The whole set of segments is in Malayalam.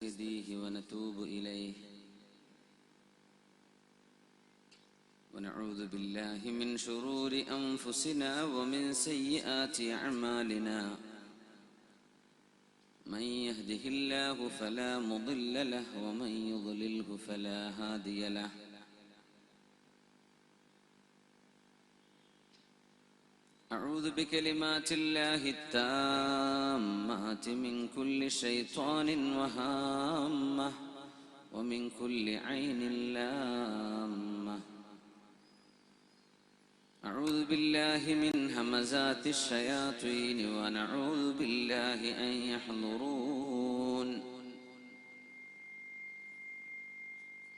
نهديه ونتوب إليه ونعوذ بالله من شرور أنفسنا ومن سيئات أعمالنا من يهده الله فلا مضل له ومن يضلله فلا هادي له أعوذ بكلمات الله التامات من كل شيطان وهامة ومن كل عين لامة أعوذ بالله من همزات الشياطين ونعوذ بالله أن يحضرون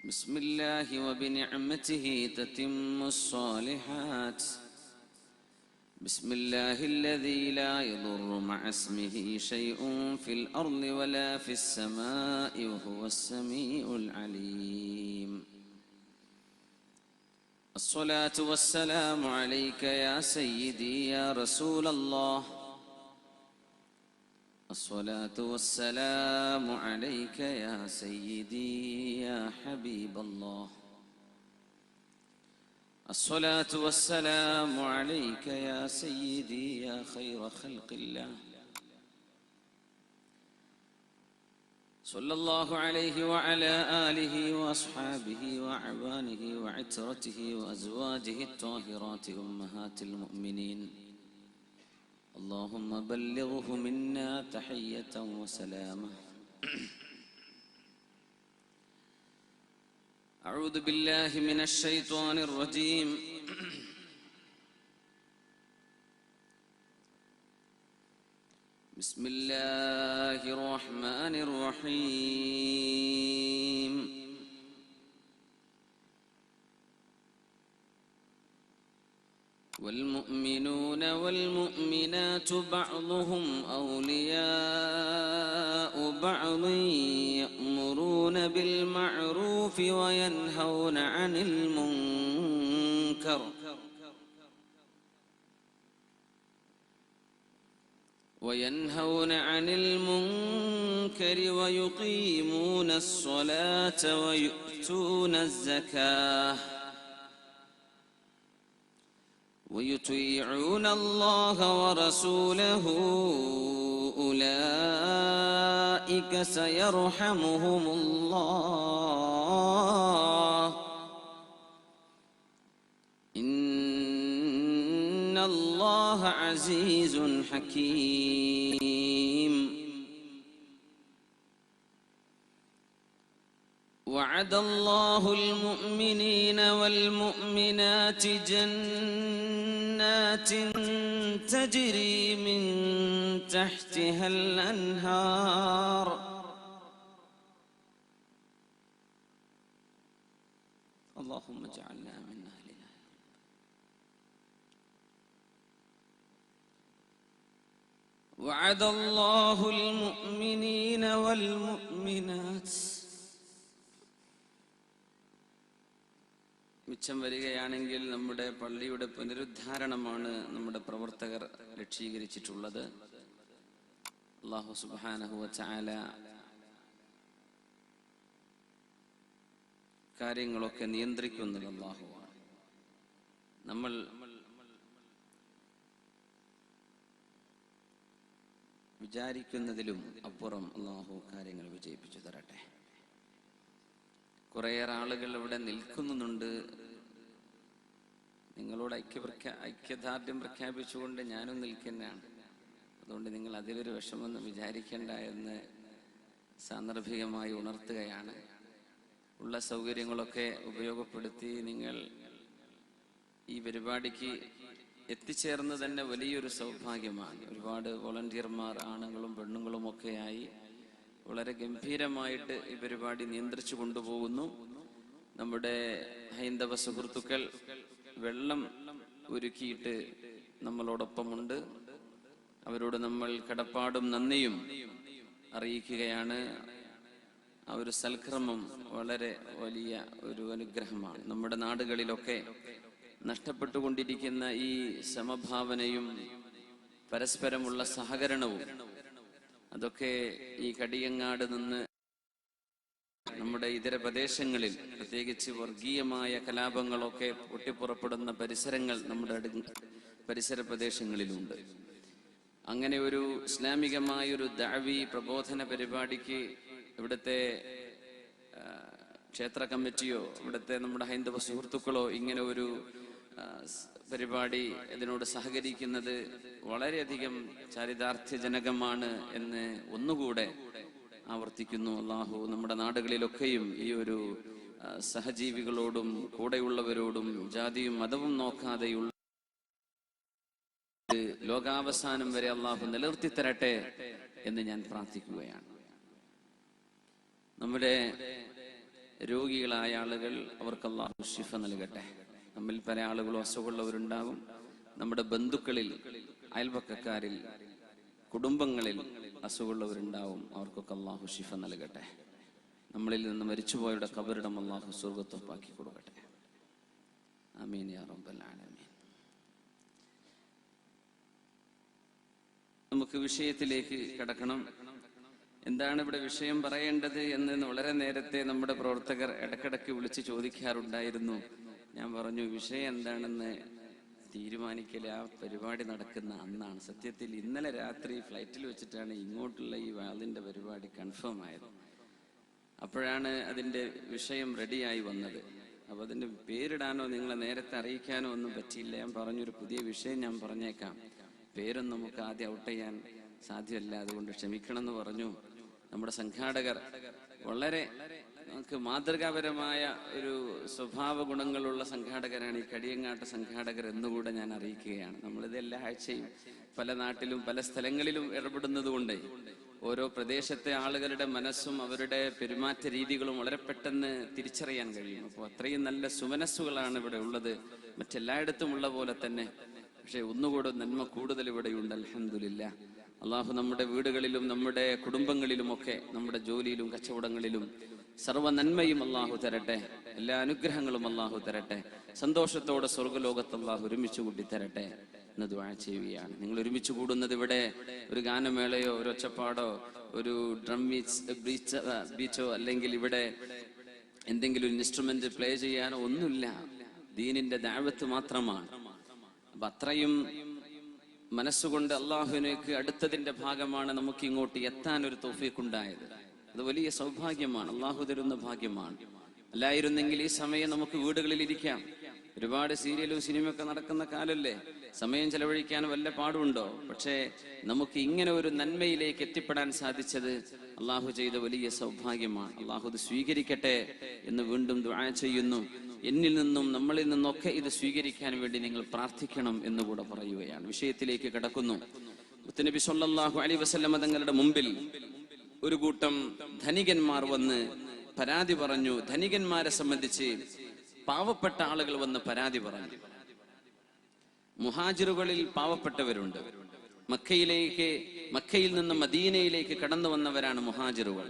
بسم الله وبنعمته تتم الصالحات بسم الله الذي لا يضر مع اسمه شيء في الأرض ولا في السماء وهو السميع العليم الصلاة والسلام عليك يا سيدي يا رسول الله الصلاة والسلام عليك يا سيدي يا حبيب الله الصلاة والسلام عليك يا سيدي يا خير خلق الله صلى الله عليه وعلى آله وأصحابه وأعوانه وعترته وأزواجه الطاهرات أمهات المؤمنين اللهم بلغه منا تحية وسلامة أعوذ بالله من الشيطان الرجيم بسم الله الرحمن الرحيم والمؤمنون والمؤمنات بعضهم أولياء بعض يأمرون بالمعروف وينهون عن المنكر ويقيمون الصلاة ويؤتون الزكاة ويطيعون الله ورسوله أولئك سيرحمهم الله إن الله عزيز حكيم وعد الله المؤمنين والمؤمنات جنات تجري من تحتها الأنهار اللهم اجعلنا من أهلها وعد الله المؤمنين والمؤمنات മിച്ചം വരികയാണെങ്കിൽ നമ്മുടെ പള്ളിയുടെ പുനരുദ്ധാരണമാണ് നമ്മുടെ പ്രവർത്തകർ ലക്ഷ്യീകരിച്ചിട്ടുള്ളത്. അല്ലാഹു സുബ്ഹാനഹു വ തആല കാര്യങ്ങളൊക്കെ നിയന്ത്രിക്കുന്നത് അല്ലാഹുവാണ്. നമ്മൾ വിചാരിക്കുന്നതിലും അപ്പുറം അല്ലാഹു കാര്യങ്ങൾ വിജയിപ്പിച്ചു തരട്ടെ. കുറേയേറെ ആളുകൾ ഇവിടെ നിൽക്കുന്നുണ്ട്. നിങ്ങളോട് ഐക്യദാർഢ്യം പ്രഖ്യാപിച്ചുകൊണ്ട് ഞാനും നിൽക്കുന്നതാണ്. അതുകൊണ്ട് നിങ്ങൾ അതിലൊരു വിഷമൊന്നും വിചാരിക്കേണ്ട എന്ന് സാന്ദർഭികമായി ഉണർത്തുകയാണ്. ഉള്ള സൗകര്യങ്ങളൊക്കെ ഉപയോഗപ്പെടുത്തി നിങ്ങൾ ഈ പരിപാടിക്ക് എത്തിച്ചേർന്ന് തന്നെ വലിയൊരു സൗഭാഗ്യമാണ്. ഒരുപാട് വോളണ്ടിയർമാർ ആണുങ്ങളും പെണ്ണുങ്ങളും ഒക്കെയായി വളരെ ഗംഭീരമായിട്ട് ഈ പരിപാടി നിയന്ത്രിച്ചു കൊണ്ടുപോകുന്നു. നമ്മുടെ ഹൈന്ദവ സുഹൃത്തുക്കൾ വെള്ളം ഒരുക്കിയിട്ട് നമ്മളോടൊപ്പമുണ്ട്. അവരോട് നമ്മൾ കടപ്പാടും നന്ദിയും അറിയിക്കുകയാണ്. ആ ഒരു സൽക്രമം വളരെ വലിയ ഒരു അനുഗ്രഹമാണ്. നമ്മുടെ നാടുകളിലൊക്കെ നഷ്ടപ്പെട്ടുകൊണ്ടിരിക്കുന്ന ഈ സമഭാവനയും പരസ്പരമുള്ള സഹകരണവും അതൊക്കെ ഈ കടിയങ്ങാട് നിന്ന് നമ്മുടെ ഇതര പ്രദേശങ്ങളിൽ, പ്രത്യേകിച്ച് വർഗീയമായ കലാപങ്ങളൊക്കെ പൊട്ടിപ്പുറപ്പെടുന്ന പരിസരങ്ങൾ നമ്മുടെ പരിസര പ്രദേശങ്ങളിലുണ്ട്. അങ്ങനെ ഒരു ഇസ്ലാമികമായൊരു ദഅവി പ്രബോധന പരിപാടിക്ക് ഇവിടുത്തെ ക്ഷേത്ര കമ്മിറ്റിയോ ഇവിടുത്തെ നമ്മുടെ ഹൈന്ദവ സുഹൃത്തുക്കളോ ഇങ്ങനെ ഒരു പരിപാടി ഇതിനോട് സഹകരിക്കുന്നത് വളരെയധികം ചാരിതാർത്ഥ്യജനകമാണ് എന്ന് ഒന്നുകൂടെ ആവർത്തിക്കുന്നു. അള്ളാഹു നമ്മുടെ നാടുകളിലൊക്കെയും ഈ ഒരു സഹജീവികളോടും കൂടെയുള്ളവരോടും ജാതിയും മതവും നോക്കാതെയുള്ള ലോകാവസാനം വരെ അള്ളാഹു നിലനിർത്തി തരട്ടെ എന്ന് ഞാൻ പ്രാർത്ഥിക്കുകയാണ്. നമ്മുടെ രോഗികളായ ആളുകൾ, അവർക്ക് അള്ളാഹു ശിഫ നൽകട്ടെ. നമ്മിൽ പല ആളുകളും അസുഖമുള്ളവരുണ്ടാകും. നമ്മുടെ ബന്ധുക്കളിൽ, അയൽപക്കക്കാരിൽ, കുടുംബങ്ങളിൽ അസുഖമുള്ളവരുണ്ടാവും. അവർക്കൊക്കെ അള്ളാഹു ശിഫ നൽകട്ടെ. നമ്മളിൽ നിന്ന് മരിച്ചുപോയവരുടെ ഖബറിടം അള്ളാഹു സ്വർഗ്ഗത്തൊപ്പാക്കി കൊടുക്കട്ടെ. ആമീൻ യാ റബ്ബൽ ആലമീൻ. നമുക്ക് വിഷയത്തിലേക്ക് കടക്കണം. എന്താണ് ഇവിടെ വിഷയം പറയേണ്ടത് എന്ന് വളരെ നേരത്തെ നമ്മുടെ പ്രവർത്തകർ ഇടക്കിടക്ക് വിളിച്ച് ചോദിക്കാറുണ്ടായിരുന്നു. ഞാൻ പറഞ്ഞു, വിഷയം എന്താണെന്ന് തീരുമാനിക്കൽ ആ പരിപാടി നടക്കുന്ന അന്നാണ്. സത്യത്തിൽ ഇന്നലെ രാത്രി ഫ്ലൈറ്റിൽ വെച്ചിട്ടാണ് ഇങ്ങോട്ടുള്ള ഈ വാളിന്റെ പരിപാടി കൺഫേം ആയത്. അപ്പോഴാണ് അതിന്റെ വിഷയം റെഡിയായി വന്നത്. അപ്പൊ അതിന്റെ പേരിടാനോ നിങ്ങളെ നേരത്തെ അറിയിക്കാനോ ഒന്നും പറ്റിയില്ല. ഞാൻ പറഞ്ഞൊരു പുതിയ വിഷയം ഞാൻ പറഞ്ഞേക്കാം, പേരൊന്നും നമുക്ക് ആദ്യം ഔട്ട് ചെയ്യാൻ സാധ്യമല്ല, അതുകൊണ്ട് ക്ഷമിക്കണം എന്ന് പറഞ്ഞു. നമ്മുടെ സംഘാടകർ വളരെ നമുക്ക് മാതൃകാപരമായ ഒരു സ്വഭാവ ഗുണങ്ങളുള്ള സംഘാടകരാണ് ഈ കടിയങ്ങാട്ട് സംഘാടകർ എന്നുകൂടെ ഞാൻ അറിയിക്കുകയാണ്. നമ്മളിത് എല്ലാ ആഴ്ചയും പല നാട്ടിലും പല സ്ഥലങ്ങളിലും ഇടപെടുന്നത് കൊണ്ട് ഓരോ പ്രദേശത്തെ ആളുകളുടെ മനസ്സും അവരുടെ പെരുമാറ്റ രീതികളും വളരെ പെട്ടെന്ന് തിരിച്ചറിയാൻ കഴിയും. അപ്പോൾ അത്രയും നല്ല സുമനസ്സുകളാണ് ഇവിടെ ഉള്ളത്, മറ്റെല്ലായിടത്തും ഉള്ള പോലെ തന്നെ. പക്ഷെ ഒന്നുകൂടെ നന്മ കൂടുതൽ ഇവിടെയുണ്ട്. അൽഹംദുലില്ലാഹ്. അള്ളാഹു നമ്മുടെ വീടുകളിലും നമ്മുടെ കുടുംബങ്ങളിലുമൊക്കെ നമ്മുടെ ജോലിയിലും കച്ചവടങ്ങളിലും സർവ്വ നന്മയും അള്ളാഹു തരട്ടെ, എല്ലാ അനുഗ്രഹങ്ങളും അള്ളാഹു തരട്ടെ. സന്തോഷത്തോടെ സ്വർഗ്ഗലോകത്ത് അള്ളാഹു ഒരുമിച്ച് കൂട്ടി തരട്ടെ എന്ന് ദുആ ചെയ്യുകയാണ്. നിങ്ങൾ ഒരുമിച്ച് കൂടുന്നത് ഇവിടെ ഒരു ഗാനമേളയോ ഒരു ഒച്ചപ്പാടോ ഒരു ഡ്രം ബീച്ചോ അല്ലെങ്കിൽ ഇവിടെ എന്തെങ്കിലും ഒരു ഇൻസ്ട്രുമെന്റ് പ്ലേ ചെയ്യാനോ ഒന്നുമില്ല. ദീനിന്റെ ദഅവത്ത് മാത്രമാണ്. അപ്പൊ അത്രയും മനസ്സുകൊണ്ട് അള്ളാഹുവിനേക്ക് അടുത്തതിന്റെ ഭാഗമാണ് നമുക്ക് ഇങ്ങോട്ട് എത്താൻ ഒരു തൗഫീഖ് ഉണ്ടായത്. അത് വലിയ സൗഭാഗ്യമാണ്, അള്ളാഹു തരുന്ന ഭാഗ്യമാണ്. അല്ലായിരുന്നെങ്കിൽ ഈ സമയം നമുക്ക് വീടുകളിൽ ഇരിക്കാം. ഒരുപാട് സീരിയലും സിനിമയൊക്കെ നടക്കുന്ന കാലല്ലേ, സമയം ചെലവഴിക്കാൻ വല്ല പാടുണ്ടോ? പക്ഷേ നമുക്ക് ഇങ്ങനെ ഒരു നന്മയിലേക്ക് എത്തിപ്പെടാൻ സാധിച്ചത് അള്ളാഹു ചെയ്ത വലിയ സൗഭാഗ്യമാണ്. അള്ളാഹു ഇത് സ്വീകരിക്കട്ടെ എന്ന് വീണ്ടും ദുആ ചെയ്യുന്നു. എന്നിൽ നിന്നും നമ്മളിൽ നിന്നൊക്കെ ഇത് സ്വീകരിക്കാൻ വേണ്ടി നിങ്ങൾ പ്രാർത്ഥിക്കണം എന്നുകൂടെ പറയുകയാണ്. വിഷയത്തിലേക്ക് കടക്കുന്നു. മുത്തുനബി സ്വല്ലല്ലാഹു അലൈഹി വസല്ലം തങ്ങളുടെ മുമ്പിൽ ഒരു കൂട്ടം ധനികന്മാർ വന്ന് പരാതി പറഞ്ഞു. ധനികന്മാരെ സംബന്ധിച്ച് പാവപ്പെട്ട ആളുകൾ വന്ന് പരാതി പറഞ്ഞു. മുഹാജിറുകളിൽ പാവപ്പെട്ടവരുണ്ട്. മക്കയിൽ നിന്ന് മദീനയിലേക്ക് കടന്നു വന്നവരാണ് മുഹാജിറുകൾ.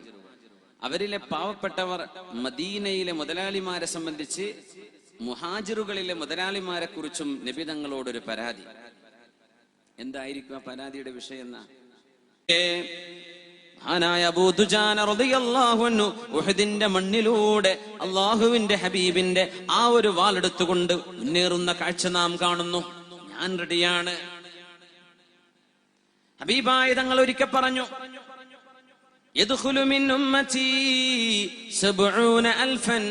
അവരിലെ പാവപ്പെട്ടവർ മദീനയിലെ മുതലാളിമാരെ സംബന്ധിച്ച് മുഹാജിറുകളിലെ മുതലാളിമാരെ കുറിച്ചും നബി തങ്ങളോടൊരു പരാതി. എന്തായിരിക്കും ആ പരാതിയുടെ വിഷയം? അബൂ ദുജാന റളിയല്ലാഹു അൻഹു ഉഹദിന്റെ മണ്ണിലൂടെ അല്ലാഹുവിന്റെ ഹബീബിന്റെ ആ ഒരു വാളെടുത്തുകൊണ്ട് മുന്നേറുന്ന കാഴ്ച നാം കാണുന്നു. ഞാൻ റെഡിയാണ്. ഹബീബായ തങ്ങൾ ഒരിക്കൽ പറഞ്ഞു, യദ്ഖുലു മിൻ ഉമ്മതി 70000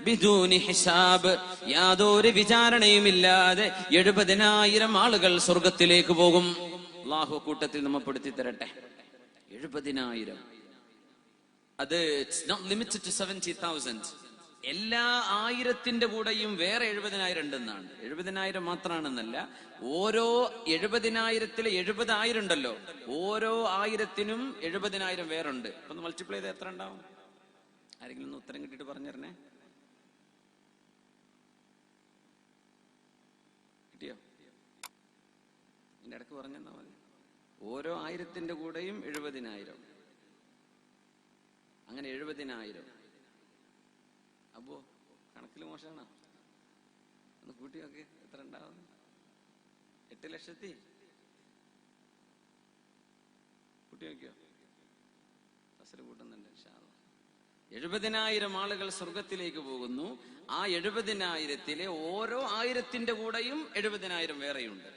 ബിദൂനി ഹിസാബ്. യാതൊരു വിചാരണയുമില്ലാതെ 70000 ആളുകൾ സ്വർഗത്തിലേക്ക് പോകും. അല്ലാഹു കൂട്ടത്തിൽ നമ്മെ പെടുത്തി തരട്ടെ. 70000. അത് not limited to 70,000. എല്ലാ 1000ന്റെ കൂടെയും വേറെ 70000 ഉണ്ടെന്നാണ്. 70000 മാത്രമാണെന്നല്ല, ഓരോ 70000-ലെ 70000 ഉണ്ടല്ലോ, ഓരോ 1000-നും 70000 വേറുണ്ട്. അപ്പൊ മൾട്ടിപ്ലൈ ചെയ്ത് എത്ര ഉണ്ടാവും? ആരെങ്കിലും ഒന്ന് ഉത്തരം കിട്ടിയിട്ട് പറഞ്ഞേ. കിട്ടിയോ? ഇതിന്റെ ഇടക്ക് പറഞ്ഞാ മതി. ഓരോ 1000ന്റെ കൂടെയും 70000, അങ്ങനെ 70000. അപ്പോ കണക്കിൽ മോശമാണ്. ഒന്ന് കൂട്ടി നോക്ക്, എത്ര ഉണ്ടാവും? 8 ലക്ഷത്തി കൂട്ടി നോക്കിയോ? ഫസല് കൂട്ടുന്നുണ്ട്. 70,000 ആളുകൾ സ്വർഗത്തിലേക്ക് പോകുന്നു. ആ 70,000-ലെ ഓരോ 1000-ന്റെ കൂടെയും 70,000 വേറെയുണ്ട്.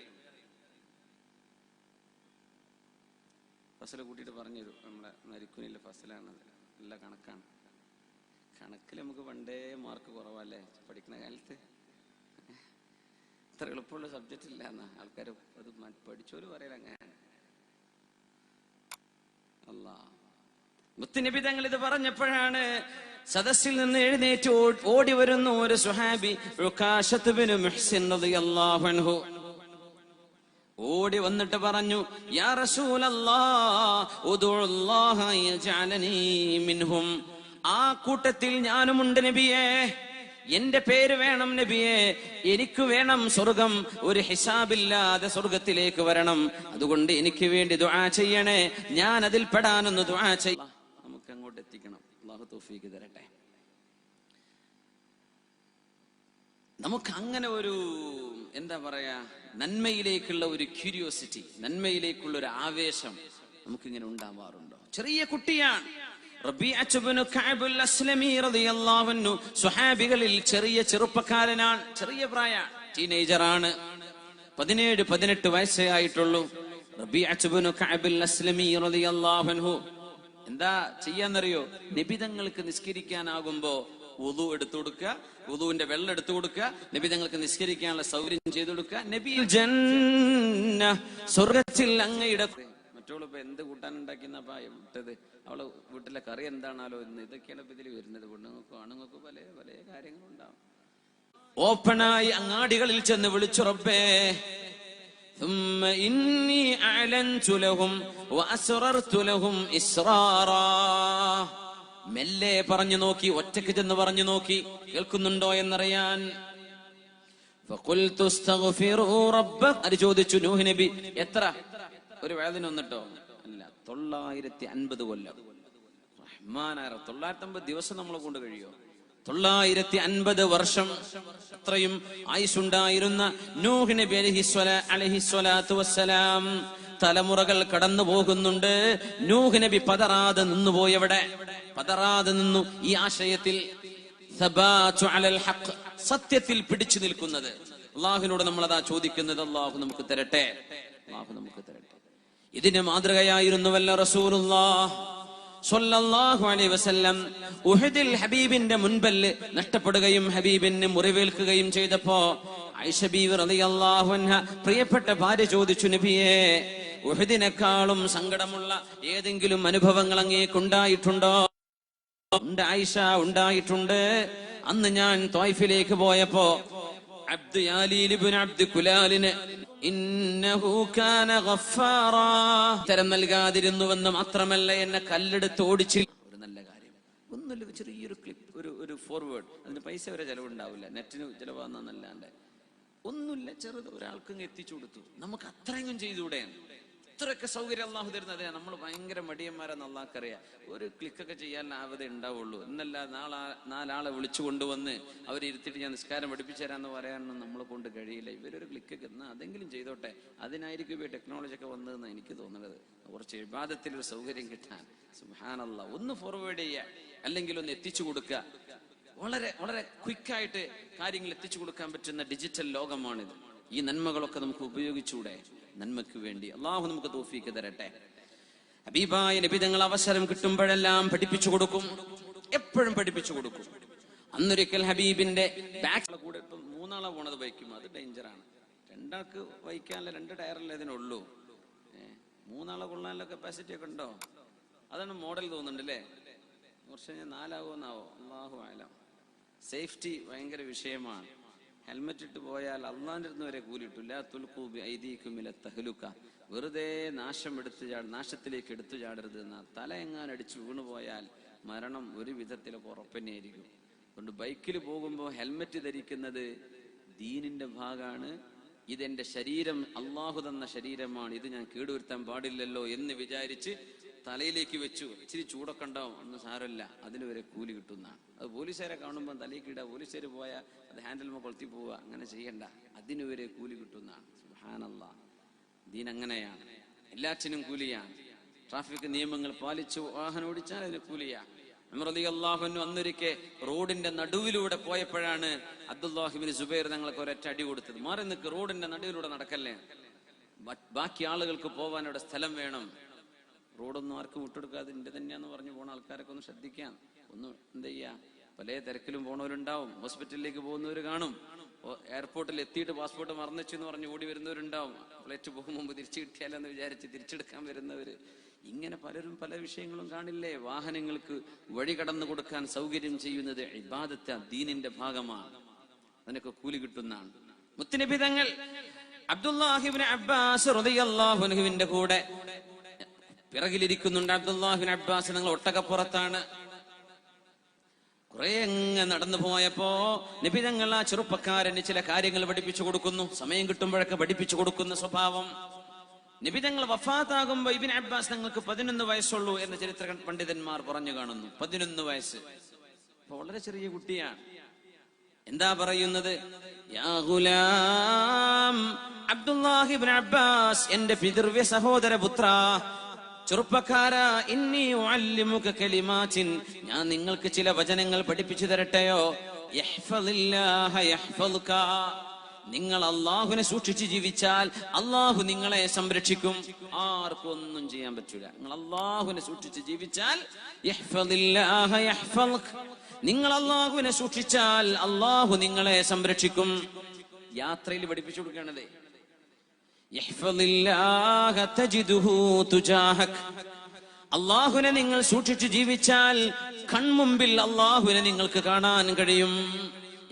ഫസൽ കൂട്ടിയിട്ട് പറഞ്ഞു തരും. നമ്മളെ നരിക്കുനിലെ ഫസലാണത്. നല്ല കണക്കാണ്. കണക്കിൽ നമുക്ക് പണ്ടേ മാർക്ക് കുറവല്ലേ പഠിക്കുന്ന കാലത്ത്. അത്ര എളുപ്പമുള്ള സബ്ജക്റ്റ് ഇല്ല എന്നാ ആൾക്കാർ അത് പഠിച്ചോര് പറയല. അങ്ങനെയാണ്. അല്ലാ, മുത്തുനബി തങ്ങൾ ഇത് പറഞ്ഞപ്പോഴാണ് സദസ്സിൽ നിന്ന് എഴുന്നേറ്റ് ഓടി വരുന്നു ഒരു സ്വഹാബി, ഉകാശത്ത് ബിൻ മുഹ്സിൻ റളിയല്ലാഹു അൻഹു. ഓടി വന്നിട്ട് പറഞ്ഞു, യാ റസൂലല്ലാഹ് ഉദുല്ലാഹ യജഅലനി മിൻഹും. ആ കൂട്ടത്തിൽ ഞാനുമുണ്ട് നബിയേ. എന്റെ പേര് വേണം നബിയെ, എനിക്ക് വേണം സ്വർഗം. ഒരു ഹിസാബില്ലാതെ സ്വർഗത്തിലേക്ക് വരണം. അതുകൊണ്ട് എനിക്ക് വേണ്ടി ദുആ ചെയ്യണേ. ഞാൻ അതിൽ പെടാനൊന്ന് ദുആ ചെയ്യ. നമുക്ക് അങ്ങോട്ട് എത്തിക്കണം. അല്ലാഹു തൗഫീഖ് തരട്ടെ. നമുക്ക് അങ്ങനെ ഒരു എന്താ പറയാ, നന്മയിലേക്കുള്ള ഒരു ക്യൂരിയോസിറ്റി, നന്മയിലേക്കുള്ള ഒരു ആവേശം നമുക്കിങ്ങനെ ഉണ്ടാവാറുണ്ടോ? ചെറിയ കുട്ടിയാണ് റബീഅത്ത് ഇബ്നു കഅബ് അൽ-അസ്ലമി റളിയല്ലാഹു അൻഹു. സ്വഹാബികളിൽ ചെറിയ ചെറുപ്പക്കാരനാണ്, ചെറിയ പ്രായം, ടീനേജറാണ്. 17-18 വയസ്സേ ആയിട്ടുള്ളൂ. റബീഅത്ത് ഇബ്നു കഅബ് അൽ-അസ്ലമി റളിയല്ലാഹു അൻഹു എന്താ ചെയ്യാന്നറിയോ? നബിതങ്ങൾക്ക് നിസ്കരിക്കാനാകുമ്പോ വുളു എടുത്തു കൊടുക്കുക, വുളുവിന്റെ വെള്ളം എടുത്തു കൊടുക്കുക, നബിതങ്ങൾക്ക് നിസ്കരിക്കാനുള്ള സൗകര്യം ചെയ്തു കൊടുക്കുക. നബിയിൽ ജന്ന, സ്വർഗ്ഗത്തിൽ അങ്ങയുടെ. മറ്റുള്ളപ്പോ എന്ത് കൂട്ടാനുണ്ടാക്കിയെന്നപ്പാ വിട്ടത്? അവള് വീട്ടിലെ കറി എന്താണാലോ എന്ന്. ഇതൊക്കെയാണ് ഇപ്പൊ ഇതിൽ വരുന്നത്. പെണ്ണുങ്ങൾക്കും ആണുങ്ങൾക്കും പല പല കാര്യങ്ങളുണ്ടാവും. ഓപ്പണായി അങ്ങാടികളിൽ ചെന്ന് വിളിച്ചു, റബ്ബേ ثم إني أعلنت لهم وأسررت لهم إسرارا. മെല്ലെ പറഞ്ഞു നോക്കി, ഒറ്റയ്ക്ക് ചെന്ന് പറഞ്ഞു നോക്കി കേൾക്കുന്നുണ്ടോ എന്നറിയാൻ. فقلت استغفروا ربكم. അത് ചോദിച്ചു നൂഹ് നബി. എത്ര? ഒരു വേദന ഒന്നിട്ടോ അല്ല, 950 കൊല്ലം. റഹ്മാനായ 950 ദിവസം നമ്മളെ കൊണ്ട് കഴിയോ? 950 വർഷം അത്രയും ആയുസ്സുണ്ടായിരുന്ന നൂഹ് നബി അലൈഹിസ്സലാത്തു വസ്സലാം. തലമുറകൾ കടന്നു പോകുന്നുണ്ട്. നൂഹ് നബി പതറാതെ നിന്നുപോയവിടെ, പതറാതെ നിന്നു. ഈ ആശയത്തിൽ സത്യത്തിൽ പിടിച്ചു നിൽക്കുന്നത്. അള്ളാഹുവിനോട് നമ്മളതാ ചോദിക്കുന്നത്. അള്ളാഹു നമുക്ക് തരട്ടെ, അള്ളാഹു നമുക്ക് തരട്ടെ. ഇതിന് മാതൃകയായിരുന്നുവല്ല റസൂലുള്ളാഹ് സ്വല്ലല്ലാഹു അലൈഹി വസല്ലം. ഉഹദിൽ ഹബീബിന്റെ മുൻപിൽ നഷ്ടപ്പെടുകയും ഹബീബിന് മുറിവേൽക്കുകയും ചെയ്തപ്പോ ആയിഷ ബീവി റളിയല്ലാഹു അൻഹ, പ്രിയപ്പെട്ട ഭാര്യ, ചോദിച്ചു, നബിയേ, ഉഹദിനേക്കാളും സങ്കടമുള്ള ഏതെങ്കിലും അനുഭവങ്ങൾ അങ്ങേക്കുണ്ടായിട്ടുണ്ടോ? ഉണ്ട് ആയിഷ, ഉണ്ടായിട്ടുണ്ട്. അന്ന് ഞാൻ ത്വായിഫിലേക്ക് പോയപ്പോ അബ്ദു യാലീൽ ഇബ്നു അബ്ദു കുലാലിന് ഇന്നഹു കാന ഗഫാറാ തരം നൽകാതിരുന്നുവെന്ന് മാത്രമല്ല, എന്നെ കല്ലെടുത്ത് ഓടിച്ചില്ല. ഒരു നല്ല കാര്യം ഒന്നുമില്ല, ചെറിയൊരു ക്ലിപ്പ്, ഒരു ഫോർവേഡ്, അതിന് പൈസ വരെ ചെലവുണ്ടാവില്ല, നെറ്റിന് ചെലവാന്നല്ലാണ്ട് ഒന്നുമില്ല, ചെറുത് ഒരാൾക്ക് എത്തിച്ചു കൊടുത്തു. നമുക്ക് അത്രയും ചെയ്തുകൂടെ? ഇത്രയൊക്കെ സൗകര്യം അള്ളാഹു തരുന്നത്. നമ്മൾ ഭയങ്കര മടിയന്മാരെന്ന് അള്ളാഹ്ക്കറിയാം. ഒരു ക്ലിക്കൊക്കെ ചെയ്യാൻ ആവതേ ഉണ്ടാവുള്ളൂ. എന്നല്ല നാലാളെ വിളിച്ചു കൊണ്ടുവന്ന് അവരിരുത്തിട്ട് ഞാൻ നിസ്കാരം പഠിപ്പിച്ചു തരാമെന്ന് പറയാനൊന്നും നമ്മളെ കൊണ്ട് കഴിയില്ല. ഇവരൊരു ക്ലിക്കൊക്കെ എന്നാൽ അതെങ്കിലും ചെയ്തോട്ടെ. അതിനായിരിക്കും ഈ ടെക്നോളജി ഒക്കെ വന്നതെന്ന് എനിക്ക് തോന്നുന്നത്. കുറച്ച് ഇബാദത്തിലൊരു സൗകര്യം കിട്ടാൻ. സുബ്ഹാനല്ലാഹ്, ഒന്ന് ഫോർവേഡ് ചെയ്യുക, അല്ലെങ്കിൽ ഒന്ന് എത്തിച്ചു കൊടുക്കുക. വളരെ വളരെ ക്വിക്കായിട്ട് കാര്യങ്ങൾ എത്തിച്ചു കൊടുക്കാൻ പറ്റുന്ന ഡിജിറ്റൽ ലോകമാണിത്. ഈ നന്മകളൊക്കെ നമുക്ക് ഉപയോഗിച്ചൂടെ? നന്മയ്ക്ക് വേണ്ടി അള്ളാഹു നമുക്ക് തൗഫീഖ് തരട്ടെ. ഹബീബായ നബി തങ്ങൾ അവസരം കിട്ടുമ്പോഴെല്ലാം പഠിപ്പിച്ചു കൊടുക്കും, എപ്പോഴും പഠിപ്പിച്ചു കൊടുക്കും. അന്നൊരിക്കൽ ഹബീബിന്റെ ബാക്ക് കൂടെ ഇപ്പം 3 ആളെ പോണത് ബൈക്കും, അത് ഡേഞ്ചറാണ്. 2 ആൾക്ക് വഹിക്കാനുള്ള 2 ടയറല്ലേ ഇതിനുള്ളൂ. 3 ആളെ കൊള്ളാനുള്ള കപ്പാസിറ്റി ഒക്കെ ഉണ്ടോ? അതാണ് മോഡൽ തോന്നുന്നുണ്ട് അല്ലേ? കുറച്ച് കഴിഞ്ഞാൽ 4 ആകുമെന്നാവോ, അല്ലാഹു അഅലം. സേഫ്റ്റി ഭയങ്കര വിഷയമാണ്. ഹെൽമെറ്റ് ഇട്ട് പോയാൽ അള്ളാന്റെ അടുത്ത് വരെ കൂലി കിട്ടില്ല. തുൽഖൂ ബിഐദീകും ഇല തഹ്ലുക, വെറുതെ നാശത്തിലേക്ക് എടുത്തു ചാടരുത് എന്നാ. തല എങ്ങാൻ അടിച്ചു വീണുപോയാൽ മരണം ഒരു വിധത്തിലൊക്കെ ഉറപ്പന്നെയായിരിക്കും. അതുകൊണ്ട് ബൈക്കിൽ പോകുമ്പോൾ ഹെൽമെറ്റ് ധരിക്കുന്നത് ദീനിന്റെ ഭാഗമാണ്. ഇതെന്റെ ശരീരം, അള്ളാഹു തന്ന ശരീരമാണ്, ഇത് ഞാൻ കേടുവരുത്താൻ പാടില്ലല്ലോ എന്ന് വിചാരിച്ച് തലയിലേക്ക് വെച്ചു. ഇച്ചിരി ചൂടൊക്കെ ഉണ്ടാവും, ഒന്നും സാരമില്ല, അതിന് വരെ കൂലി കിട്ടുന്നതാണ്. അത് പോലീസുകാരെ കാണുമ്പോൾ തലയ്ക്ക് ഇടുക, പോലീസുകാർ പോയാൽ അത് ഹാൻഡിലുമ്പോൾ കൊളുത്തി പോവുക, അങ്ങനെ ചെയ്യണ്ട, അതിന് വരെ കൂലി കിട്ടുന്നതാണ്. സുബ്ഹാനല്ലാഹ്, ദീൻ അങ്ങനെയാണ്, എല്ലാറ്റിനും കൂലിയാണ്. ട്രാഫിക് നിയമങ്ങൾ പാലിച്ചു വാഹനം ഓടിച്ചാൽ അതിന് കൂലിയാണ്. ഉമർ റളിയല്ലാഹു അൻഹു അന്നൊരിക്കെ റോഡിന്റെ നടുവിലൂടെ പോയപ്പോഴാണ് അബ്ദുല്ലാഹി ഇബ്നു സുബൈർ തങ്ങൾക്ക് ഒരൊറ്റ അടി കൊടുത്തത്. മാറി നിൽക്ക്, റോഡിന്റെ നടുവിലൂടെ നടക്കല്ലേ, ബാക്കി ആളുകൾക്ക് പോവാൻ ഇവിടെ സ്ഥലം വേണം, റോഡൊന്നും ആർക്കും വിട്ടെടുക്കാതെ എന്റെ തന്നെയാന്ന് പറഞ്ഞു പോണ ആൾക്കാരൊക്കെ ഒന്ന് ശ്രദ്ധിക്കാം. ഒന്ന് എന്താ ചെയ്യാ, പല തിരക്കിലും പോണവരുണ്ടാവും, ഹോസ്പിറ്റലിലേക്ക് പോകുന്നവർ കാണും, എയർപോർട്ടിൽ എത്തിയിട്ട് പാസ്പോർട്ട് മറന്നു എന്ന് പറഞ്ഞ് ഓടി വരുന്നവരുണ്ടാവും, ഫ്ലൈറ്റ് പോകും മുമ്പ് തിരിച്ചു കിട്ടിയാലെന്ന് വിചാരിച്ച് തിരിച്ചെടുക്കാൻ വരുന്നവര്, ഇങ്ങനെ പലരും പല വിഷയങ്ങളും കാണില്ലേ. വാഹനങ്ങൾക്ക് വഴി കടന്നു കൊടുക്കാൻ സൗകര്യം ചെയ്യുന്നത് ഇബാദത്ത്, ദീനിന്റെ ഭാഗമാണ്, അതിനൊക്കെ കൂലി കിട്ടുന്നതാണ്. മുത്തുനബി തങ്ങൾ അബ്ദുല്ലാഹി ഇബ്നു അബ്ബാസ് റളിയല്ലാഹു അൻഹുവിന്റെ കൂടെ പിറകിലിരിക്കുന്നുണ്ട്. അബ്ദുല്ലാഹി ഇബ്നു അബ്ബാസ് നിങ്ങൾ ഒട്ടകപ്പുറത്താണ്. കുറെ അങ്ങ് നടന്നു പോയപ്പോ നബി തങ്ങൾ ആ ചെറുപ്പക്കാരന് ചില കാര്യങ്ങൾ പഠിപ്പിച്ചു കൊടുക്കുന്നു. സമയം കിട്ടുമ്പോഴൊക്കെ പഠിപ്പിച്ചു കൊടുക്കുന്ന സ്വഭാവം. നബി തങ്ങൾ വഫാത്താകുമ്പോ ഇബ്നു അബ്ബാസ് തങ്ങൾക്ക് 11 വയസ്സുള്ളൂ എന്ന് ചരിത്ര പണ്ഡിതന്മാർ പറഞ്ഞു കാണുന്നു. 11 വയസ്സ്, വളരെ ചെറിയ കുട്ടിയാണ്. എന്താ പറയുന്നത്? യാ ഗുലാം അബ്ദുല്ലാഹി ഇബ്നു അബ്ബാസ്, എന്റെ പിതൃവ്യ സഹോദര പുത്ര, ചെറുപ്പക്കാരാ, ഇന്നി ഉഅല്ലിമുക കലിമാത്തിൻ, ഞാൻ നിങ്ങൾക്ക് ചില വചനങ്ങൾ പഠിപ്പിച്ചു തരട്ടെയോ? യഹ്ഫളില്ലാഹ യഹ്ഫളുക, നിങ്ങൾ അള്ളാഹുവിനെ സൂക്ഷിച്ച് ജീവിച്ചാൽ അള്ളാഹു നിങ്ങളെ സംരക്ഷിക്കും, ആർക്കും ഒന്നും ചെയ്യാൻ പറ്റൂല. നിങ്ങൾ അള്ളാഹുവിനെ സൂക്ഷിച്ച് ജീവിച്ചാൽ യഹ്ഫളില്ലാഹ യഹ്ഫളുക, നിങ്ങൾ അള്ളാഹുവിനെ സൂക്ഷിച്ചാൽ അള്ളാഹു നിങ്ങളെ സംരക്ഷിക്കും. യാത്രയിൽ പഠിപ്പിച്ചു കൊടുക്കണതേ, യഹ്ഫളില്ലാഹ തജിദുഹു തുജാഹക്, അള്ളാഹുവിനെ നിങ്ങൾ സൂക്ഷിച്ച് ജീവിച്ചാൽ കൺമുമ്പിൽ അള്ളാഹുവിനെ നിങ്ങൾക്ക് കാണാൻ കഴിയും.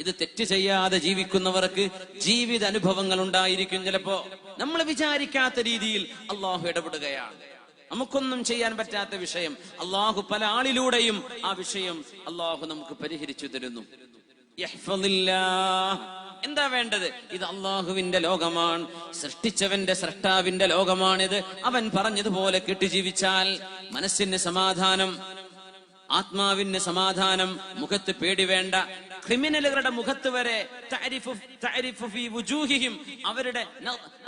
ഇത് തെറ്റ് ചെയ്യാതെ ജീവിക്കുന്നവർക്ക് ജീവിത അനുഭവങ്ങൾ ഉണ്ടായിരിക്കും. ചിലപ്പോ നമ്മൾ വിചാരിക്കാത്ത രീതിയിൽ അള്ളാഹു ഇടപെടുകയാണ്. നമുക്കൊന്നും ചെയ്യാൻ പറ്റാത്ത വിഷയം അള്ളാഹു പല ആളിലൂടെയും ആ വിഷയം അള്ളാഹു നമുക്ക് പരിഹരിച്ചു തരുന്നു. എന്താ വേണ്ടത്? ഇത് അള്ളാഹുവിന്റെ ലോകമാണ്, സൃഷ്ടിച്ചവന്റെ സൃഷ്ടാവിന്റെ ലോകമാണിത്. അവൻ പറഞ്ഞതുപോലെ കേട്ട് ജീവിച്ചാൽ മനസ്സിന് സമാധാനം, ആത്മാവിന് സമാധാനം, മുഖത്ത് പേടി വേണ്ട. ക്രിമിനലുകളുടെ മുഖത്ത് വരെ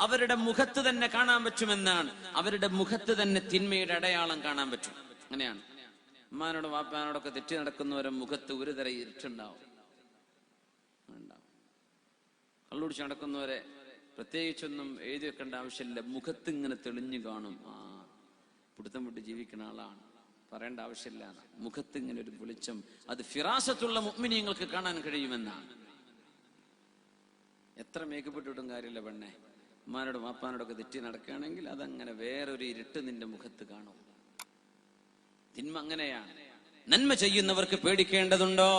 അവരുടെ മുഖത്ത് തന്നെ കാണാൻ പറ്റുമെന്നാണ്. അവരുടെ മുഖത്ത് തന്നെ തിന്മയുടെ അടയാളം കാണാൻ പറ്റും. അങ്ങനെയാണ് ഉമ്മാനോടും വാപ്പാനോടൊക്കെ തെറ്റി നടക്കുന്നവരുടെ മുഖത്ത് ഒരു തരം ഇരുട്ടുണ്ടാവും. കള്ളുടിച്ച് നടക്കുന്നവരെ പ്രത്യേകിച്ചൊന്നും എഴുതി വെക്കേണ്ട ആവശ്യമില്ല, മുഖത്ത് ഇങ്ങനെ തെളിഞ്ഞു കാണും. പിടുത്തം വിട്ട് ജീവിക്കുന്ന ആളാണ്, പറയേണ്ട ആവശ്യമില്ല. മുഖത്ത് ഇങ്ങനെ ഒരു വെളിച്ചം, അത് ഫിറാസത്തുള്ള മുഅ്മിനീങ്ങൾക്ക് കാണാൻ കഴിയുമെന്നാണ്. എത്ര മേക്കപ്പെട്ടിട്ടും കാര്യമില്ല പെണ്ണെ, ഉമ്മാനോടും വാപ്പാനോടൊക്കെ തെറ്റി നടക്കുകയാണെങ്കിൽ അതങ്ങനെ വേറൊരു ഇരുട്ട് നിന്റെ മുഖത്ത് കാണും. തിന്മ അങ്ങനെയാണ്. നന്മ ചെയ്യുന്നവർക്ക് പേടിക്കേണ്ടതുണ്ടോ?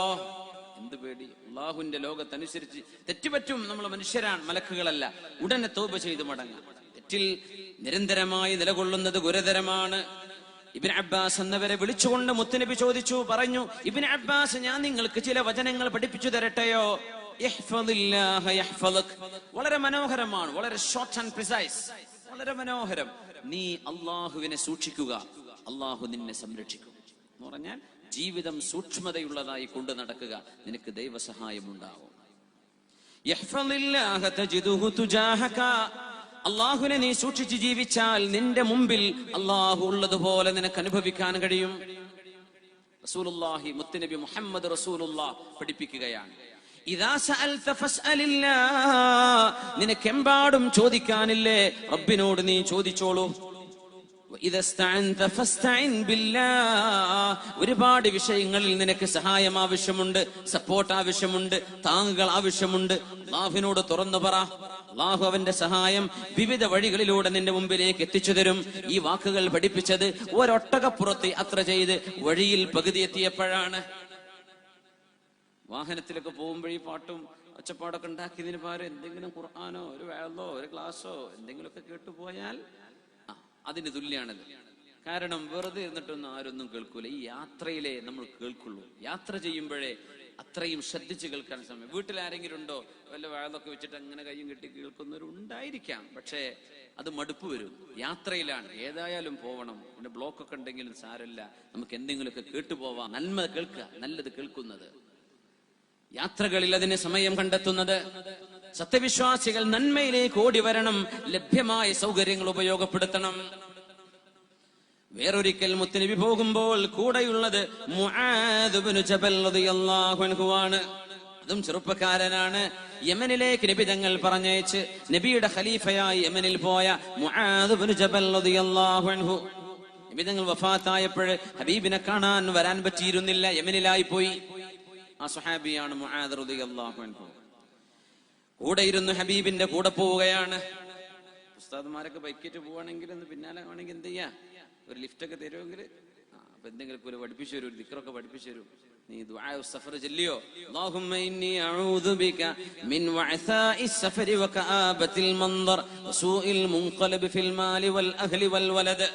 എന്ത് പേടി? അള്ളാഹുവിന്റെ ലോകത്തനുസരിച്ച് തെറ്റുപറ്റും. നമ്മൾ മനുഷ്യരാണ്, മലക്കുകളല്ല. ഉടനെ തൗബ ചെയ്ത് മടങ്ങാം. തെറ്റിൽ നിരന്തരമായി നിലകൊള്ളുന്നത് ഗുരുതരമാണ്. ഇബ്നു അബ്ബാസ് എന്നവരെ വിളിച്ചുകൊണ്ട് മുത്തുനബി ചോദിച്ചു, പറഞ്ഞു, ഇബ്നു അബ്ബാസ്, ഞാൻ നിങ്ങൾക്ക് ചില വചനങ്ങൾ പഠിപ്പിച്ചു തരട്ടെയോ? യഹ്ഫളില്ലാഹ യഹ്ഫളുക, വളരെ മനോഹരമാണ്, വളരെ ഷോർട്ട് ആൻഡ് പ്രിസൈസ്, വളരെ മനോഹരം. നീ അള്ളാഹുവിനെ സൂക്ഷിക്കുക, അള്ളാഹു നിന്നെ സംരക്ഷിക്കും എന്ന് പറഞ്ഞാൽ ജീവിതം സൂക്ഷ്മതയുള്ളതായി കൊണ്ടു നടക്കുക, നിനക്ക് ദൈവസഹായം ഉണ്ടാവും. യഹ്ഫളില്ലാഹ തജിദുഹു തുജാഹക, അള്ളാഹുവിനെ നീ സൂക്ഷിച്ച് ജീവിച്ചാൽ നിന്റെ മുമ്പിൽ അള്ളാഹു ഉള്ളതുപോലെ നിനക്ക് അനുഭവിക്കാൻ കഴിയും. റസൂലുള്ളാഹി മുത്തുനബി മുഹമ്മദ് റസൂലുള്ളാഹ് പഠിപ്പിക്കുകയാണ്, ഇദാ സഅൽത ഫസ്അലില്ലാഹ്, നിനക്കെമ്പാടും ചോദിക്കാനില്ലേ, റബ്ബിനോട് നീ ചോദിച്ചോളൂ. ഒരുപാട് വിഷയങ്ങളിൽ നിനക്ക് സഹായം ആവശ്യമുണ്ട്, സപ്പോർട്ട് ആവശ്യമുണ്ട്, താങ്ങുകൾ ആവശ്യമുണ്ട്. അല്ലാഹുവിനോട് തുറന്നു പറ. അല്ലാഹു അവന്റെ സഹായം വിവിധ വഴികളിലൂടെ നിന്റെ മുമ്പിലേക്ക് എത്തിച്ചു തരും. ഈ വാക്കുകൾ പഠിപ്പിച്ചത് ഒരൊട്ടകപ്പുറത്ത് യാത്ര ചെയ്ത് വഴിയിൽ പകുതി എത്തിയപ്പോഴാണ്. വാഹനത്തിലൊക്കെ പോകുമ്പോൾ ഈ പാട്ടും ഒച്ചപ്പാടൊക്കെ ഉണ്ടാക്കിയതിന് പകരം എന്തെങ്കിലും ഖുർആനോ ഒരു വേളോ ഒരു ക്ലാസ്സോ എന്തെങ്കിലുമൊക്കെ കേട്ടുപോയാൽ അതിന് തുല്യാണത്. കാരണം വെറുതെ ഇരുന്നിട്ടൊന്നും ആരൊന്നും കേൾക്കൂല. ഈ യാത്രയിലെ നമ്മൾ കേൾക്കുള്ളൂ. യാത്ര ചെയ്യുമ്പോഴേ അത്രയും ശ്രദ്ധിച്ച് കേൾക്കാൻ സമയം. വീട്ടിലാരെങ്കിലും ഉണ്ടോ വല്ല വാഴതൊക്കെ വെച്ചിട്ട് അങ്ങനെ കയ്യും കെട്ടി കേൾക്കുന്നവരുണ്ടായിരിക്കാം, പക്ഷേ അത് മടുപ്പ് വരും. യാത്രയിലാണ്, ഏതായാലും പോവണം. പിന്നെ ബ്ലോക്കൊക്കെ ഉണ്ടെങ്കിലും സാരമില്ല, നമുക്ക് എന്തെങ്കിലുമൊക്കെ കേട്ടുപോവാം. നന്മ കേൾക്കുക, നല്ലത് കേൾക്കുന്നത്. യാത്രകളിൽ അതിന് സമയം കണ്ടെത്തുന്നത്. സത്യവിശ്വാസികൾ നന്മയിലേക്ക് ഓടി വരണം, ലഭ്യമായ സൗകര്യങ്ങൾ ഉപയോഗപ്പെടുത്തണം. വേറൊരിക്കൽ മുത്തുനബി പോകുമ്പോൾ കൂടെയുള്ളത് മുആദ് ഇബ്നു ജബൽ റളിയല്ലാഹു അൻഹു ആണ്. അതും ചെറുപ്പക്കാരനാണ്. യമനിലേക്ക് നബി തങ്ങൾ പറഞ്ഞയച്ച് നബിയുടെ ഖലീഫയായി യമനിൽ പോയ മുആദ് ഇബ്നു ജബൽ റളിയല്ലാഹു അൻഹു. നബി തങ്ങൾ വഫാത്തായപ്പോൾ ഹബീബിനെ കാണാൻ വരാൻ പറ്റിയിരുന്നില്ല, യമനിലായി പോയി. ആ സ്വഹാബിയാണ് മുആദ് റളിയല്ലാഹു അൻഹു. കൂടെ ഇരുന്ന് ഹബീബിന്റെ കൂടെ പോവുകയാണ്. ഉസ്താദ്മാരൊക്കെ ബൈക്കേറ്റ് പോവാണെങ്കിൽ ഒന്ന് പിന്നാലെ ആണെങ്കിൽ എന്ത് ചെയ്യാ, ഒരു ലിഫ്റ്റൊക്കെ തരുമെങ്കിൽ അപ്പൊ എന്തെങ്കിലും ഒരു പഠിപ്പിച്ചു തരും, ഒരു ദിക്റൊക്കെ പഠിപ്പിച്ചു തരും. നീ ദുആ സഫർ ചൊല്ലിയോ, അല്ലാഹുമ്മ ഇന്നി അഊദു ബിക മിൻ വഅസാഇ സഫരി വകആബത്തിൽ മൻദർ വസൂഇൽ മുൻഖലബ് ഫിൽ മാലി വൽ അഹ്ലി വൽ വലദ്.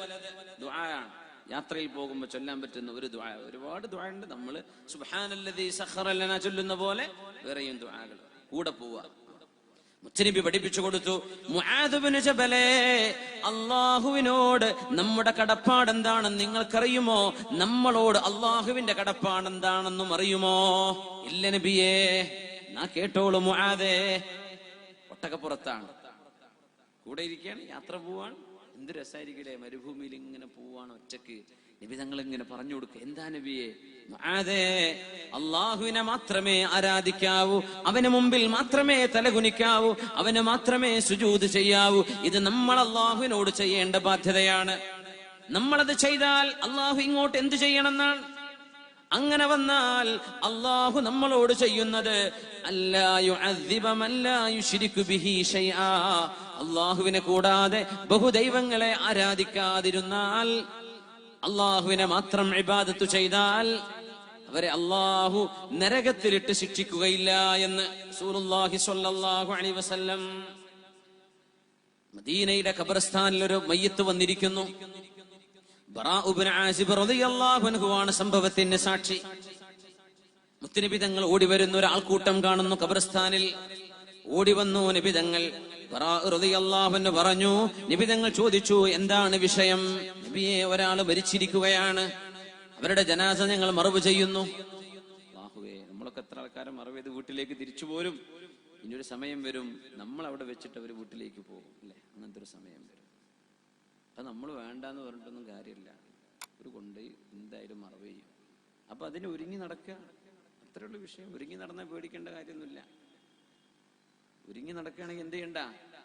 ദുആ യാത്രയിൽ പോകുമ്പോൾ ചൊല്ലാൻ പറ്റുന്ന ഒരു ദുആ. ഒരുപാട് ദുആ ഉണ്ട്. നമ്മൾ സുബ്ഹാനല്ലദീ സഖറ ലനാ ചൊല്ലുന്ന പോലെ വേറെയും ദുആകൾ കൂടെ പോവാ. മുത്തനബി പഠിപ്പിച്ചു കൊടുത്തു, മുആദ് ഇബ്നു ജബലേ, അല്ലാഹുവിനോട് നമ്മുടെ കടപ്പാട് എന്താണെന്ന് നിങ്ങൾക്കറിയുമോ? നമ്മളോട് അല്ലാഹുവിന്റെ കടപ്പാട് എന്താണെന്നും അറിയുമോ? ഇല്ല നബിയേ. നാ കേട്ടോളൂ മുആദേ. ഒട്ടകപ്പുറത്താണ്, കൂടെ ഇരിക്കുകയാണ്, യാത്ര പോവാണ്. എന്ത് രസായിരിക്കില്ലേ, മരുഭൂമിയിൽ ഇങ്ങനെ പോവാണ് ഒറ്റക്ക്. നബി തങ്ങൾ ഇങ്ങനെ പറഞ്ഞു കൊടുക്കുക, എന്താ നബിയെ? മുആദേ, അല്ലാഹുവിനെ മാത്രമേ ആരാധിക്കാവൂ, അവന് മുമ്പിൽ മാത്രമേ തലകുനിക്കാവൂ, അവന് മാത്രമേ സുജൂദ് ചെയ്യാവൂ. ഇത് നമ്മൾ അല്ലാഹുവിനോട് ചെയ്യേണ്ട ബാധ്യതയാണ്. നമ്മളത് ചെയ്താൽ അല്ലാഹു ഇങ്ങോട്ട് എന്ത് ചെയ്യണമെന്നാണ്? അങ്ങനെ വന്നാൽ അല്ലാഹു നമ്മളോട് ചെയ്യുന്നത് അല്ലാ യുഅദ്ദിബ മൻ ലാ യുശ്രികു ബിഹി ശൈആ. അല്ലാഹുവിനെ കൂടാതെ ബഹുദൈവങ്ങളെ ആരാധിക്കാതിരുന്നാൽ, അല്ലാഹുവിനെ മാത്രം ഇബാദത്ത് ചെയ്താൽ അവരെ അല്ലാഹു നരകത്തിലിട്ട് ശിക്ഷിക്കുകയില്ല എന്ന് റസൂലുള്ളാഹി സ്വല്ലല്ലാഹു അലൈഹി വസല്ലം. മദീനയിലെ ഖബർസ്ഥാനിൽ ഒരു മയ്യത്ത് വന്നിരിക്കുന്നു. ബറാ ഇബ്നു ആസിബ് റളിയല്ലാഹു അൻഹു ആണ് സംഭവത്തിന് സാക്ഷി. മുത്തുനബി തങ്ങൾ ഓടി വരുന്ന ഒരു ആൾക്കൂട്ടം കാണുന്നു ഖബർസ്ഥാനിൽ. ഓടി വന്നു നബി തങ്ങൾ. ബറാ റളിയല്ലാഹു അൻഹു പറഞ്ഞു, നബി തങ്ങൾ ചോദിച്ചു, എന്താണ് വിഷയം? നബിയെ, ഒരാൾ മരിച്ചിരിക്കുകയാണ്, അവരുടെ ജനാസ ഞങ്ങൾ മറവ് ചെയ്യുന്നു. അല്ലാഹുവേ, നമ്മളൊക്കെ എത്ര ആൾക്കാരെ മറവ് ചെയ്ത് വീട്ടിലേക്ക് തിരിച്ചു പോരും. ഇനിയൊരു സമയം വരും നമ്മൾ അവിടെ വെച്ചിട്ട് അവർ വീട്ടിലേക്ക് പോകും, അല്ലെ? അങ്ങനത്തെ ഒരു സമയം വരും. അത് നമ്മൾ വേണ്ടാന്ന് പറഞ്ഞിട്ടൊന്നും കാര്യമില്ല, ഒരു കൊണ്ടുപോയി എന്തായാലും മറവ് ചെയ്യും. അപ്പൊ അതിന് ഒരുങ്ങി നടക്കുക, അത്രയുള്ള വിഷയം. ഒരുങ്ങി നടന്നാൽ പേടിക്കേണ്ട കാര്യമൊന്നുമില്ല. ഒരുങ്ങി നടക്കുകയാണെങ്കിൽ എന്ത് ചെയ്യണ്ട,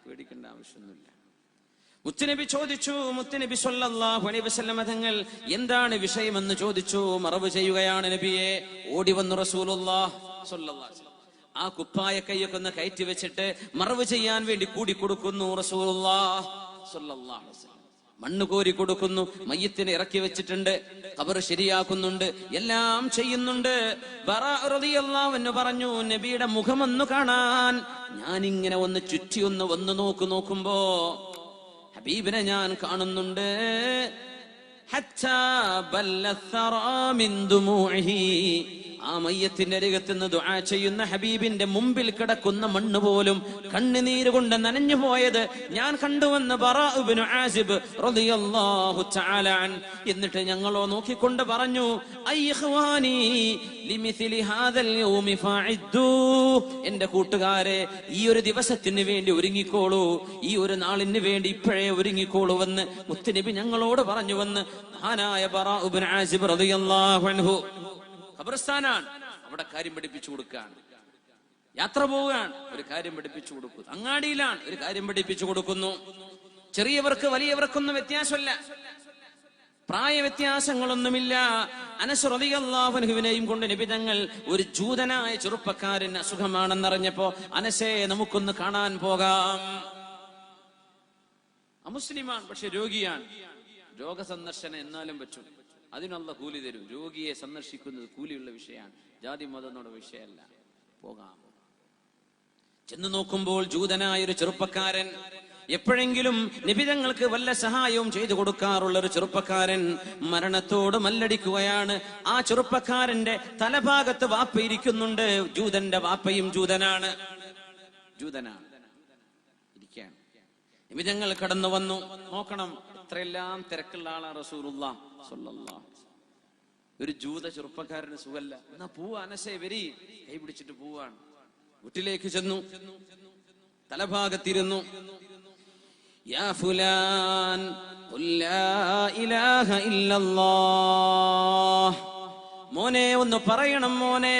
പേടിക്കേണ്ട ആവശ്യമൊന്നുമില്ല. മുത്തുനബി ചോദിച്ചു, മുത്തുനബി സ്വല്ലല്ലാഹു അലൈഹി വസല്ലം തങ്ങൾ എന്താണ് വിഷയമെന്ന് ചോദിച്ചു. മറവ് ചെയ്യുകയാണ് നബിയെ. ഓടി വന്നു റസൂലുള്ളാഹി സ്വല്ലല്ലാഹു അലൈഹി വസല്ലം. ആ കുപ്പായ കൈയൊക്കെ ഒന്ന് കയറ്റി വെച്ചിട്ട് മറവ് ചെയ്യാൻ വേണ്ടി കൂടി കൊടുക്കുന്നു റസൂലുള്ളാഹി സ്വല്ലല്ലാഹു അലൈഹി വസല്ലം. മണ്ണ് കോരി കൊടുക്കുന്നു, മയ്യത്തിനെ ഇറക്കി വെച്ചിട്ടുണ്ട്, ഖബർ ശരിയാക്കുന്നുണ്ട്, എല്ലാം ചെയ്യുന്നുണ്ട്. ബറാ റളിയല്ലാഹു അൻഹു പറഞ്ഞു, നബിയുടെ മുഖമൊന്നു കാണാൻ ഞാനിങ്ങനെ ഒന്ന് ചുറ്റി ഒന്ന് നോക്കുമ്പോ ഹബീബിനെ ഞാൻ കാണുന്നുണ്ട്. ഹത്താ ബല്ല ഥറാ മിൻ ദുമൂഇഹി. ആ മയ്യത്തിന്റെ അരികത്ത് നിന്ന് ദുആ ചെയ്യുന്ന ഹബീബിന്റെ മുമ്പിൽ കിടക്കുന്ന മണ്ണ് പോലും കണ്ണുനീര് കൊണ്ട് നനഞ്ഞു പോയത് ഞാൻ കണ്ടുവെന്ന് ബറാ ഇബ്നു ആസിബ് റളിയല്ലാഹു തആല അൻ. എന്നിട്ട് ഞങ്ങളോ നോക്കിക്കൊണ്ട് പറഞ്ഞു, അയ്യിഖ്വാനി ലിമിസ്ലി ഹാദൽ യൗമി ഫഅദ്ദു. എന്റെ കൂട്ടുകാരെ, ഈ ഒരു ദിവസത്തിന് വേണ്ടി ഒരുങ്ങിക്കോളൂ, ഈ ഒരു നാളിന് വേണ്ടി ഇപ്പോഴേ ഒരുങ്ങിക്കോളൂവെന്ന് മുത്തുനബി ഞങ്ങളോട് പറഞ്ഞുവെന്ന് മഹാനായ ബറാ ഇബ്നു ആസിബ് റളിയല്ലാഹു അൻഹു. ഖബർസ്ഥാനാണ്, അവിടെ കാര്യം പഠിപ്പിച്ചു കൊടുക്കുകയാണ്. യാത്ര പോവുകയാണ്, ഒരു കാര്യം പഠിപ്പിച്ചു കൊടുക്കുന്നു. അങ്ങാടിയിലാണ്, ഒരു കാര്യം പഠിപ്പിച്ചു കൊടുക്കുന്നു. ചെറിയവർക്ക് വലിയവർക്കൊന്നും വ്യത്യാസമില്ല, പ്രായ വ്യത്യാസങ്ങളൊന്നുമില്ല. അനസ് റളിയല്ലാഹു അൻഹുവിനെയും കൊണ്ട് നബി തങ്ങൾ ഒരു ജൂതനായ ചെറുപ്പക്കാരൻ അസുഖമാണെന്നറിഞ്ഞപ്പോ, അനസേ, നമുക്കൊന്ന് കാണാൻ പോകാം. അമുസ്ലിമാണ്, പക്ഷെ രോഗിയാണ്. രോഗസന്ദർശനം എന്നാലും പറ്റും, അതിനുള്ള കൂലി തരും. രോഗിയെ സന്ദർശിക്കുന്നത് കൂലിയുള്ള വിഷയമാണ്, ജാതി മതങ്ങളുടെ വിഷയമല്ല. പോകാം. ചെന്ന് നോക്കുമ്പോൾ ജൂതനായ ഒരു ചെറുപ്പക്കാരൻ, എപ്പോഴെങ്കിലും നിബിതങ്ങൾക്ക് വല്ല സഹായവും ചെയ്തു കൊടുക്കാറുള്ള ഒരു ചെറുപ്പക്കാരൻ മരണത്തോട് മല്ലടിക്കുകയാണ്. ആ ചെറുപ്പക്കാരന്റെ തലഭാഗത്ത് വാപ്പ ഇരിക്കുന്നുണ്ട്. ജൂതന്റെ വാപ്പയും ജൂതനാണ്. ഇരിക്കുകയാണ്. നിബിതങ്ങൾ കടന്നു വന്നു. നോക്കണം, എത്രയെല്ലാം തിരക്കുള്ള ആളാണ് റസൂലുള്ളാഹി സ്വല്ലല്ലാഹു അലൈഹി വസല്ലം. ഒരു ജൂത ചെറുപ്പക്കാരന് സുഖല്ല. എന്നാ പോവാ അനസേ, വരി. കൈ പിടിച്ചിട്ട് പോവാണ്. വീട്ടിലേക്ക് ചെന്നു, തലഭാഗത്തിരുന്നു. യാ ഫുലാൻ ഖുൽ ലാ ഇലാഹ ഇല്ലല്ലാഹ്, മോനെ ഒന്ന് പറയണം മോനെ,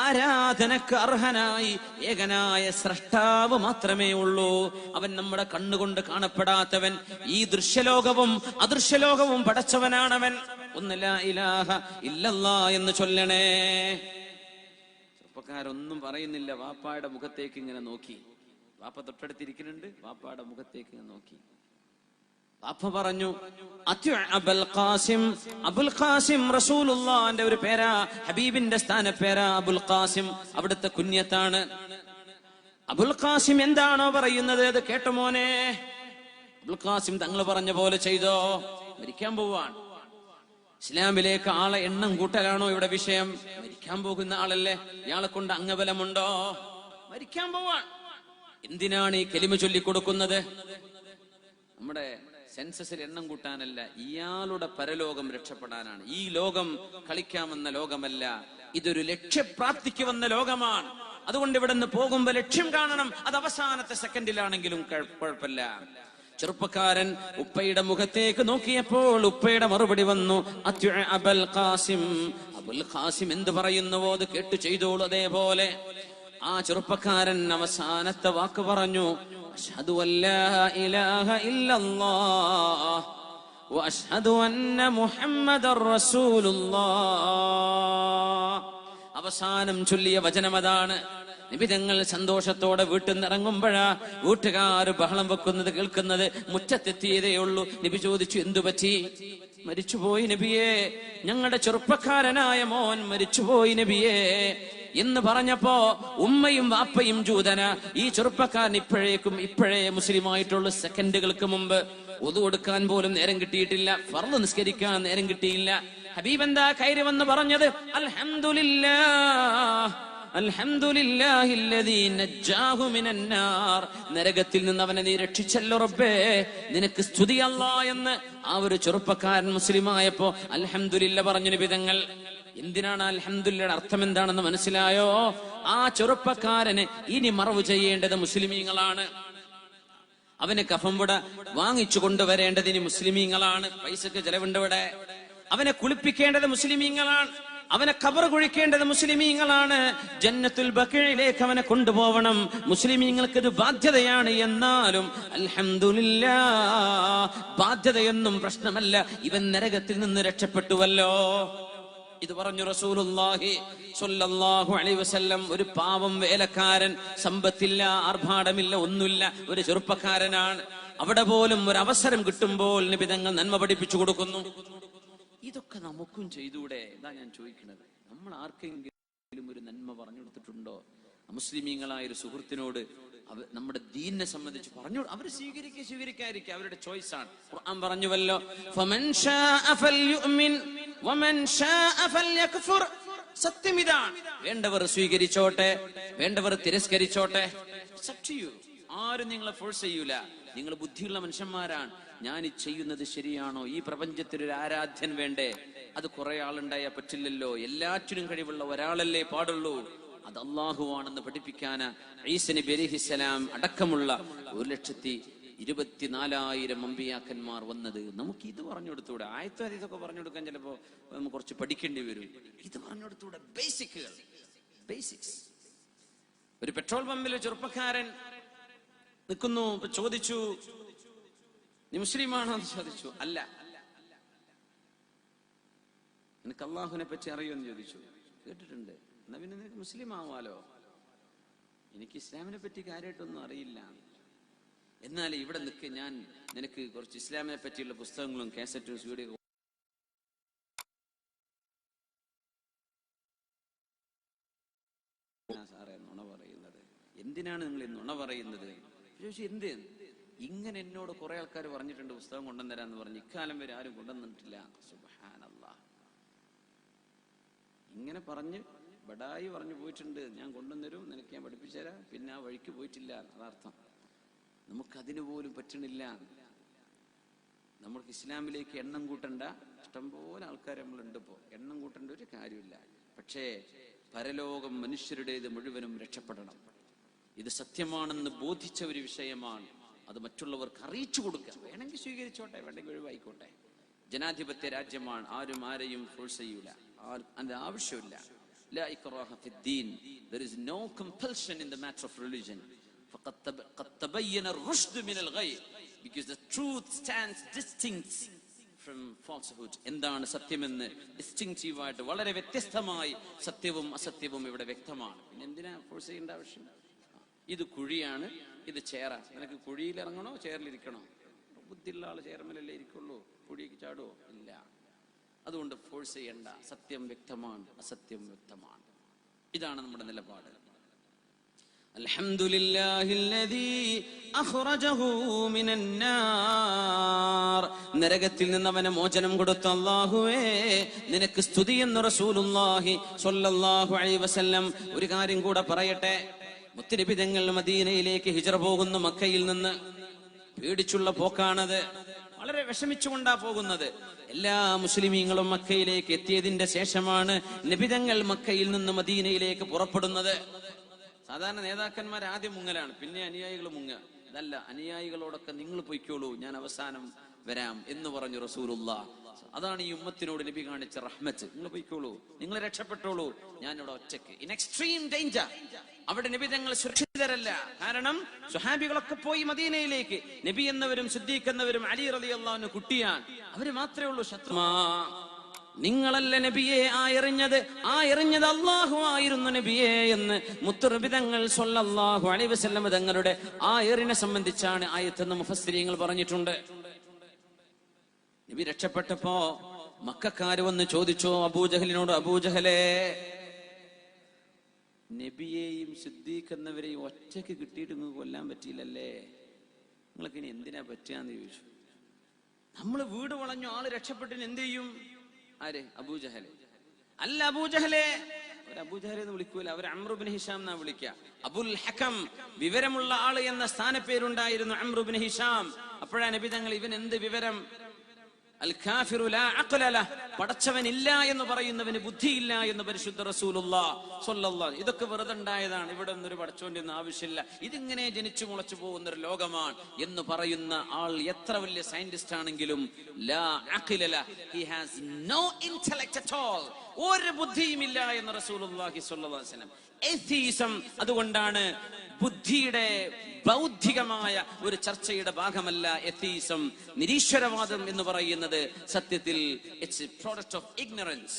ആരാധനക്ക് അർഹനായി ഏകനായ സ്രഷ്ടാവ് മാത്രമേ ഉള്ളൂ. അവൻ നമ്മുടെ കണ്ണുകൊണ്ട് കാണപ്പെടാത്തവൻ, ഈ ദൃശ്യലോകവും അദൃശ്യലോകവും പടച്ചവനാണവൻ. ഒന്ന് ലാ ഇലാഹ ഇല്ലല്ലാഹ് എന്ന് ചൊല്ലണേ. ചെറുപ്പക്കാരൊന്നും പറയുന്നില്ല. വാപ്പായുടെ മുഖത്തേക്ക് ഇങ്ങനെ നോക്കി. വാപ്പ തൊട്ടടുത്തിരിക്കുന്നുണ്ട്. വാപ്പായുടെ മുഖത്തേക്ക് ഇങ്ങനെ നോക്കി. വാപ്പ പറഞ്ഞു, അബുൽ ഖാസിം. അബുൽ ഖാസിം റസൂലുള്ളാഹിന്റെ ഒരു പേരാ, ഹബീബിന്റെ സ്ഥാനപ്പേരാ അബുൽ ഖാസിം. അവിടുത്തെ കുഞ്ഞത്താണ്. അബുൽ ഖാസിം എന്താണോ പറയുന്നത് അത് കേട്ടോ മോനെ. അബുൽ ഖാസിം തങ്ങൾ പറഞ്ഞ പോലെ ചെയ്തോ. മരിക്കാൻ പോവാൻ. ഇസ്ലാമിലേക്ക് ആളെ എണ്ണം കൂട്ടലാണോ ഇവിടെ വിഷയം? മരിക്കാൻ പോകുന്ന ആളല്ലേ, ഇയാളെ കൊണ്ട് അംഗബലമുണ്ടോ? മരിക്കാൻ പോവാൻ. എന്തിനാണ് ഈ കലിമ ചൊല്ലിക്കൊടുക്കുന്നത്? നമ്മുടെ സെൻസസിൽ എണ്ണം കൂട്ടാനല്ല, ഇയാളുടെ പരലോകം രക്ഷപ്പെടാനാണ്. ഈ ലോകം കളിക്കാമെന്ന ലോകമല്ല, ഇതൊരു ലക്ഷ്യപ്രാപ്തിക്ക് വന്ന ലോകമാണ്. അതുകൊണ്ട് ഇവിടെ നിന്ന് പോകുമ്പോ ലക്ഷ്യം കാണണം. അത് അവസാനത്തെ സെക്കൻഡിലാണെങ്കിലും കുഴപ്പമില്ല. ചെറുപ്പക്കാരൻ ഉപ്പയുടെ മുഖത്തേക്ക് നോക്കിയപ്പോൾ ഉപ്പയുടെ മറുപടി വന്നു, അബുൽ ഖാസിം. അബുൽ ഖാസിം എന്ത് പറയുന്നുവോ അത് കേട്ടു ചെയ്തോളൂ. അതേപോലെ ആ ചെറുപ്പക്കാരൻ അവസാനത്തെ വാക്ക് പറഞ്ഞു, അശ്ഹദു അല്ലാ ഇലാഹ ഇല്ലല്ലാഹ് വഅശ്ഹദു അന്ന മുഹമ്മദർ റസൂലുള്ളാഹ്. അവസാനം ചൊല്ലിയ വചനം അതാണ്. നിബിതങ്ങൾ സന്തോഷത്തോടെ വീട്ടിൽ നിന്ന് ഇറങ്ങുമ്പോഴാ വീട്ടുകാർ ബഹളം വെക്കുന്നത് കേൾക്കുന്നത്. മുറ്റത്തെത്തിയതേ ഉള്ളൂ. നബി ചോദിച്ചു, എന്തു പറ്റി? മരിച്ചുപോയി നബിയേ, ഞങ്ങളുടെ ചെറുപ്പക്കാരനായ മോൻ മരിച്ചുപോയി നബിയേ എന്ന് പറഞ്ഞപ്പോ ഉമ്മയും വാപ്പയും ജൂതന. ഈ ചെറുപ്പക്കാരൻ ഇപ്പോഴേ മുസ്ലിമായിട്ടുള്ള സെക്കൻഡുകൾക്ക് മുമ്പ് ഒതു കൊടുക്കാൻ പോലും നേരം കിട്ടിയിട്ടില്ല. ഫർള് നിസ്കരിക്കാൻ നേരം കിട്ടിയില്ല. ഹബീബ് എന്താ കയറി വന്ന് പറഞ്ഞത്? അൽഹംദുലില്ലാഹ് അൽഹംദുലില്ലാഹില്ലദീ നജ്ജാഹു മിനന്നാർ. നരകത്തിൽ നിന്ന് അവനെ നീ രക്ഷിച്ചല്ലോ റബ്ബേ, നിനക്ക് സ്തുതി അല്ലാഹ് എന്ന് ആ ഒരു ചെറുപ്പക്കാരൻ മുസ്ലിമായപ്പോ അൽഹംദുലില്ലാ പറഞ്ഞു നിബിതങ്ങൾ. എന്തിനാണ് അൽഹംദുലില്ലയുടെ അർത്ഥം എന്താണെന്ന് മനസ്സിലായോ? ആ ചെറുപ്പക്കാരന് ഇനി മറവ് ചെയ്യേണ്ടത് മുസ്ലിമീങ്ങളാണ്. അവന് കഫംപുട വാങ്ങിച്ചു കൊണ്ടുവരേണ്ടത് ഇനി മുസ്ലിമീങ്ങളാണ്. പൈസക്ക് ചെലവുണ്ട് ഇവിടെ. അവനെ കുളിപ്പിക്കേണ്ടത് മുസ്ലിമീങ്ങളാണ്. അവനെ ഖബർ കുഴിക്കേണ്ടത് മുസ്ലിമീങ്ങളാണ്. ജന്നത്തുൽ ബഖീഇലേക്ക് അവനെ കൊണ്ടുപോകണം. മുസ്ലിമീങ്ങൾക്ക് ഇത് ബാധ്യതയാണ്. എന്നാലും അൽഹംദുലില്ലാഹ്, ബാധ്യതയൊന്നും പ്രശ്നമല്ല. ഇവൻ നരകത്തിൽ നിന്ന് രക്ഷപ്പെട്ടുവല്ലോ. ഇത് പറഞ്ഞു റസൂലുള്ളാഹി സ്വല്ലല്ലാഹു അലൈഹി വസല്ലം. ഒരു പാവം വേലക്കാരൻ, സമ്പത്തില്ല, ആർഭാടമില്ല, ഒന്നുമില്ല, ഒരു ചെറുപ്പക്കാരനാണ്. അവിടെ പോലും ഒരു അവസരം കിട്ടുമ്പോൾ നിബിതങ്ങൾ നന്മ പഠിപ്പിച്ചു കൊടുക്കുന്നു. ഇതൊക്കെ നമുക്കും ചെയ്തൂടെ? ഇതാ ഞാൻ ചോദിക്കുന്നത്. നമ്മൾ ആർക്കെങ്കിലും ഒരു നന്മ പറഞ്ഞു കൊടുത്തിട്ടുണ്ടോ? മുസ്ലിമീങ്ങളായ ഒരു സുഹൃത്തിനോട് നമ്മുടെ ദീനിനെ സംബന്ധിച്ച് പറഞ്ഞു. അവർ സ്വീകരിക്കാതിരിക്കുക അവരുടെ ചോയ്സ് ആണ്. ഖുർആൻ പറഞ്ഞുവല്ലോ, ഫമൻ ശാഅ ഫൽയുമിൻ വമൻ ശാഅ ഫൽയക്ഫുർ. സത്യം ഇതാണ്. വേണ്ടവർ സ്വീകരിച്ചോട്ടെ, വേണ്ടവർ തിരസ്കരിച്ചോട്ടെ. ആരും നിങ്ങളെ ഫോഴ്സ് ചെയ്യൂല. നിങ്ങൾ ബുദ്ധിയുള്ള മനുഷ്യന്മാരാണ്. ഞാൻ ഈ ചെയ്യുന്നത് ശരിയാണോ? ഈ പ്രപഞ്ചത്തിൽ ഒരു ആരാധ്യൻ വേണ്ടേ? അത് കുറെ ആളുണ്ടായാൽ പറ്റില്ലല്ലോ. എല്ലാറ്റിനും കഴിവുള്ള ഒരാളല്ലേ പാടുള്ളൂ. അത് അള്ളാഹുവാണെന്ന് പഠിപ്പിക്കാന് ഈസാ നബി അലൈഹിസ്സലാം അടക്കമുള്ള 1,24,000 അമ്പിയാക്കന്മാർ വന്നത്. നമുക്ക് ഇത് പറഞ്ഞു കൊടുത്തൂടെ? ആയത്തും ഹദീസൊക്കെ പറഞ്ഞു കൊടുക്കാൻ ചിലപ്പോ നമുക്ക് കുറച്ച് പഠിക്കേണ്ടി വരും. ഇത് പറഞ്ഞു കൊടുത്തൂടെ? ബേസിക്സ്. ഒരു പെട്രോൾ പമ്പിൽ ചെറുപ്പക്കാരൻ നിൽക്കുന്നു. ചോദിച്ചു, നീ മുസ്ലിമാണോ എന്ന് ചോദിച്ചു. അല്ല. നിനക്ക് അള്ളാഹുവിനെ പറ്റി അറിയുമെന്ന് ചോദിച്ചു. കേട്ടിട്ടുണ്ട്. എന്നാ പിന്നെ നിനക്ക് മുസ്ലിം ആവാലോ. എനിക്ക് ഇസ്ലാമിനെ പറ്റി കാര്യമായിട്ടൊന്നും അറിയില്ല. എന്നാൽ ഇവിടെ നിൽക്ക്, ഞാൻ നിനക്ക് കുറച്ച് ഇസ്ലാമിനെ പറ്റിയുള്ള പുസ്തകങ്ങളും കാസറ്റും വീഡിയോ. സാറേ നുണ പറയുന്നത് എന്തിനാണ് നിങ്ങൾ ഈ നുണ പറയുന്നത്? ചോദിച്ചു, എന്ത്? ഇങ്ങനെ എന്നോട് കുറെ ആൾക്കാർ പറഞ്ഞിട്ടുണ്ട് പുസ്തകം കൊണ്ടുവന്നരാന്ന് പറഞ്ഞ്. ഇക്കാലം വരെ ആരും കൊണ്ടുവന്നിട്ടില്ല. സുബ്ഹാനല്ലാഹ്. ഇങ്ങനെ പറഞ്ഞ് ബടായി പറഞ്ഞു പോയിട്ടുണ്ട്. ഞാൻ കൊണ്ടുവന്നരും, നിനക്ക് ഞാൻ പഠിപ്പിച്ചുതരാം. പിന്നെ ആ വഴിക്ക് പോയിട്ടില്ല. അതർത്ഥം നമുക്കതിന് പോലും പറ്റണില്ല. നമ്മൾക്ക് ഇസ്ലാമിലേക്ക് എണ്ണം കൂട്ടണ്ട. ഇഷ്ടംപോലെ ആൾക്കാർ നമ്മളുണ്ട്. ഇപ്പോ എണ്ണം കൂട്ടേണ്ട ഒരു കാര്യമില്ല. പക്ഷേ പരലോകം മനുഷ്യരുടേത് മുഴുവനും രക്ഷപ്പെടണം. ഇത് സത്യമാണെന്ന് ബോധിച്ച ഒരു വിഷയമാണ്. അത് മറ്റുള്ളവർക്ക് അറിയിച്ചു കൊടുക്കുക. വേണമെങ്കിൽ സ്വീകരിച്ചോട്ടെ, വേണമെങ്കിൽ ഒഴിവായിക്കോട്ടെ. ജനാധിപത്യ രാജ്യമാണ്, ആരും ആരെയും ഫോഴ്സ് ചെയ്യൂല, അതിന്റെ ആവശ്യമില്ല. ലാ ഇക്റാഹ ഫിദ്ദീൻ, there is no compulsion in the matter of religion. فقد تبين الرشد من الغي, because the truth stands distinct from falsehood. എന്താണ് സത്യമെന്ന് ഡിസ്റ്റിങ്റ്റീവ് ആയിട്ട് വളരെ വ്യത്യസ്തമായി സത്യവും അസത്യവും ഇവിടെ വ്യക്തമാണ്. പിന്നെ എന്തിനാ ഫോഴ്സ് ചെയ്യേണ്ട ആവശ്യം? ഇത് കുഴിയാണ്, ഇത് ചേറ. നിനക്ക് കുഴിയിൽ ഇറങ്ങണോ ചേറിലിരിക്കണോ? ബുദ്ധിയുള്ള ആള് ചേർമലല്ലേ ഇരിക്കുള്ളൂ, കുഴിക്ക് ചാടുവോ? ഇല്ല. അതുകൊണ്ട് ഫോഴ്സ് ചെയ്യണ്ട. സത്യം വ്യക്തമാണ്, അസത്യം വ്യക്തമാണ്. ഇതാണ് നമ്മുടെ നിലപാട്. അൽഹംദുലില്ലാഹില്ലദീ അഖ്റജഹു മിനന്നാർ, നരകത്തിൽ നിന്ന് അവനെ മോചനം കൊടുത്ത അല്ലാഹുവേ നിനക്ക് സ്തുതി എന്ന് റസൂലുള്ളാഹി സ്വല്ലല്ലാഹു അലൈഹി വസല്ലം. ഒരു കാര്യം കൂടെ പറയട്ടെ, മുത്തുനബി തങ്ങൾ മദീനയിലേക്ക് ഹിജ്റ പോകുന്നു. മക്കയിൽ നിന്ന് പേടിച്ചുള്ള പോക്കാണത്, വളരെ വിഷമിച്ചുകൊണ്ടാ പോകുന്നത്. എല്ലാ മുസ്ലിമീങ്ങളും മക്കയിലേക്ക് എത്തിയതിന്റെ ശേഷമാണ് നബിതങ്ങൾ മക്കയിൽ നിന്ന് മദീനയിലേക്ക് പുറപ്പെടുന്നത്. സാധാരണ നേതാക്കന്മാർ ആദ്യം മുങ്ങലാണ്, പിന്നെ അനുയായികൾ മുങ്ങുക. അതല്ല, അനുയായികളോടൊക്കെ നിങ്ങൾ പൊയ്ക്കോളൂ, ഞാൻ അവസാനം വരാം എന്ന് പറഞ്ഞു റസൂലുള്ളാഹ്. അതാണ് ഈ ഉമ്മത്തിനോട് നബി കാണിച്ച റഹ്മത്ത്. നിങ്ങൾ പൊയ്ക്കോളൂ, നിങ്ങൾ രക്ഷപ്പെട്ടോളൂ, ഞാൻ ഇവിടെ ഒറ്റയ്ക്ക്. In extreme danger. അവിടെ നബി തങ്ങൾ സുരക്ഷിതരല്ല. കാരണം സ്വഹാബികളൊക്കെ പോയി മദീനയിലേക്ക്. നബി എന്നവരും സിദ്ദീഖ് എന്നവരും അലി റളിയല്ലാഹു അൻഹു കുട്ടിയാണ്, അവര് മാത്രമേ ഉള്ളൂ ശത്രു. നിങ്ങളല്ല നബിയെ എറിഞ്ഞത് അല്ലാഹു ആയിരുന്നു നബിയെ എന്ന് മുത്തുനബി തങ്ങൾ സ്വല്ലല്ലാഹു അലൈഹി വസല്ലം തങ്ങളുടെ ആ എറിനെ സംബന്ധിച്ചാണ് ആയത്തെന്ന് മുഫസ്സിരീങ്ങൾ പറഞ്ഞിട്ടുണ്ട്. നബി രക്ഷപ്പെട്ടപ്പോ മക്കക്കാര് വന്ന് ചോദിച്ചു അബൂജഹലിനോട്, അബൂജഹലേ, നബിയെയും സിദ്ദീഖ് എന്നവരെയും ഒറ്റയ്ക്ക് കിട്ടിയിട്ട് നിങ്ങൾക്ക് കൊല്ലാൻ പറ്റിയില്ലല്ലേ, നിങ്ങൾക്ക് ഇനി എന്തിനാ പറ്റുകയെന്ന് ചോദിച്ചു. നമ്മള് വീട് വളഞ്ഞു, ആള് രക്ഷപ്പെട്ടിന് എന്ത് ചെയ്യും? ആര്? അബൂജഹല്. അല്ല, അബൂജഹലെ ഒരു അബൂജഹലെ എന്ന് വിളിക്കൂല, അവർ അംറു ഇബ്നു ഹിഷാം എന്നാ വിളിക്കുക. അബുൽ ഹകം, വിവരമുള്ള ആള് എന്ന സ്ഥാനപ്പേരുണ്ടായിരുന്നു അംറു ഇബ്നു ഹിഷാം. അപ്പോഴാ നബി തങ്ങൾ ഇവൻ എന്ത് വിവരം? അൽ കാഫിറു ലാ അഖ്ല ലഹ്, പടച്ചവനില്ല എന്ന് പറയുന്നവന് ബുദ്ധിയില്ല എന്ന് പരിശുദ്ധ റസൂലുള്ളാഹി സ്വല്ലല്ലാഹു. ഇതൊക്കെ വെറുതെ ഉണ്ടായതാണ്, ഇവിടെ ഒന്നൊരു പടച്ചോന്റെ ഒന്നും ആവശ്യമില്ല, ഇതിങ്ങനെ ജനിച്ചു മുളച്ചു പോകുന്ന ഒരു ലോകമാണ് എന്ന് പറയുന്ന ആൾ എത്ര വലിയ സയന്റിസ്റ്റ് ആണെങ്കിലും ലാ അഖ്ല ലഹ്, he has no intellect at all, ഒരു ബുദ്ധിയുമില്ല എന്ന് റസൂലുള്ളാഹി സ്വല്ലല്ലാഹു അലൈഹി വസല്ലം. എത്തീസം, അതുകൊണ്ടാണ് ബുദ്ധിയുടെ ബൗദ്ധികമായ ഒരു ചർച്ചയുടെ ഭാഗമല്ല എത്തീസം. നിരീശ്വരവാദം എന്ന് പറയുന്നത് സത്യത്തിൽ it's A product of ignorance,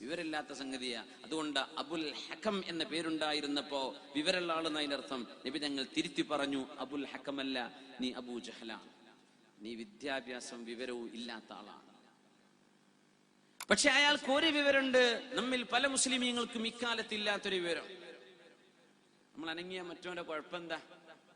വിവരമില്ലാത്ത സംഗതിയാ. അതുകൊണ്ട് അബുൽ ഹകം എന്ന പേരുണ്ടായിരുന്നപ്പോ വിവരമുള്ള ആളെന്ന് അതിനർത്ഥം. നബി തങ്ങൾ തിരുത്തി പറഞ്ഞു, അബുൽ ഹക്കമല്ല, നീ അബൂജഹലാണ്, നീ വിദ്യാഭ്യാസം വിവരവും ഇല്ലാത്ത ആളാണ്. പക്ഷെ അയാൾക്ക് ഒരു വിവരമുണ്ട്, നമ്മിൽ പല മുസ്ലിമീങ്ങൾക്കും ഇക്കാലത്തില്ലാത്തൊരു വിവരം. നമ്മൾ അനങ്ങിയ മറ്റവന്റെ കുഴപ്പമെന്താ?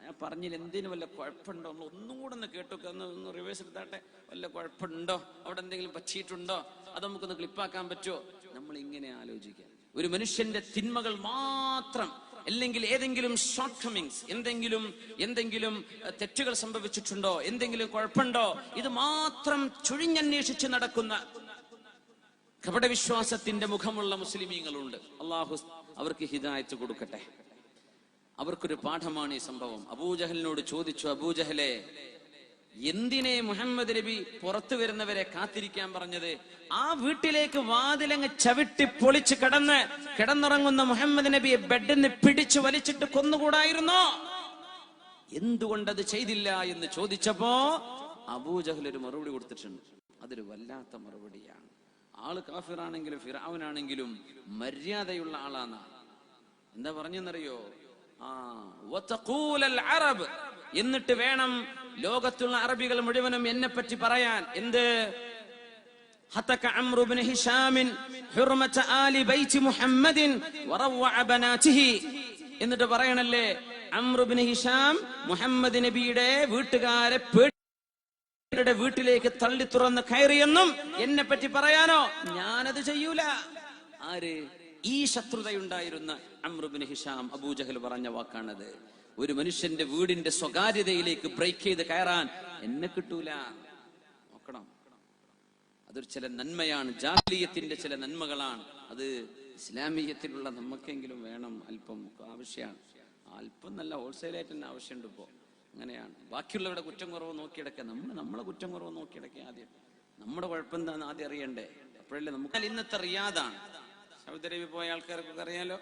ഞാൻ പറഞ്ഞില്ല, എന്തിനു വല്ല കുഴപ്പമുണ്ടോ? നമ്മൾ ഒന്നും കൂടെ ഒന്ന് കേട്ടൊക്കെ ഒന്ന് റിവേഴ്സ് എടുത്താട്ടെ, വല്ല കുഴപ്പമുണ്ടോ, അവിടെ എന്തെങ്കിലും പറ്റിയിട്ടുണ്ടോ, അത് നമുക്കൊന്ന് ക്ലിപ്പാക്കാൻ പറ്റുമോ? നമ്മൾ ഇങ്ങനെ ആലോചിക്കാം. ഒരു മനുഷ്യന്റെ തിന്മകൾ മാത്രം, അല്ലെങ്കിൽ ഏതെങ്കിലും ഷോർട്ട് കമ്മിങ്സ്, എന്തെങ്കിലും തെറ്റുകൾ സംഭവിച്ചിട്ടുണ്ടോ, എന്തെങ്കിലും കുഴപ്പമുണ്ടോ, ഇത് മാത്രം ചുഴിഞ്ഞന്വേഷിച്ച് നടക്കുന്ന കപടവിശ്വാസത്തിന്റെ മുഖമുള്ള മുസ്ലിമീങ്ങളുണ്ട്. അള്ളാഹു അവർക്ക് ഹിദായത്ത് കൊടുക്കട്ടെ. അവർക്കൊരു പാഠമാണ് ഈ സംഭവം. അബൂജഹലിനോട് ചോദിച്ചു, അബൂജഹലെ, എന്തിനെ മുഹമ്മദ് നബി പുറത്തു വരുന്നവരെ കാത്തിരിക്കാൻ പറഞ്ഞത്? ആ വീട്ടിലേക്ക് വാതിലങ്ങ് ചവിട്ടി പൊളിച്ച് കിടന്നുറങ്ങുന്ന മുഹമ്മദ് നബിയെ ബെഡിൽ നിന്ന് പിടിച്ചു വലിച്ചിട്ട് കൊന്നുകൂടായിരുന്നോ? എന്തുകൊണ്ടത് ചെയ്തില്ല എന്ന് ചോദിച്ചപ്പോ അബൂജഹൽ ഒരു മറുപടി കൊടുത്തിട്ടുണ്ട്. അതൊരു വല്ലാത്ത മറുപടിയാണ്. ആള് കാഫിറാണെങ്കിലും ഫിർഔനാണെങ്കിലും മര്യാദയുള്ള ആളാണ്. എന്താ പറഞ്ഞെന്നറിയോ? എന്നിട്ട് വേണം ലോകത്തുള്ള അറബികൾ മുഴുവനും എന്നെ പറ്റി പറയാൻ. എന്ത്? ഹതക അംറു ഇബ്നു ഹിശാമിൻ ഹുർമത ആലി ബൈതി മുഹമ്മദിൻ വറവഅ ബനാതിഹി. എന്നിട്ട് പറയണല്ലേ, അംറു ഇബ്നു ഹിശാം മുഹമ്മദ് നബിയുടെ വീട്ടുകാരെ വീട്ടിലേക്ക് തള്ളി തുറന്ന് കയറിയെന്നും എന്നെ പറ്റി പറയാനോ? ഞാനത് ചെയ്യൂല. ആര്? ഈ ശത്രുതയുണ്ടായിരുന്ന അംറു ഇബ്നു ഹിശാം അബൂജഹൽ പറഞ്ഞ വാക്കാണത്. ഒരു മനുഷ്യന്റെ വീടിന്റെ സ്വകാര്യതയിലേക്ക് ബ്രേക്ക് ചെയ്ത് കയറാൻ എന്നെ കിട്ടൂല. നോക്കണം, അതൊരു ചില നന്മയാണ്, ജാഹിലിയ്യത്തിന്റെ ചില നന്മകളാണ്. അത് ഇസ്ലാമിയത്തിലുള്ള നമുക്കെങ്കിലും വേണം, അല്പം ആവശ്യമാണ്. അല്പം നല്ല ഹോൾസെയിലായിട്ട് തന്നെ ആവശ്യമുണ്ട്. ഇപ്പോ അങ്ങനെയാണ്. ബാക്കിയുള്ളവരുടെ കുറ്റം കുറവ് നോക്കിയെടുക്കുക, നമ്മളെ കുറ്റം കുറവ് നോക്കിയെടുക്കുക. ആദ്യം നമ്മുടെ കുഴപ്പം എന്താണെന്ന് ആദ്യം അറിയണ്ടേ, അപ്പോഴല്ലേ നമുക്ക്. ഇന്നത്തെ റിയാദാണ്, സൗദി അറേബ്യ പോയ ആൾക്കാർക്കൊക്കെ അറിയാലോ.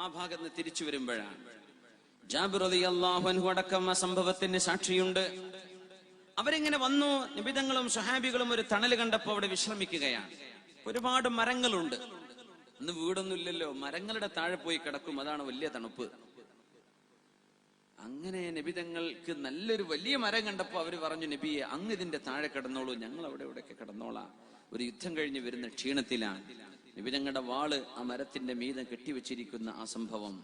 ആ ഭാഗത്ത് നിന്ന് തിരിച്ചു വരുമ്പോഴാണ് ജാബിർ റളിയല്ലാഹു അൻഹു അടക്കം ആ സംഭവത്തിന് സാക്ഷിയുണ്ട്. അവരിങ്ങനെ വന്നു, നബിതങ്ങളും സ്വഹാബികളും ഒരു തണല് കണ്ടപ്പോൾ അവിടെ വിശ്രമിക്കുകയാണ്. ഒരുപാട് മരങ്ങളുണ്ട്, ഇന്ന് വീടൊന്നും ഇല്ലല്ലോ, മരങ്ങളുടെ താഴെ പോയി കിടക്കും, അതാണ് വലിയ തണുപ്പ്. അങ്ങനെ നബിതങ്ങൾക്ക് നല്ലൊരു വലിയ മരം കണ്ടപ്പോൾ അവര് പറഞ്ഞു, നബിയെ അങ്ങ് ഇതിന്റെ താഴെ കിടന്നോളൂ, ഞങ്ങൾ അവിടെ ഇവിടെയൊക്കെ കിടന്നോളാം. ഒരു യുദ്ധം കഴിഞ്ഞ് വരുന്ന ക്ഷീണത്തിലാണ്. നബിതങ്ങളുടെ വാള് ആ മരത്തിന്റെ മീതെ കെട്ടിവെച്ചിരിക്കുന്ന ആ സംഭവം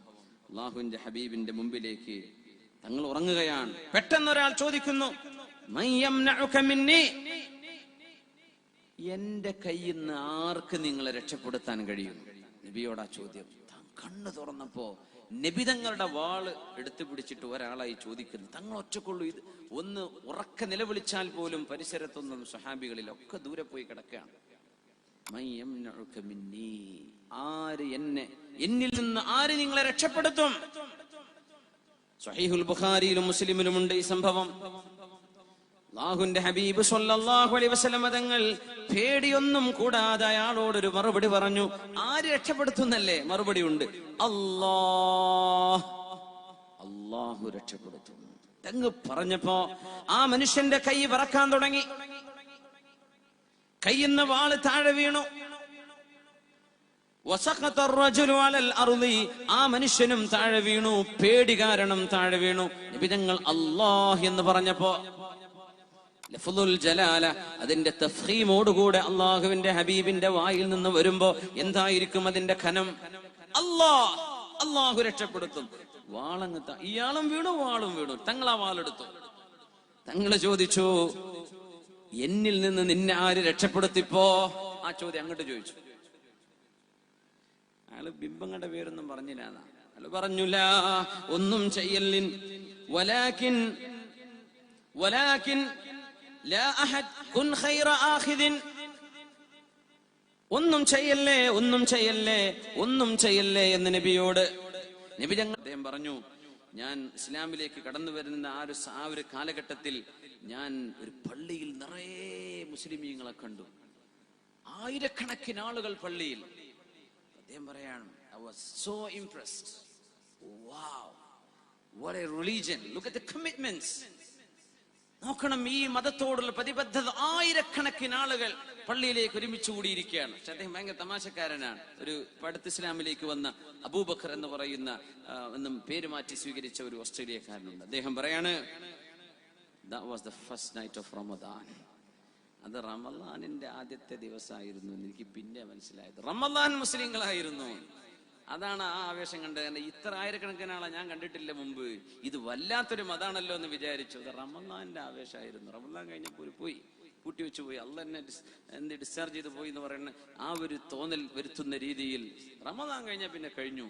അള്ളാഹുവിന്റെ ഹബീബിന്റെ മുമ്പിലേക്ക് തങ്ങൾ ഉറങ്ങുകയാണ്. പെട്ടെന്ന് ഒരാൾ ചോദിക്കുന്നു, എന്റെ കയ്യിൽ നിന്ന് ആർക്ക് നിങ്ങളെ രക്ഷപ്പെടുത്താൻ കഴിയും? നബിയോടാ ചോദ്യം. കണ്ണു തുറന്നപ്പോ നബിതങ്ങളുടെ വാള് എടുത്തു പിടിച്ചിട്ട് ഒരാളായി ചോദിക്കുന്നു. തങ്ങൾ ഒറ്റക്കൊള്ളു. ഇത് ഒന്ന് ഉറക്ക നിലവിളിച്ചാൽ പോലും പരിസരത്തൊന്നും സ്വഹാബികളിലൊക്കെ ദൂരെ പോയി കിടക്കുകയാണ്. എന്നിൽ നിന്ന് ആര് നിങ്ങളെ രക്ഷപ്പെടുത്തും? സ്വഹീഹുൽ ബുഖാരിയിലും മുസ്ലിമിലുമുണ്ട് ഈ സംഭവം. അല്ലാഹുവിന്റെ ഹബീബ് സ്വല്ലല്ലാഹു അലൈഹി വസല്ലം തങ്ങൾ പേടിയൊന്നും കൂടാതെ അയാളോടൊരു മറുപടി പറഞ്ഞു. ആര് രക്ഷപ്പെടുത്തുന്നല്ലേ? മറുപടി ഉണ്ട്, അല്ലാഹു രക്ഷപ്പെടുത്തും. തങ്ങൾ പറഞ്ഞപ്പോ ആ മനുഷ്യന്റെ കൈ വിറക്കാൻ തുടങ്ങി. കയ്യിന്ന് വാള് താഴെ വീണു. ആ മനുഷ്യനും താഴെ വീണു, പേടി കാരണം താഴെ വീണു. നബി തങ്ങൾ അല്ലാഹ് എന്ന് പറഞ്ഞപ്പോ ലഫ്ളുൽ ജലാല, അതിന്റെ തഫ്ഖീമോടുകൂടെ അള്ളാഹുവിന്റെ ഹബീബിന്റെ വായിൽ നിന്ന് വരുമ്പോ എന്തായിരിക്കും അതിന്റെ ഖനം? അല്ലാഹ്, അല്ലാഹു രക്ഷപ്പെടുത്തും. വാളങ്ങ് ഇയാളും വീണു, വാളും വീണു. തങ്ങൾ ആ വാളെടുത്തു. തങ്ങള് ചോദിച്ചു, എന്നിൽ നിന്ന് നിന്നെ ആര് രക്ഷപ്പെടുത്തിപ്പോ? ആ ചോദ്യം അങ്ങോട്ട് ചോദിച്ചു. അയാള് ബിംബങ്ങളുടെ പേരൊന്നും പറഞ്ഞില്ല. അയാള് പറഞ്ഞില്ല, ഒന്നും ചെയ്യല്ലിൻ, വലാകിൻ ലാ അഹദ് കുൻ ഖൈറ ആഖിദിൻ. ഒന്നും ചെയ്യല്ലേ, ഒന്നും ചെയ്യല്ലേ, ഒന്നും ചെയ്യല്ലേ എന്ന് നബിയോട് നബി അദ്ദേഹം പറഞ്ഞു. ഞാൻ ഇസ്ലാമിലേക്ക് കടന്നു വരുന്ന ആ ഒരു കാലഘട്ടത്തിൽ ഞാൻ ഒരു പള്ളിയിൽ നിറയെ മുസ്ലിമീങ്ങളെ കണ്ടു, ആയിരക്കണക്കിന് ആളുകൾ പള്ളിയിൽ. അദ്ദേഹം പറയാണ്, I was so impressed. Wow, what a religion. Look at the commitments. നോക്കണം, ഈ മതത്തോടുള്ള പ്രതിബദ്ധത. ആയിരക്കണക്കിന് ആളുകൾ പള്ളിയിലേക്ക് ഒരുമിച്ച് കൂടിയിരിക്കുകയാണ്. പക്ഷെ അദ്ദേഹം ഭയങ്കര തമാശക്കാരനാണ്. ഒരു അടുത്ത് ഇസ്ലാമിലേക്ക് വന്ന അബൂബക്കർ എന്ന് പറയുന്ന എന്നും പേര് മാറ്റി സ്വീകരിച്ച ഒരു ഓസ്ട്രേലിയക്കാരനുണ്ട്. അദ്ദേഹം പറയാണ്, that was the first night of Ramadan. അത് റമളാനിന്റെ ആദ്യത്തെ ദിവസമായിരുന്നു. എനിക്ക് പിന്നെ മനസ്സിലായത് റമളാൻ മുസ്ലിങ്ങളായിരുന്നു. അതാണ് ആ ആവേശം കണ്ടത്. കാരണം ഇത്ര ആയിരക്കണക്കിന് ആളെ ഞാൻ കണ്ടിട്ടില്ല മുമ്പ്. ഇത് വല്ലാത്തൊരു മതാണല്ലോ എന്ന് വിചാരിച്ചു. അത് റമളാന്റെ ആവേശമായിരുന്നു. റമളാൻ കഴിഞ്ഞപ്പോൾ പോയി പൂട്ടി വെച്ച് പോയി, അള്ളാഹ് എന്നെ ഡിസ്ചാർജ് ചെയ്ത് പോയി എന്ന് പറയുന്ന ആ ഒരു തോന്നൽ വരുത്തുന്ന രീതിയിൽ റമളാൻ കഴിഞ്ഞാൽ പിന്നെ കഴിഞ്ഞു.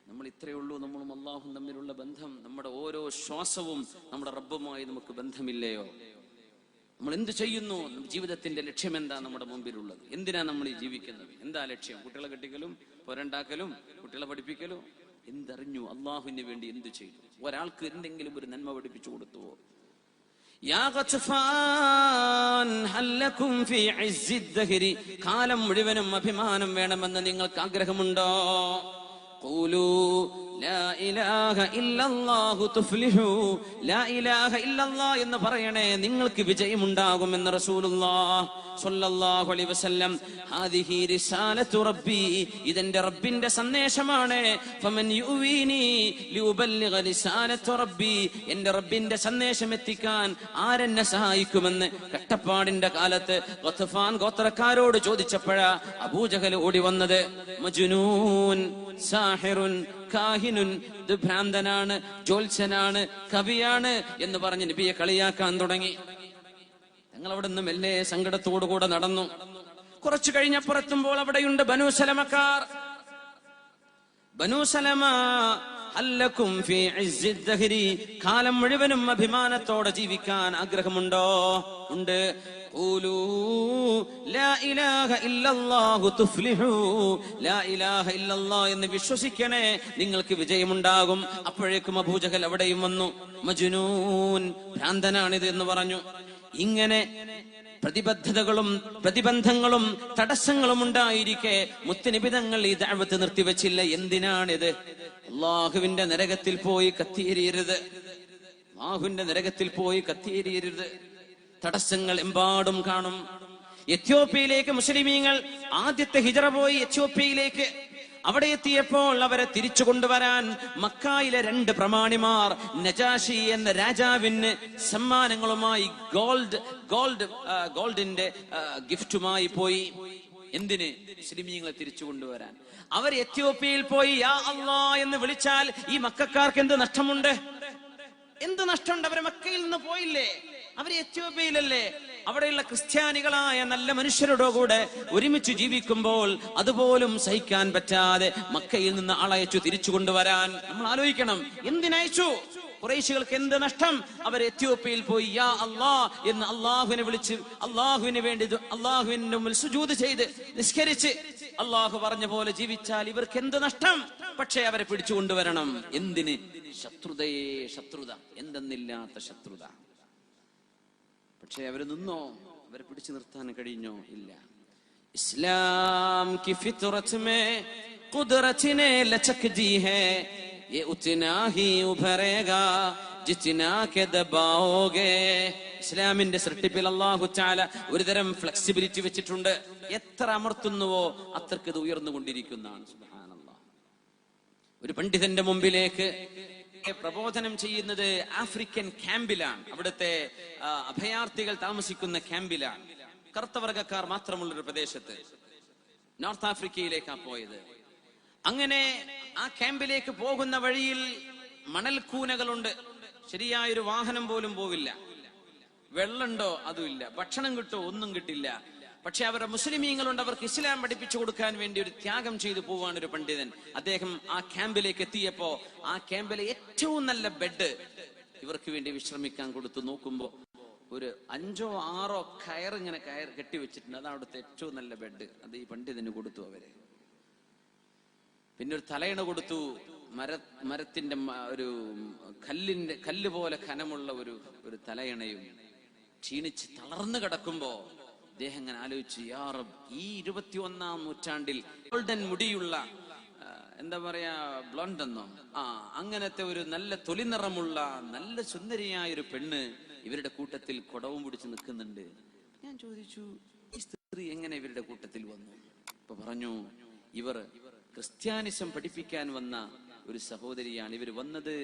നമ്മൾ ഇത്രയേ ഉള്ളൂ, നമ്മളും അള്ളാഹും തമ്മിലുള്ള ബന്ധം. നമ്മുടെ ഓരോ ശ്വാസവും നമ്മുടെ റബ്ബുമായി നമുക്ക് ബന്ധമില്ലയോ? നമ്മൾ എന്ത് ചെയ്യുന്നു? ജീവിതത്തിന്റെ ലക്ഷ്യം എന്താ നമ്മുടെ മുമ്പിലുള്ളത്? എന്തിനാ നമ്മൾ ഈ ജീവിക്കുന്നത്? എന്താ ലക്ഷ്യം? കുട്ടികളെ കെട്ടിക്കലും പൊരണ്ടാക്കലും കുട്ടികളെ പഠിപ്പിക്കലും? എന്തറിഞ്ഞു? അള്ളാഹുവിന് വേണ്ടി എന്ത് ചെയ്തു? ഒരാൾക്ക് എന്തെങ്കിലും ഒരു നന്മ പഠിപ്പിച്ചു കൊടുത്തുവോ? കാലം മുഴുവനും അഭിമാനം വേണമെന്ന് നിങ്ങൾക്ക് ആഗ്രഹമുണ്ടോ? എന്ന് പറയണേ, നിങ്ങൾക്ക് വിജയമുണ്ടാകുമെന്ന് റസൂലുള്ളാഹ് സ്വല്ലല്ലാഹു അലൈഹി വസല്ലം. ഹാദിഹി റിസാലത്തു റബ്ബി, ഇതെന്റെ റബ്ബിന്റെ സന്ദേശമാണ്. ഫമൻ യുവീനി ലിയുബല്ലിഗ റിസാലത്തു റബ്ബി, എന്റെ റബ്ബിന്റെ സന്ദേശം എത്തിക്കാൻ ആരെന്നെ സഹായിക്കുമെന്ന് കട്ടപ്പാടിന്റെ കാലത്ത് ഗത്ഫാൻ ഗോത്രക്കാരോട് ചോദിച്ചപ്പോഴാ അബൂജഹൽ ഓടി വന്നത്. മജ്നൂൻ, സാഹിറുൻ, കാഹിനുൻ, ഇത് ഭ്രാന്തനാണ്, ജ്യോത്സ്യനാണ്, കവിയാണ് എന്ന് പറഞ്ഞ് നബിയെ കളിയാക്കാൻ തുടങ്ങി. ഞങ്ങൾ അവിടെ നിന്ന് മെല്ലെ സങ്കടത്തോടുകൂടെ നടന്നു. കുറച്ചു കഴിഞ്ഞപ്പുറത്തുമ്പോൾ അവിടെയുണ്ട് ബനൂ സലമക്കാർ. ബനൂ സലമ, ഹല്ലക്കും ഫീ ഇസ്സിദ് ദഹരി, കാലം മുഴുവനും അഭിമാനത്തോടെ ജീവിക്കാൻ ആഗ്രഹമുണ്ടോ? ഉണ്ട്. ഖൂലൂ ലാ ഇലാഹ ഇല്ലല്ലാഹു തുഫ്ലിഹൂ, ലാ ഇലാഹ ഇല്ലല്ലാഹ് എന്ന് വിശ്വസിക്കണേ, നിങ്ങൾക്ക് വിജയമുണ്ടാകും. അപ്പോഴേക്കും അബൂജഹൽ അവിടെയും വന്നു. മജ്നൂൻ, ഭ്രാന്തനാണിത് എന്ന് പറഞ്ഞു. ഇങ്ങനെ പ്രതിബദ്ധതകളും പ്രതിബന്ധങ്ങളും തടസ്സങ്ങളും ഉണ്ടായിരിക്കെ മുത്തുനബി തങ്ങൾ ഈ ദഅവത്ത് നിർത്തിവെച്ചില്ല. എന്തിനാണിത്? അല്ലാഹുവിന്റെ നരകത്തിൽ പോയി കത്തിയെരിയരുത്, അല്ലാഹുവിന്റെ നരകത്തിൽ പോയി കത്തിയെരിയരുത്. തടസ്സങ്ങൾ എമ്പാടും കാണും. എത്യോപ്യയിലേക്ക് മുസ്ലിമീങ്ങൾ ആദ്യത്തെ ഹിജറ പോയി എത്യോപ്യയിലേക്ക്. അവിടെ എത്തിയപ്പോൾ അവരെ തിരിച്ചു കൊണ്ടുവരാൻ മക്കായിലെ 2 പ്രമാണിമാർ നജാഷി എന്ന രാജാവിന് സമ്മാനങ്ങളുമായി ഗോൾഡിന്റെ ഗിഫ്റ്റുമായി പോയി. എന്തിന്? മുസ്ലിമീങ്ങളെ തിരിച്ചു കൊണ്ടുവരാൻ. അവർ എത്യോപ്യയിൽ പോയി യാ അല്ലാ എന്ന് വിളിച്ചാൽ ഈ മക്കാർക്ക് എന്ത് നഷ്ടമുണ്ട്? എന്ത് നഷ്ടമുണ്ട്? അവരെ മക്കയിൽ നിന്ന് പോയില്ലേ, അവര് എത്യോപ്യയിലല്ലേ. അവിടെയുള്ള ക്രിസ്ത്യാനികളായ നല്ല മനുഷ്യരുടെ കൂടെ ഒരുമിച്ച് ജീവിക്കുമ്പോൾ അതുപോലും സഹിക്കാൻ പറ്റാതെ മക്കയിൽ നിന്ന് ആളയച്ചു തിരിച്ചു കൊണ്ടുവരാൻ. നമ്മൾ ആലോചിക്കണം, എന്തിനയച്ചു? ഖുറൈശികൾക്ക് എന്ത് നഷ്ടം? അവർ എത്യോപ്യയിൽ പോയി യാ അല്ലാ എന്ന് അള്ളാഹുവിനെ വിളിച്ച് അള്ളാഹുവിന് വേണ്ടി അള്ളാഹുവിന്റെ മുമ്പിൽ സുജൂദ് ചെയ്ത് നിസ്കരിച്ച് അള്ളാഹു പറഞ്ഞ പോലെ ജീവിച്ചാൽ ഇവർക്ക് എന്ത് നഷ്ടം? പക്ഷേ അവരെ പിടിച്ചു കൊണ്ടുവരണം. എന്തിന്? ശത്രുതയെ ശത്രുത, എന്തെന്നില്ലാത്ത ശത്രുത. പക്ഷെ അവര് നിന്നോ? അവരെ പിടിച്ചു നിർത്താൻ കഴിഞ്ഞോ? ഇല്ല. ഇസ്ലാം കി ഫിത്രത് മേ ഖുദ്റത് നെ ലചക് ദി ഹൈ, യേ ഉത്നാ ഹി ഉഭരേഗാ ജിത്നാ കെ ദബാഓഗേ. ഇസ്ലാമിന്റെ സൃഷ്ടിപ്പിൽ അല്ലാഹു തആല ഒരുതരം ഫ്ലെക്സിബിലിറ്റി വെച്ചിട്ടുണ്ട്. എത്ര അമർത്തുന്നുവോ അത്രക്ക് ഇത് ഉയർന്നുകൊണ്ടിരിക്കുന്നതാണ്. സുബ്ഹാനല്ലാഹ്. ഒരു പണ്ഡിതന്റെ മുമ്പിലേക്ക് പ്രബോധനം ചെയ്യുന്നത് ആഫ്രിക്കൻ ക്യാമ്പിലാണ്, അവിടുത്തെ അഭയാർത്ഥികൾ താമസിക്കുന്ന ക്യാമ്പിലാണ്. കറുത്തവർഗക്കാർ മാത്രമുള്ളൊരു പ്രദേശത്ത് നോർത്ത് ആഫ്രിക്കയിലേക്കാണ് പോയത്. അങ്ങനെ ആ ക്യാമ്പിലേക്ക് പോകുന്ന വഴിയിൽ മണൽക്കൂനകളുണ്ട്, ശരിയായൊരു വാഹനം പോലും പോവില്ല. വെള്ളമുണ്ടോ? അതുമില്ല. ഭക്ഷണം കിട്ടോ? ഒന്നും കിട്ടില്ല. പക്ഷെ അവരുടെ മുസ്ലിമീങ്ങളുണ്ട്, അവർക്ക് ഇസ്ലാം പഠിപ്പിച്ചു കൊടുക്കാൻ വേണ്ടി ഒരു ത്യാഗം ചെയ്തു പോവാണ് ഒരു പണ്ഡിതൻ. അദ്ദേഹം ആ ക്യാമ്പിലേക്ക് എത്തിയപ്പോ ആ ക്യാമ്പിലെ ഏറ്റവും നല്ല ബെഡ് ഇവർക്ക് വേണ്ടി വിശ്രമിക്കാൻ കൊടുത്തു. നോക്കുമ്പോ ഒരു 5 or 6 കയർ കെട്ടിവെച്ചിട്ടുണ്ട്. അതാണ് അവിടുത്തെ ഏറ്റവും നല്ല ബെഡ്. അത് ഈ പണ്ഡിതന് കൊടുത്തു അവര്. പിന്നെ ഒരു തലയിണ കൊടുത്തു, മരത്തിന്റെ ഒരു കല്ല് പോലെ ഖനമുള്ള ഒരു തലയിണയും. ക്ഷീണിച്ച് തളർന്നു കിടക്കുമ്പോ അദ്ദേഹം ഇങ്ങനെ ആലോചിച്ചു, യാ റബ്ബ്, ഈ 21ാം നൂറ്റാണ്ടിൽ ഗോൾഡൻ മുടിയുള്ള, എന്താ പറയാ, ബ്ലോണ്ട് എന്നോ, അങ്ങനത്തെ ഒരു നല്ല തൊലിനിറമുള്ള നല്ല സുന്ദരിയായ ഒരു പെണ്ണ് ഇവരുടെ കൂട്ടത്തിൽ കുടവും പിടിച്ച് നിൽക്കുന്നുണ്ട്. ഞാൻ ചോദിച്ചു, ഈ സ്ത്രീ എങ്ങനെ ഇവരുടെ കൂട്ടത്തിൽ വന്നു? ഇപ്പൊ പറഞ്ഞു, ഇവർ ക്രിസ്ത്യാനിസം പഠിപ്പിക്കാൻ വന്ന ഒരു സഹോദരിയാണ്. ഇവർ വന്നത്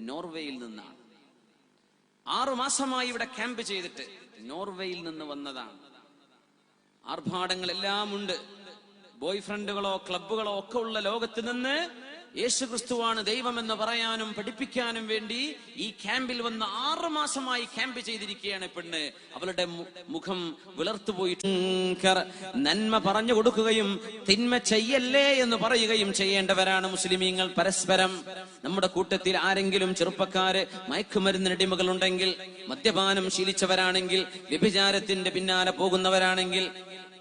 നോർവേയിൽ നിന്നാണ്. 6 മാസമായി ഇവിടെ ക്യാമ്പ് ചെയ്തിട്ട് നോർവേയിൽ നിന്ന് വന്നതാണ്. ആർഭാടങ്ങളെല്ലാം ഉണ്ട്. ബോയ് ഫ്രണ്ടുകളോ ക്ലബുകളോ ഒക്കെ ഉള്ള ലോകത്ത് നിന്ന് യേശു ക്രിസ്തുവാണ് ദൈവമെന്ന് പറയാനും പഠിപ്പിക്കാനും വേണ്ടി ഈ ക്യാമ്പിൽ വന്ന് 6 മാസമായി ക്യാമ്പ് ചെയ്തിരിക്കുകയാണ് പെണ്ണ്. അവളുടെ മുഖം വിളർത്തുപോയിട്ട് നന്മ പറഞ്ഞു കൊടുക്കുകയും തിന്മ ചെയ്യല്ലേ എന്ന് പറയുകയും ചെയ്യേണ്ടവരാണ് മുസ്ലിമീങ്ങൾ പരസ്പരം. നമ്മുടെ കൂട്ടത്തിൽ ആരെങ്കിലും ചെറുപ്പക്കാര് മയക്കുമരുന്നിനടിമകൾ ഉണ്ടെങ്കിൽ, മദ്യപാനം ശീലിച്ചവരാണെങ്കിൽ, വ്യഭിചാരത്തിന്റെ പിന്നാലെ പോകുന്നവരാണെങ്കിൽ,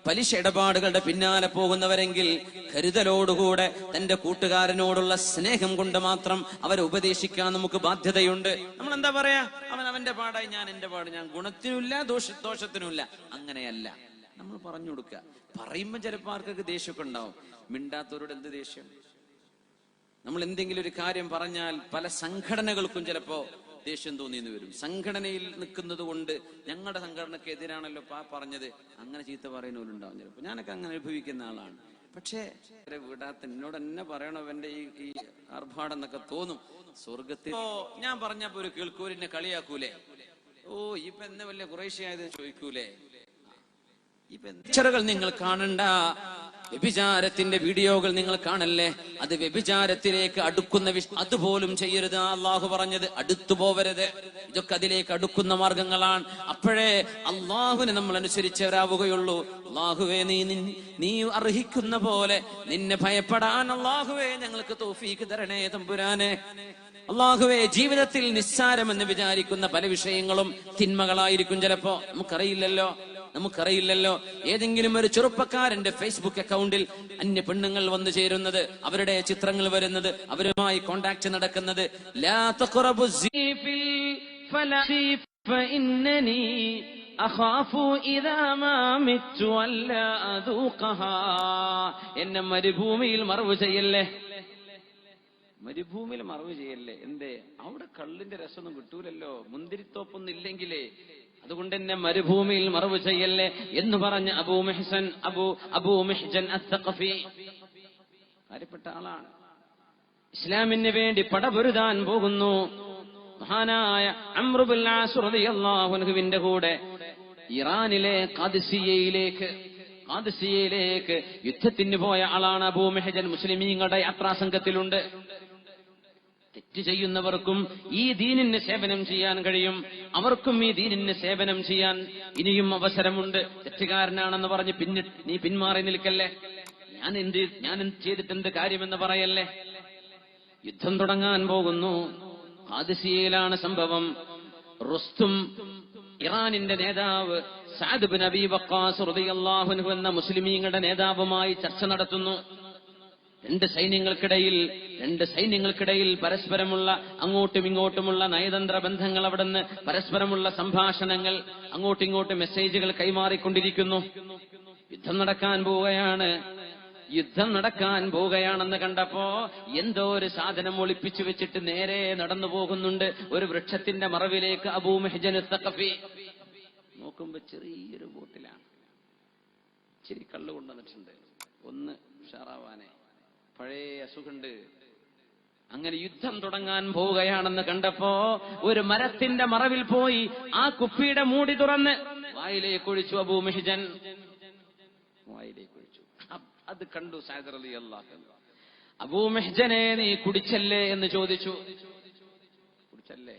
പലിശ ഇടപാടുകളുടെ പിന്നാലെ പോകുന്നവരെങ്കിൽ കരുതലോടുകൂടെ തന്റെ കൂട്ടുകാരനോടുള്ള സ്നേഹം കൊണ്ട് മാത്രം അവരെ ഉപദേശിക്കാൻ നമുക്ക് ബാധ്യതയുണ്ട്. നമ്മൾ എന്താ പറയാ, അവന്റെ പാടായി, ഞാൻ എന്റെ പാട്, ഞാൻ ഗുണത്തിനുമില്ല ദോഷത്തിനുമില്ല. അങ്ങനെയല്ല നമ്മൾ പറഞ്ഞു കൊടുക്കുക. പറയുമ്പോ ചിലപ്പോൾ ആർക്കൊക്കെ ദേഷ്യമൊക്കെ ഉണ്ടാവും. മിണ്ടാത്തവരോട് എന്ത് ദേഷ്യം? നമ്മൾ എന്തെങ്കിലും ഒരു കാര്യം പറഞ്ഞാൽ പല സംഘടനകൾക്കും ചിലപ്പോ ദേഷ്യം തോന്നിയെന്ന് വരും. സംഘടനയിൽ നിൽക്കുന്നത് കൊണ്ട് ഞങ്ങളുടെ സംഘടനക്ക് എതിരാണല്ലോ പറഞ്ഞത്, അങ്ങനെ ചീത്ത പറയുന്നവരുണ്ടാവും ചിലപ്പോൾ. ഞാനൊക്കെ അങ്ങനെ അനുഭവിക്കുന്ന ആളാണ്. പക്ഷേ വിടാത്ത എന്നോട് എന്നെ പറയണോ അവന്റെ ഈ ആർഭാടെന്നൊക്കെ തോന്നും. സ്വർഗത്തിൽ ഞാൻ പറഞ്ഞപ്പോ ഒരു കേൾക്കൂരിനെ കളിയാക്കൂലേ, ഓ ഇപ്പൊ എന്നെ വലിയ ഖുറൈശിയായത് ചോദിക്കൂലേ. ഈ പിക്ചറുകൾ നിങ്ങൾ കാണണ്ട, വ്യഭിചാരത്തിന്റെ വീഡിയോകൾ നിങ്ങൾ കാണല്ലേ. അത് വ്യഭിചാരത്തിലേക്ക് അടുക്കുന്ന അതുപോലും ചെയ്യരുത്. അള്ളാഹു പറഞ്ഞത് അടുത്തു പോവരുത്. ഇതൊക്കെ അതിലേക്ക് അടുക്കുന്ന മാർഗങ്ങളാണ്. അപ്പോഴേ അള്ളാഹുവിനെ നമ്മൾ അനുസരിച്ചവരാവുകയുള്ളൂ. അള്ളാഹുവേ, നീ അർഹിക്കുന്ന പോലെ നിന്നെ ഭയപ്പെടാൻ അള്ളാഹുവേ ഞങ്ങൾക്ക് തൗഫീഖ് തരണേ തമ്പുരാനെ. അള്ളാഹുവേ, ജീവിതത്തിൽ നിസ്സാരമെന്ന് വിചാരിക്കുന്ന പല വിഷയങ്ങളും തിന്മകളായിരിക്കും ചിലപ്പോ. നമുക്കറിയില്ലല്ലോ. നമുക്കറിയില്ലല്ലോ. ഏതെങ്കിലും ഒരു ചെറുപ്പക്കാരന്റെ ഫേസ്ബുക്ക് അക്കൗണ്ടിൽ അന്യ പെണ്ണുങ്ങൾ വന്നു ചേരുന്നത്, അവരുടെ ചിത്രങ്ങൾ വരുന്നത്, അവരുമായി കോണ്ടാക്ട് നടക്കുന്നത്. ലാ തഖറബു എന്നെ മരുഭൂമിയിൽ മറവ് ചെയ്യല്ലേ, മരുഭൂമിയിൽ മറവ് ചെയ്യല്ലേ. എന്തേ? അവിടെ കള്ളിന്റെ രസമൊന്നും കിട്ടൂലല്ലോ, മുന്തിരിത്തോപ്പൊന്നും ഇല്ലെങ്കിലേ. അതുകൊണ്ട് എന്നെ മരുഭൂമിയിൽ മറവ് ചെയ്യല്ലേ എന്ന് പറഞ്ഞ അബൂ മിഹ്ജൻ അസ്സഖഫി കാര്യപ്പെട്ട ആളാണ്. ഇസ്ലാമിന് വേണ്ടി പടപൊരുതാൻ പോകുന്നു. മഹാനായ അംർ ഇബ്നുൽ ആസ് റളിയല്ലാഹു അൻഹുവിന്റെ കൂടെ ഇറാനിലെ ഖാദിസിയയിലേക്ക് യുദ്ധത്തിന് പോയ ആളാണ് അബൂ മിഹ്ജൻ. മുസ്ലിമീങ്ങളുടെ യാത്രാസംഘത്തിലുണ്ട്. തെറ്റ് ചെയ്യുന്നവർക്കും ഈ ദീനിന് സേവനം ചെയ്യാൻ കഴിയും, അവർക്കും ഈ ദീനിന് സേവനം ചെയ്യാൻ ഇനിയും അവസരമുണ്ട്. തെറ്റുകാരനാണെന്ന് പറഞ്ഞ് നീ പിന്മാറി നിൽക്കല്ലേ, ഞാൻ ചെയ്തിട്ടെന്ത് കാര്യമെന്ന് പറയല്ലേ. യുദ്ധം തുടങ്ങാൻ പോകുന്നു. ഖാദിസിയയിലാണ് സംഭവം. റുസ്തും ഇറാനിന്റെ നേതാവ് സഅദ് ഇബ്നു അബീ വഖാസ് റളിയല്ലാഹു അൻഹു എന്ന മുസ്ലിമീങ്ങളുടെ നേതാവുമായി ചർച്ച നടത്തുന്നു. രണ്ട് സൈന്യങ്ങൾക്കിടയിൽ പരസ്പരമുള്ള അങ്ങോട്ടും ഇങ്ങോട്ടുമുള്ള നയതന്ത്ര ബന്ധങ്ങൾ, അവിടുന്ന് പരസ്പരമുള്ള സംഭാഷണങ്ങൾ, അങ്ങോട്ടിങ്ങോട്ടും മെസ്സേജുകൾ കൈമാറിക്കൊണ്ടിരിക്കുന്നു. യുദ്ധം നടക്കാൻ പോവുകയാണെന്ന് കണ്ടപ്പോ എന്തോ ഒരു സാധനം ഒളിപ്പിച്ചു വെച്ചിട്ട് നേരെ നടന്നു പോകുന്നുണ്ട് ഒരു വൃക്ഷത്തിന്റെ മറവിലേക്ക് അബൂ മിഹ്ജൻ അസ്സഖഫി. നോക്കുമ്പോ ചെറിയൊരു ബോട്ടിലാണ്, ഇച്ചിരി കള്ളു കൊണ്ടുവന്നിട്ടുണ്ട്, ഒന്ന് ഉഷാറാവാനെ, പഴയ അസുഖണ്ട്. അങ്ങനെ യുദ്ധം തുടങ്ങാൻ പോവുകയാണെന്ന് കണ്ടപ്പോ ഒരു മരത്തിന്റെ മറവിൽ പോയി ആ കുപ്പിയുടെ മൂടി തുറന്ന് വായിലേക്ക് ഒഴിച്ചു. അബൂ മിഹ്ജൻ വായിലേക്ക് ഒഴിച്ചു. അത് കണ്ടു സഅദ് റളിയല്ലാഹു അൻഹു. അബൂ മിഹ്ജനെ, നീ കുടിച്ചല്ലേ എന്ന് ചോദിച്ചു. കുടിച്ചല്ലേ?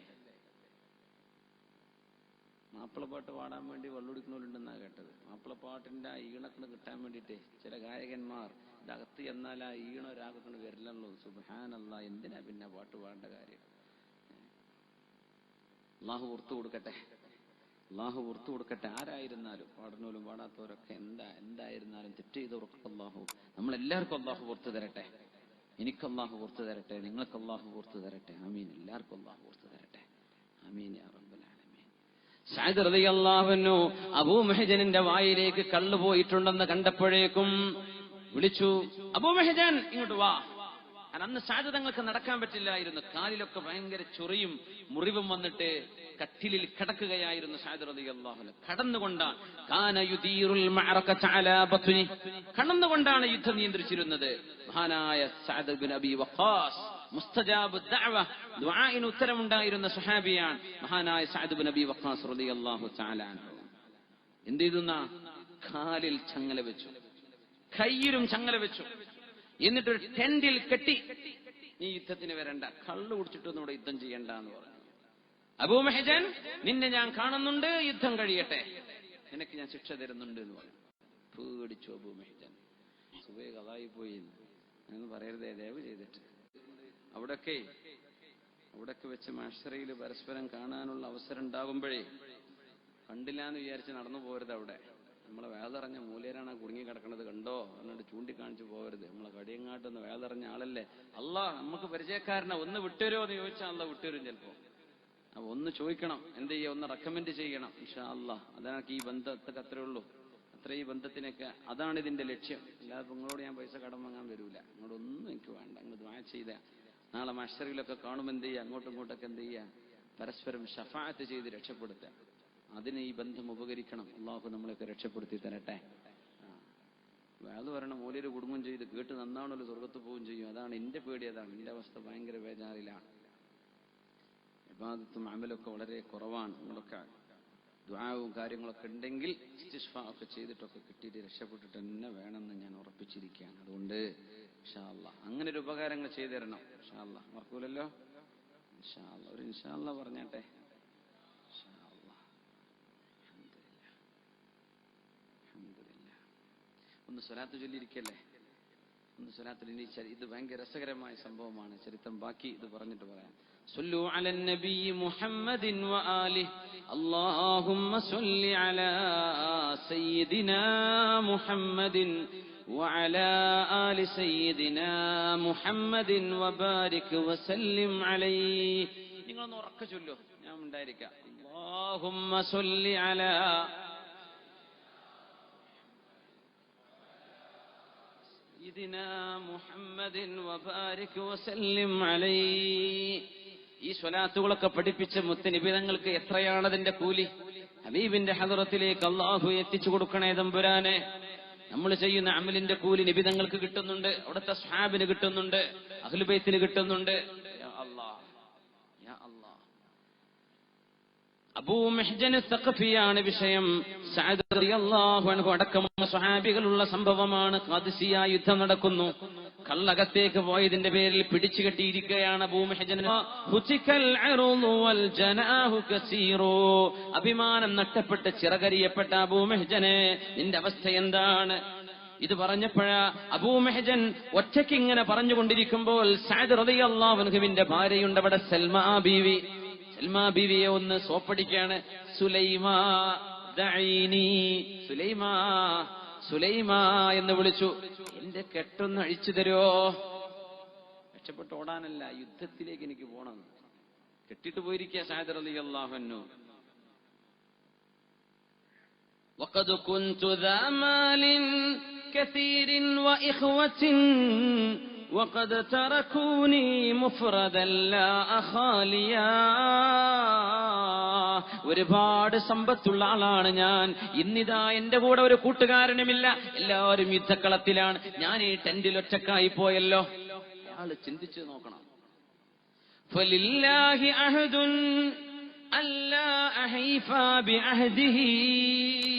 മാപ്പിളപ്പാട്ട് പാടാൻ വേണ്ടി വെള്ളുടിക്കണോലുണ്ടെന്നാ കേട്ടത്. മാപ്പിളപ്പാട്ടിന്റെ ആ ഈണത്തിന് കിട്ടാൻ വേണ്ടിയിട്ട് ചില ഗായകന്മാർ ഇതകത്ത് എന്നാൽ ആ ഈണ ഒരാൾക്കൊണ്ട് വരില്ലല്ലോ. സുബ്ഹാനല്ലാഹ്, എന്തിനാ പിന്നെ പാട്ട് പാടേണ്ട കാര്യം? അള്ളാഹു പുറത്തു കൊടുക്കട്ടെ. ആരായിരുന്നാലും, പാടുന്നവരും പാടാത്തവരൊക്കെ എന്തായിരുന്നാലും തെറ്റ് ചെയ്തവർക്ക് നമ്മളെല്ലാവർക്കും അള്ളാഹു പുറത്തു തരട്ടെ. എനിക്ക് അള്ളാഹു പുറത്തു തരട്ടെ, നിങ്ങൾക്ക് അള്ളാഹു പുറത്തു തരട്ടെ. ആമീൻ. എല്ലാവർക്കും അള്ളാഹു പുറത്തു തരട്ടെ. ആമീൻ യാ റബ്ബൽ ആലമീൻ. സഅദ് റളിയല്ലാഹു അൻഹു അബൂ മിഹ്ജനിന്റെ വായിലേക്ക് കള്ളു പോയിട്ടുണ്ടെന്ന് കണ്ടപ്പോഴേക്കും വിളിച്ചു, അബൂ മിഹ്ജൻ ഇങ്ങോട്ട് വാ. അന്ന് സഅദ് തങ്ങൾക്ക് നടക്കാൻ പറ്റില്ലായിരുന്നു. കാലിലൊക്കെ ഭയങ്കര ചൊറിയും മുറിവും വന്നിട്ട് കട്ടിലിൽ കിടക്കുകയായിരുന്നു സഅദ് റളിയല്ലാഹു അൻഹു. കടന്നുകൊണ്ടാണ് യുദ്ധം നിയന്ത്രിച്ചിരുന്നത് മഹാനായ സഅദ് ഇബ്നു അബീ വഖാസ്. മുസ്തജാബു ദഅവ, ദുആഇന് ഉത്തരമുണ്ടായിരുന്ന സ്വഹാബിയാണ് മഹാനായ സഅദ് ഇബ്നു അബീ വഖാസ് റളിയല്ലാഹു തആല അൻഹു. എന്ത് ചെയ്തുന്നാ? കാലിൽ ചങ്ങല വെച്ചു, കയ്യിലും ചങ്ങല വെച്ചു. എന്നിട്ടൊരു ടെന്റിൽ കെട്ടി, നീ യുദ്ധത്തിന് വരണ്ട, കള്ളു കുടിച്ചിട്ടൊന്നും ഇവിടെ യുദ്ധം ചെയ്യണ്ട എന്ന് പറഞ്ഞു. അബൂ മിഹ്ജൻ, നിന്നെ ഞാൻ കാണുന്നുണ്ട്, യുദ്ധം കഴിയട്ടെ, നിനക്ക് ഞാൻ ശിക്ഷ തരുന്നുണ്ട് എന്ന് പറഞ്ഞു. പേടിച്ചു അബൂ മിഹ്ജൻ. സുബഹി ഖളായി പോയി എന്ന് പറയരുതേ ദയവ് ചെയ്തിട്ട്. അവിടൊക്കെ വെച്ച് മഹ്ശറയിൽ പരസ്പരം കാണാനുള്ള അവസരം ഉണ്ടാകുമ്പോഴേ കണ്ടില്ലാന്ന് വിചാരിച്ച് നടന്നു പോകരുത്. അവിടെ നമ്മളെ വേദറിഞ്ഞ മൂലേരാണ് കുടുങ്ങി കിടക്കുന്നത്, കണ്ടോ എന്നിട്ട് ചൂണ്ടിക്കാണിച്ചു പോകരുത്. നമ്മളെ കടിയങ്ങാട്ടൊന്ന് വേദറിഞ്ഞ ആളല്ലേ. അള്ളാഹ് നമുക്ക് പരിചയക്കാരനെ ഒന്ന് വിട്ടുവരുമോ എന്ന് ചോദിച്ചാൽ അള്ളാഹ് വിട്ടുവരും ചിലപ്പോ. അപ്പൊ ഒന്ന് ചോദിക്കണം, എന്ത് ചെയ്യുക, ഒന്ന് റെക്കമെൻഡ് ചെയ്യണം. ഇൻഷാ അള്ളാഹ് അതൊക്കെ ഈ ബന്ധത്തൊക്കെ അത്രേ ഉള്ളൂ. അത്ര ഈ ബന്ധത്തിനൊക്കെ അതാണ് ഇതിന്റെ ലക്ഷ്യം. അല്ലാതെ നിങ്ങളോട് ഞാൻ പൈസ കടം വാങ്ങാൻ വരൂല, നിങ്ങളോടൊന്നും എനിക്ക് വേണ്ട. നിങ്ങൾ ദുആ ചെയ്ത നാളെ മഹ്ശറിലൊക്കെ കാണുമ്പോൾ എന്ത് ചെയ്യുക, അങ്ങോട്ടും ഇങ്ങോട്ടൊക്കെ എന്ത് ചെയ്യുക, പരസ്പരം ശഫാഅത്ത് ചെയ്ത് രക്ഷപ്പെടുത്തുക. അതിന് ഈ ബന്ധം ഉപകരിക്കണം. അള്ളാഹു നമ്മളെയൊക്കെ രക്ഷപ്പെടുത്തി തരട്ടെ. വേദ പറയണ മൂലര് കുടുംബം ചെയ്ത് കേട്ട് നന്നാണല്ലോ, സ്വർഗത്ത് പോവുകയും ചെയ്യും. അതാണ് എന്റെ പേടി, അതാണ് എന്റെ അവസ്ഥ. ഭയങ്കര ബേജാറിലാണ്. ഇബാദത്തും അമലൊക്കെ വളരെ കുറവാണ്. നമ്മളൊക്കെ ദുആവും കാര്യങ്ങളൊക്കെ ഉണ്ടെങ്കിൽ ഇസ്തിശ്ഫാ ഒക്കെ ചെയ്തിട്ടൊക്കെ കിട്ടിയിട്ട് രക്ഷപ്പെട്ടിട്ട് തന്നെ വേണമെന്ന് ഞാൻ ഉറപ്പിച്ചിരിക്കുകയാണ്. അതുകൊണ്ട് ഇൻഷാ അല്ലാഹ് അങ്ങനെ ഒരു ഉപകാരങ്ങൾ ചെയ്തു തരണം. ഇൻഷാ അല്ലാഹ് മറക്കൂലല്ലോ. ഇൻഷാ അല്ലാഹ് ഒരു ഇൻഷാ അല്ലാഹ് പറഞ്ഞാട്ടെ. ഒന്ന് സ്വലാത്ത് ചൊല്ലിയിരിക്കല്ലേ. ഒന്ന് സ്വലാത്തിൽ ഇനി ഇത് ഭയങ്കര രസകരമായ സംഭവമാണ്. ചരിത്രം ബാക്കി ഇത് പറഞ്ഞിട്ട് പറയാം. സല്ലു അലൻ നബി മുഹമ്മദിൻ വആലിഹി അല്ലാഹുമ്മ സല്ലി അലാ സയ്യിദിനാ മുഹമ്മദിൻ വഅലാ ആലി സയ്യിദിനാ മുഹമ്മദിൻ വബാരിക് വസല്ലിം അലൈഹി. നിങ്ങളൊന്ന് ഉറക്കെ ചൊല്ലൂ, ഞാൻ ഉണ്ടായിരിക്കാം. അല്ലാഹുമ്മ സല്ലി അലാ മുഹമ്മദിൻ വബാരിക് വസല്ലിം അലൈഹി. ഈ സ്വലാത്തുകളൊക്കെ പഠിപ്പിച്ച മുത്തനബി തങ്ങൾക്ക് എത്രയാണ് അതിന്റെ കൂലി? ഹബീബിന്റെ ഹദറത്തിലേക്ക് അല്ലാഹു എത്തിച്ചു കൊടുക്കണേ തമ്പുരാനെ. നമ്മൾ ചെയ്യുന്ന അമലിന്റെ കൂലി നബി തങ്ങൾക്ക് കിട്ടുന്നുണ്ട്, അവിടുത്തെ സ്വഹാബിന് കിട്ടുന്നുണ്ട്, അഹ്ലു ബൈത്തിന് കിട്ടുന്നുണ്ട്. യാ അല്ലാഹ്, യാ അല്ലാഹ്. അബൂ മുഹ്ജൻ സഖഫിയാണ് വിഷയം. സഅദ് റളിയല്ലാഹു അൻഹു അടക്കമുള്ള സ്വഹാബികളുള്ള സംഭവമാണ്. ഖാദിസിയ യുദ്ധം നടക്കുന്നു. കള്ളകത്തേക്ക് പോയതിന്റെ പേരിൽ പിടിച്ചു കെട്ടിയിരിക്കുകയാണ് അബൂ മുഹ്ജൻ. അഭിമാനം നഷ്ടപ്പെട്ട് ചിറകരിയപ്പെട്ട അബൂ മുഹ്ജനെ, നിന്റെ അവസ്ഥ എന്താണ്? ഇത് പറഞ്ഞപ്പോഴാ അബൂ മുഹ്ജൻ ഒറ്റയ്ക്ക് ഇങ്ങനെ പറഞ്ഞുകൊണ്ടിരിക്കുമ്പോൾ സഅദ് റളിയല്ലാഹു അൻഹുവിന്റെ ഭാര്യയുണ്ട് അവിടെ, സൽമാ ബീവി. സൽമാ ബീവിയെ ഒന്ന് സോപ്പടിക്കാണ്. സുലൈമാ ദഈനി, സുലൈമാ സുലൈമാ എന്ന് വിളിച്ചു. എന്റെ കെട്ടൊന്ന് അഴിച്ചു തരുമോ? രക്ഷപ്പെട്ട് ഓടാനല്ല, യുദ്ധത്തിലേക്ക് എനിക്ക് പോണം. കെട്ടിട്ട് പോയിരിക്കുക സഅദ് റളിയല്ലാഹു അൻഹു. വഖദ് കുൻതു ദാ മാലിൻ കസീരിൻ വഇഖ്വത്തിൻ വഖദ് തറകൂനി മുഫ്റദൻ ലാ അഖാലിയാ. ഒരുപാട് സമ്പത്തുള്ള ആളാണ് ഞാൻ. ഇന്നിതാ എന്റെ കൂടെ ഒരു കൂട്ടുകാരനുമില്ല, എല്ലാവരും യുദ്ധക്കളത്തിലാണ്. ഞാൻ ഈ ടെന്റിൽ ഒറ്റക്കായി പോയല്ലോ. അയാള് ചിന്തിച്ചു നോക്കണം. ഫലില്ലാഹി അഹദുൻ അല്ലാ അഹീഫ ബിഅഹദിഹി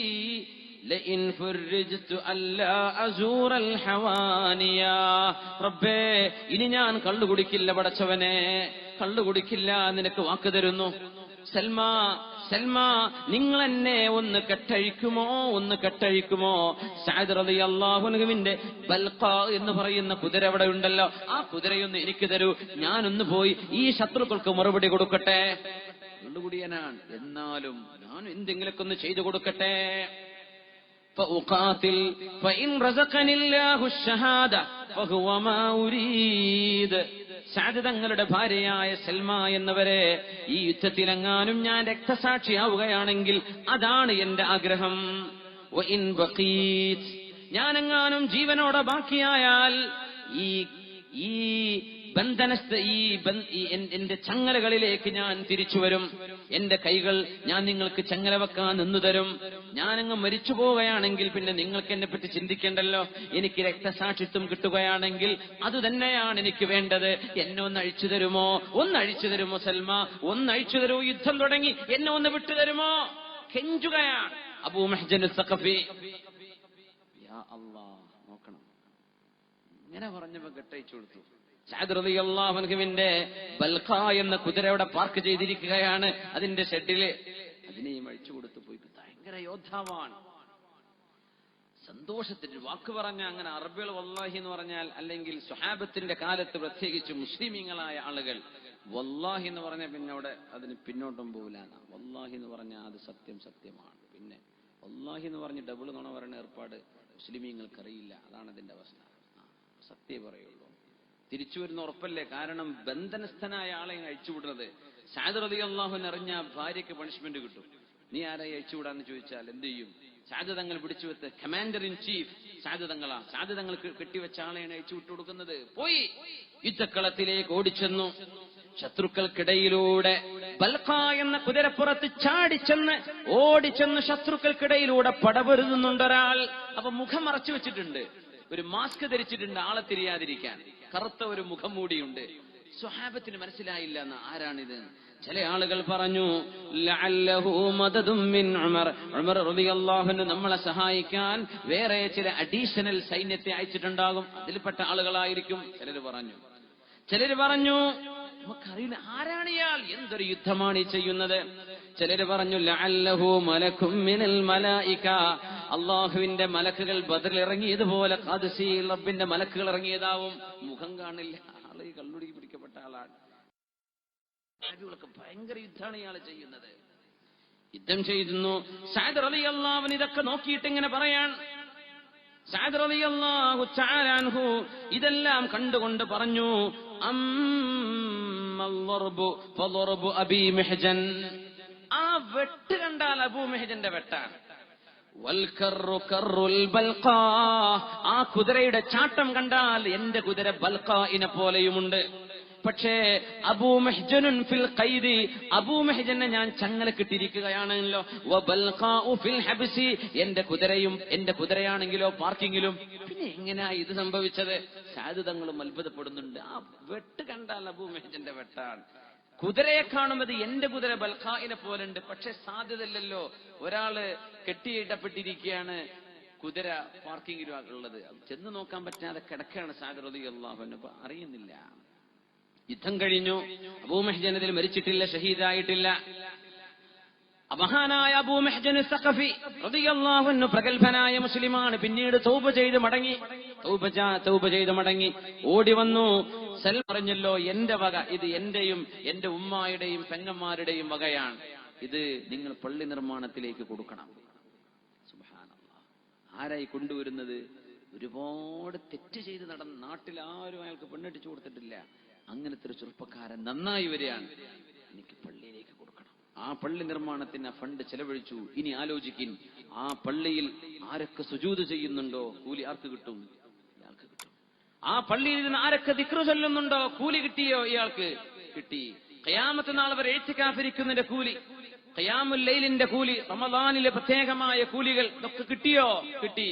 ലഇൻ ഫുർരിജ്തു അല്ലാ അസൂറൽ ഹവാനിയാ. റബ്ബേ, ഇനി ഞാൻ കള്ളു കുടിക്കില്ല പടച്ചവനെ, കള്ളു കുടിക്കില്ല, നിനക്ക് വാക്ക് തരുന്നു. സൽമാ, സൽമാ, നിങ്ങൾ എന്നെ ഒന്ന് കെട്ടഴിക്കുമോ, ഒന്ന് കെട്ടഴിക്കുമോ? സഅദ് റളിയല്ലാഹു അൻഹുവിന്റെ ബൽഖ എന്ന് പറയുന്ന കുതിര അവിടെ ഉണ്ടല്ലോ, ആ കുതിരയൊന്ന് എനിക്ക് തരൂ, ഞാനൊന്ന് പോയി ഈ ശത്രുക്കൾക്ക് മറുപടി കൊടുക്കട്ടെ. കള്ളുകുടിയനാണ്, എന്നാലും ഞാൻ എന്തെങ്കിലുമൊക്കെ ഒന്ന് ചെയ്തു കൊടുക്കട്ടെ. فأقاتل فإن رزقني الله الشهادة فهو ما أريد. സഅദ് തങ്ങളുടെ ഭാര്യയായ സൽമ എന്നവരെ, ഈ യുദ്ധത്തിലെങ്ങാനും ഞാൻ രക്തസാക്ഷിയാവുകയാണെങ്കിൽ അതാണ് എന്റെ ആഗ്രഹം. വഇൻ ബഖീത്, ഞാനെങ്ങാനും ജീവനോടെ ബാക്കിയായാൽ ഈ ബന്ധനസ്ഥ എന്റെ ചങ്ങലകളിലേക്ക് ഞാൻ തിരിച്ചു വരും. എന്റെ കൈകൾ ഞാൻ നിങ്ങൾക്ക് ചങ്ങല വെക്കാൻ നിന്നു തരും. ഞാനങ്ങ് മരിച്ചു പോവുകയാണെങ്കിൽ പിന്നെ നിങ്ങൾക്ക് എന്നെ പറ്റി ചിന്തിക്കേണ്ടല്ലോ. എനിക്ക് രക്തസാക്ഷിത്വം കിട്ടുകയാണെങ്കിൽ അത് തന്നെയാണ് എനിക്ക് വേണ്ടത്. എന്നെ ഒന്ന് അഴിച്ചു തരുമോ, ഒന്ന് അഴിച്ചു തരുമോ സൽമ, ഒന്ന് അഴിച്ചു തരൂ, യുദ്ധം തുടങ്ങി, എന്നെ ഒന്ന് വിട്ടു തരുമോ? കെഞ്ചുകയാണ് അബൂ മുഹ്ജൻ സഖഫി. യാ അല്ലാഹ്, നോക്കണം. ഇങ്ങനെ പറഞ്ഞപ്പോ കെട്ടയച്ചു കൊടുത്തു. സഅദ് റളിയല്ലാഹു അൻഹുവിന്റെ ബൽഖ എന്ന കുതിര അവിടെ പാർക്ക് ചെയ്തിരിക്കുകയാണ് അതിന്റെ ഷെഡില്. അതിനെയും അഴിച്ചു കൊടുത്തു പോയി. ഭയങ്കര യോദ്ധാവാണ്. സന്തോഷത്തിന്റെ വാക്ക് പറഞ്ഞ അങ്ങനെ അറബികൾ വല്ലാഹി എന്ന് പറഞ്ഞാൽ, അല്ലെങ്കിൽ സ്വഹാബത്തിന്റെ കാലത്ത് പ്രത്യേകിച്ച് മുസ്ലിമീങ്ങളായ ആളുകൾ വല്ലാഹി എന്ന് പറഞ്ഞാൽ പിന്നെ അവിടെ അതിന് പിന്നോട്ടും പോകില്ല. വല്ലാഹി എന്ന് പറഞ്ഞാൽ അത് സത്യമാണ്. പിന്നെ വല്ലാഹി എന്ന് പറഞ്ഞ് ഡബിൾ നുണ പറയുന്ന ഏർപ്പാട് മുസ്ലിമീങ്ങൾക്കറിയില്ല. അതാണ് അതിന്റെ അവസ്ഥ. സത്യം പറയുള്ളൂ. തിരിച്ചു വരുന്ന ഉറപ്പല്ലേ? കാരണം ബന്ധനസ്ഥനായ ആളെ അഴിച്ചുവിടുന്നത്. സഅദ് റളിയല്ലാഹു അൻഹു അറിഞ്ഞ ഭാര്യയ്ക്ക് പണിഷ്മെന്റ് കിട്ടും. നീ ആരായി അഴിച്ചുവിടാന്ന് ചോദിച്ചാൽ എന്ത് ചെയ്യും? സഅദ് തങ്ങൾ പിടിച്ചു വെത്ത് കമാൻഡർ ഇൻ ചീഫ് സഅദ് തങ്ങളാ. സഅദ് തങ്ങൾ കെട്ടിവെച്ച ആളെയാണ് അഴിച്ചു വിട്ടു കൊടുക്കുന്നത്. പോയി യുദ്ധക്കളത്തിലേക്ക് ഓടിച്ചെന്നു. ശത്രുക്കൾക്കിടയിലൂടെ ബൽഖ എന്ന കുതിരപ്പുറത്ത് ചാടിച്ചെന്ന് ഓടിച്ചെന്ന് ശത്രുക്കൾക്കിടയിലൂടെ പടപൊരുതുന്നുണ്ട് ഒരാൾ. അപ്പൊ മുഖം മറച്ചു വെച്ചിട്ടുണ്ട്, ഒരു മാസ്ക് ധരിച്ചിട്ടുണ്ട് ആളെ തിരിയാതിരിക്കാൻ. കറുത്ത ഒരു മുഖം മൂടിയുണ്ട്. സ്വഹാബത്തിന് മനസ്സിലായില്ല എന്ന് ആരാണിത്. ചില ആളുകൾ പറഞ്ഞു ലഅല്ലഹു മദദും മിൻ ഉമർ, ഉമർ റളിയല്ലാഹു അൻഹു നമ്മളെ സഹായിക്കാൻ വേറെ ചില അഡീഷണൽ സൈന്യത്തെ അയച്ചിട്ടുണ്ടാകും, അതിൽപ്പെട്ട ആളുകളായിരിക്കും. ചിലര് പറഞ്ഞു നമുക്കറിയില്ല ആരാണ് ഇയാൾ, എന്തൊരു യുദ്ധമാണ് ഈ ചെയ്യുന്നത്. ചിലര് പറഞ്ഞു ലഅല്ലഹു മലക്കും മിനൽ മലായിക, അള്ളാഹുവിന്റെ മലക്കുകൾ ബദറിൽ ഇറങ്ങിയതുപോലെ ഖാദിസിയിൽ റബ്ബിന്റെ മലക്കുകൾ ഇറങ്ങിയതാവും. മുഖം കാണില്ല, ആള് ഈ കള്ളുടി പിടിക്കപ്പെട്ട ആളാണ്. ഭയങ്കര യുദ്ധമാണ് ഇയാൾ ചെയ്യുന്നത്. യുദ്ധം ചെയ്യുന്നു. സഅദ് റളിയല്ലാഹു അൻഹു ഇതൊക്കെ നോക്കിയിട്ട് ഇങ്ങനെ പറയാൻ, സഅദ് റളിയല്ലാഹു തആല അൻഹു ഇതെല്ലാം കണ്ടുകൊണ്ട് പറഞ്ഞു, അമ്മൽ ദർബു ഫദർബു അബീ മിഹ്ജൻ, ആ വെട്ട് കണ്ടാൽ അബൂ മിഹ്ജന്റെ വെട്ടാണ്. വൽ കർറു കർറുൽ ബൽഖാ, ആ കുതിരയുടെ ചാട്ടം കണ്ടാൽ എന്റെ കുതിര ബൽഖാഇനെ പോലെയുമുണ്ട്. പക്ഷേ അബൂ മുഹ്ജനുൻ ഫിൽ ഖൈദി, അബൂ മുഹ്ജനെ ഞാൻ ചങ്ങലക്കിട്ടിരിക്കുകയാണല്ലോ. വബൽഖാഉ ഫിൽ ഹബ്സി, എന്റെ കുതിരയും എന്റെ കുതിരയാണെങ്കിലോ പാർക്കിങ്ങിലും. പിന്നെ എങ്ങനെയാ ഇത് സംഭവിച്ചത്? സഅദ് തങ്ങളും അത്ഭുതപ്പെടുന്നുണ്ട്. ആ വെട്ട് കണ്ടാൽ അബൂ മുഹ്ജന്റെ വെട്ടാണ്. കുതിരയെ കാണുന്നത് എന്റെ കുതിര ബൽഖാഇനെ പോലുണ്ട്. പക്ഷെ സാധ്യതയില്ലല്ലോ, ഒരാള് കെട്ടിയിടപ്പെട്ടിരിക്കുകയാണ്, കുതിര പാർക്കിങ്ങിലും ഉള്ളത്. ചെന്ന് നോക്കാൻ പറ്റാതെ കിടക്കുകയാണ് സഅദ് റളിയല്ലാഹു അൻഹു, അറിയുന്നില്ല. യുദ്ധം കഴിഞ്ഞു. അബൂ മുഹ്ജൻ അതിൽ മരിച്ചിട്ടില്ല, ഷഹീദായിട്ടില്ല. മഹാനായ അബൂ മുഹ്ജൻ സഖഫി റളിയല്ലാഹു അൻഹു പ്രഗൽഭനായ മുസ്ലിമാണ്. പിന്നീട് തൗബ ചെയ്ത് മടങ്ങി ഓടി വന്നു. സൽമാൻ പറഞ്ഞല്ലോ, എന്റെ വക, ഇത് എന്റെയും എന്റെ ഉമ്മായുടെയും പെങ്ങന്മാരുടെയും വകയാണ്, ഇത് നിങ്ങൾ പള്ളി നിർമ്മാണത്തിലേക്ക് കൊടുക്കണം. സുബ്ഹാനല്ലാഹ്. ആരായി കൊണ്ടുവരുന്നത്? ഒരുപാട് തെറ്റ് ചെയ്ത് നടന്ന, നാട്ടിൽ ആരും അയാൾക്ക് പെണ്ണെട്ടിച്ചു കൊടുത്തിട്ടില്ല, അങ്ങനത്തെ ഒരു ചെറുപ്പക്കാരൻ നന്നായി വരികയാണ്, എനിക്ക് പള്ളിയിലേക്ക് കൊടുക്കണം. ആ പള്ളി നിർമ്മാണത്തിന് ഫണ്ട് ചെലവഴിച്ചു. ഇനി ആലോചിക്കിൻ, ആ പള്ളിയിൽ ആരൊക്കെ സുജൂദ് ചെയ്യുന്നുണ്ടോ കൂലി ആർക്ക് കിട്ടും? ഇയാൾക്ക് കിട്ടും. ആ പള്ളിയിൽ നിന്ന് ആരൊക്കെ ദിക്റ് ചൊല്ലുന്നുണ്ടോ കൂലി കിട്ടിയോ? ഇയാൾക്ക് കിട്ടി. ഖിയാമത്ത് നാൾ വരെ ഇഅ്തികാഫിരിക്കുന്നതിന്റെ കൂലി, ഖിയാമുൽ ലൈലിന്റെ കൂലി, റമദാനിലെ പ്രത്യേകമായ കൂലികൾ ഇതൊക്കെ കിട്ടിയോ? കിട്ടി.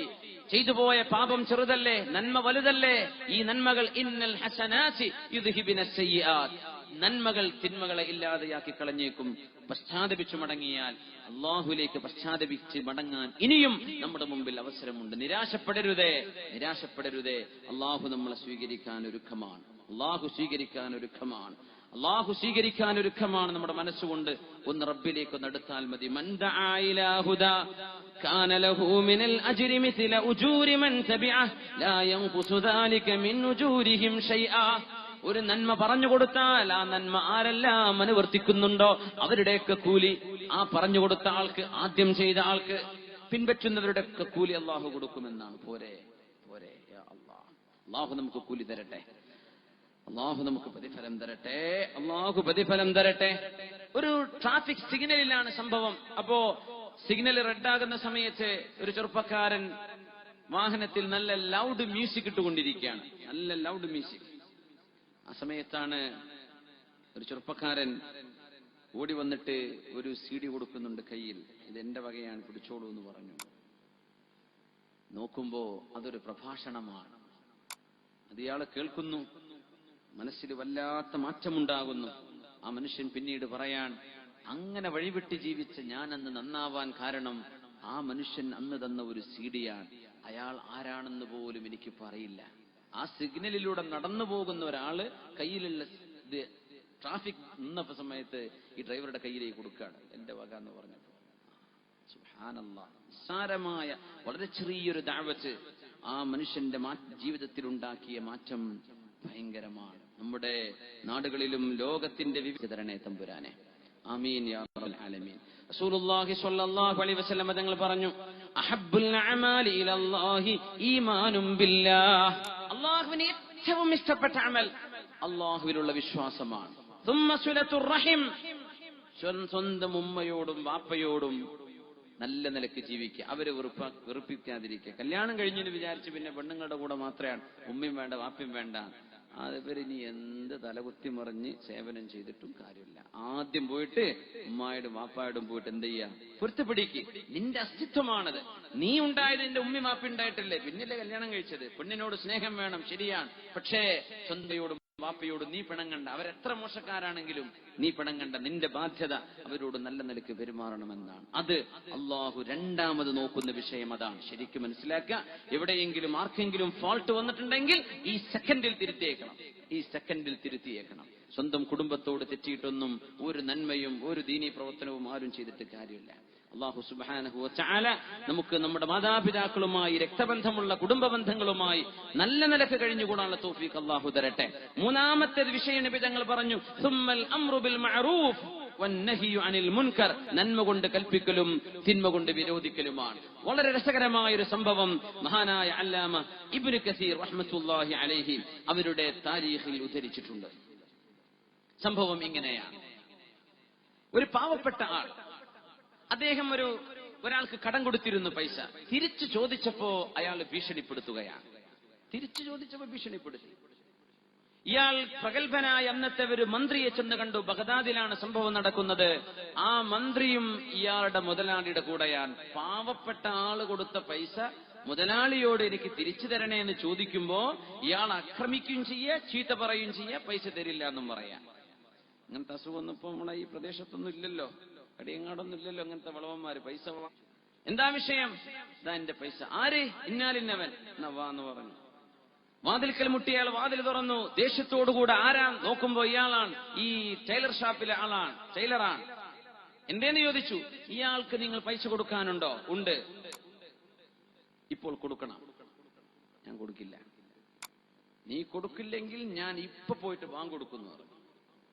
ചെയ്തുപോയ പാപം ചെറുതല്ലേ, നന്മ വലുതല്ലേ? ഈ നന്മകൾ ഇന്നൽ ഹസനാതി യുദ്ഹിബിനസ് സയ്യിആത്, നന്മകൾ തിന്മകളെ ഇല്ലാതെയാക്കി കളഞ്ഞേക്കും. പശ്ചാത്തപിച്ചു മടങ്ങിയാൽ, അള്ളാഹുലേക്ക് പശ്ചാത്തപിച്ച് മടങ്ങാൻ ഇനിയും നമ്മുടെ മുമ്പിൽ അവസരമുണ്ട്. നിരാശപ്പെടരുതേ. അള്ളാഹു നമ്മളെ സ്വീകരിക്കാൻ ഒരുക്കമാണ്. അള്ളാഹു സ്വീകരിക്കാൻ ഒരുക്കമാണ്. നമ്മുടെ മനസ്സുകൊണ്ട് ഒന്ന് റബ്ബിലേക്ക് ഒന്ന് അടുത്താൽ മതി. മൻ ദഅ ഇലാ ഹുദാ കാന ലഹു മിനൽ അജ്രി മിസ്ല ഉജൂരി മൻ തബിഅഹ് ലാ യൻഖുസു ദാലിക മിൻ ഉജൂരിഹിം ഷൈആ. ഒരു നന്മ പറഞ്ഞു കൊടുത്താൽ ആ നന്മ ആരെല്ലാം അനുവർത്തിക്കുന്നുണ്ടോ അവരുടെയൊക്കെ കൂലി ആ പറഞ്ഞു കൊടുത്ത ആൾക്ക്, ആദ്യം ചെയ്ത ആൾക്ക്, പിൻപറ്റുന്നവരുടെ ഒക്കെ കൂലി അള്ളാഹു കൊടുക്കുമെന്നാണ്. പോരെ യാ അല്ലാഹ്. അള്ളാഹു നമുക്ക് കൂലി തരട്ടെ, അള്ളാഹു നമുക്ക് പ്രതിഫലം തരട്ടെ. ഒരു ട്രാഫിക് സിഗ്നലിലാണ് സംഭവം. അപ്പോ സിഗ്നൽ റെഡാകുന്ന സമയത്ത് ഒരു ചെറുപ്പക്കാരൻ വാഹനത്തിൽ നല്ല ലൗഡ് മ്യൂസിക് ഇട്ടുകൊണ്ടിരിക്കുകയാണ്, നല്ല ലൗഡ് മ്യൂസിക്. ആ സമയത്താണ് ഒരു ചെറുപ്പക്കാരൻ ഓടി വന്നിട്ട് ഒരു CD കൊടുക്കുന്നുണ്ട് കയ്യിൽ. ഇത് എന്റെ വകയാണ്, പിടിച്ചോളൂ എന്ന് പറഞ്ഞു. നോക്കുമ്പോ അതൊരു പ്രഭാഷണമാണ്. അത് ഇയാള് കേൾക്കുന്നു, മനസ്സിൽ വല്ലാത്ത മാറ്റമുണ്ടാകുന്നു. ആ മനുഷ്യൻ പിന്നീട് പറയാൻ, അങ്ങനെ വഴിവിട്ട് ജീവിച്ച ഞാൻ അന്ന് നന്നാവാൻ കാരണം ആ മനുഷ്യൻ അന്ന് തന്ന ഒരു CD-യാണ്. അയാൾ ആരാണെന്ന് പോലും എനിക്കിപ്പോ അറിയില്ല. ആ സിഗ്നലിലൂടെ നടന്നു പോകുന്ന ഒരാള് കയ്യിലുള്ള ട്രാഫിക് നിന്ന സമയത്ത് ഈ ഡ്രൈവറുടെ കയ്യിലേക്ക് കൊടുക്കുകയാണ്, എന്റെ വക എന്ന് പറഞ്ഞപ്പോ. സുബ്ഹാനല്ലാഹ്. നിസ്സാരമായ വളരെ ചെറിയൊരു ദഅവത്ത് ആ മനുഷ്യന്റെ ജീവിതത്തിൽ ഉണ്ടാക്കിയ മാറ്റം ഭയങ്കരമാണ്. നമ്മുടെ നാടുകളിലും ലോകത്തിന്റെ വിവിധ തരണേ തമ്പുരാനെ. ആമീൻ യാ റബ്ബൽ ആലമീൻ. റസൂലുള്ളാഹി സ്വല്ലല്ലാഹു അലൈഹി വസല്ലം തങ്ങൾ പറഞ്ഞു, അഹബ്ബുൽ അഅമാലി ഇലല്ലാഹി ഈമാനും ബില്ലാഹ്. അല്ലാഹുവിന് ഏറ്റവും ഇഷ്ടപ്പെട്ട അമൽ അല്ലാഹുവിലുള്ള വിശ്വാസമാണ്. സുമ്മ സിലത്തുർ റഹിം, സ്വന്തം ഉമ്മയോടും വാപ്പയോടും നല്ല നിലയ്ക്ക് ജീവിക്കുക, അവരെ വെറുപ്പിക്കാതിരിക്കുക. കല്യാണം കഴിഞ്ഞെന്ന് വിചാരിച്ച് പിന്നെ പെണ്ണുങ്ങളുടെ കൂടെ മാത്രമാണ് ഉമ്മയും വേണ്ട വാപ്പയും വേണ്ട, അതിവരിനി എന്ത് തലകുത്തി മറിഞ്ഞ് സേവനം ചെയ്തിട്ടും കാര്യമില്ല. ആദ്യം പോയിട്ട് ഉമ്മായോടും വാപ്പായോടും പോയിട്ട് എന്ത് ചെയ്യാ, പൊരുത്തപ്പെടിക്ക്. നിന്റെ അസ്തിത്വമാണത്. നീ ഉണ്ടായത് നിന്റെ ഉമ്മി വാപ്പി ഉണ്ടായിട്ടല്ലേ, പിന്നല്ലേ കല്യാണം കഴിച്ചത്. പെണ്ണിനോട് സ്നേഹം വേണം, ശരിയാണ്. പക്ഷേ സ്വന്തയോടും വാപ്പയോട് നീ പിണങ്ങണ്ട, അവരെത്ര മോശക്കാരാണെങ്കിലും നീ പിണങ്ങണ്ട, നിന്റെ ബാധ്യത അവരോട് നല്ല നിലയ്ക്ക് പെരുമാറണമെന്നാണ്. അത് അള്ളാഹു രണ്ടാമത് നോക്കുന്ന വിഷയം അതാണ്. ശരിക്കും മനസ്സിലാക്കുക, എവിടെയെങ്കിലും ആർക്കെങ്കിലും ഫോൾട്ട് വന്നിട്ടുണ്ടെങ്കിൽ ഈ സെക്കൻഡിൽ തിരുത്തിയേക്കണം. സ്വന്തം കുടുംബത്തോട് തെറ്റിയിട്ടൊന്നും ഒരു നന്മയും ഒരു ദീനീ പ്രവർത്തനവും ആരും ചെയ്തിട്ട് കാര്യമില്ല. അല്ലാഹു സുബ്ഹാനഹു വ തആല നമുക്ക് നമ്മുടെ മാതാപിതാക്കളുമായി, രക്തബന്ധമുള്ള കുടുംബ ബന്ധങ്ങളുമായി നല്ല നിലക്ക് കഴിഞ്ഞുകൂടാനുള്ള തൗഫീഖ് അല്ലാഹു തരട്ടെ. മൂന്നാമത്തെ വിഷയം നബി തങ്ങൾ പറഞ്ഞു, സുമ്മൽ അംറു ബിൽ മഅറൂഫ് വന്നഹിയു അനിൽ മുൻകർ, നന്മ കൊണ്ട് കൽപ്പിക്കലും തിന്മ കൊണ്ട് വിരോധിക്കലുമാണ്. വളരെ രസകരമായ ഒരു സംഭവം മഹാനായ അല്ലാമ ഇബ്നു കസീർ റഹ്മത്തുള്ളാഹി അലൈഹി അവരുടെ താരീഖിൽ ഉദ്ധരിച്ചിട്ടുണ്ട്. സംഭവം ഇങ്ങനെയാണ്. ഒരു പാവപ്പെട്ട ആൾ, അദ്ദേഹം ഒരാൾക്ക് കടം കൊടുത്തിരുന്നു പൈസ. തിരിച്ചു ചോദിച്ചപ്പോ അയാൾ ഭീഷണിപ്പെടുത്തുകയാണ്. ഭീഷണിപ്പെടുത്തി. ഇയാൾ പ്രഗത്ഭനായ അന്നത്തെ ഒരു മന്ത്രിയെ ചെന്ന് കണ്ടു. ബഗ്ദാദിലാണ് സംഭവം നടക്കുന്നത്. ആ മന്ത്രിയും ഇയാളുടെ മുതലാളിയുടെ കൂടെയാണ്. പാവപ്പെട്ട ആള് കൊടുത്ത പൈസ മുതലാളിയോട് എനിക്ക് തിരിച്ചു തരണേ എന്ന് ചോദിക്കുമ്പോ ഇയാൾ ആക്രമിക്കുകയും ചെയ്യുക, ചീത്ത പറയുകയും ചെയ്യുക, പൈസ തരില്ല എന്നും പറയാം. അങ്ങനത്തെ അസുഖമൊന്നും ഇപ്പൊ നമ്മളെ ഈ പ്രദേശത്തൊന്നും ഇല്ലല്ലോ, കടിയങ്ങാടൊന്നും ഇല്ലല്ലോ അങ്ങനത്തെ വളവന്മാര്. പൈസ എന്താ വിഷയം? ഇതാ എന്റെ പൈസ. ആര്? ഇന്നാലിന്നവൻ. എന്നാ വാ എന്ന് പറഞ്ഞു. വാതിൽക്കൽ മുട്ടിയാൽ വാതിൽ തുറന്നു. ദേഷ്യത്തോടുകൂടെ ആരാ നോക്കുമ്പോ ഇയാളാണ്, ഈ ടൈലർ ഷാപ്പിലെ ആളാണ്, ടൈലറാണ്. എന്തേന്ന് ചോദിച്ചു. ഇയാൾക്ക് നിങ്ങൾ പൈസ കൊടുക്കാനുണ്ടോ? ഉണ്ട്. ഇപ്പോൾ കൊടുക്കണം. ഞാൻ കൊടുക്കില്ല. നീ കൊടുക്കില്ലെങ്കിൽ ഞാൻ ഇപ്പൊ പോയിട്ട് വാങ്ങിക്കൊടുക്കുന്നു പറഞ്ഞു.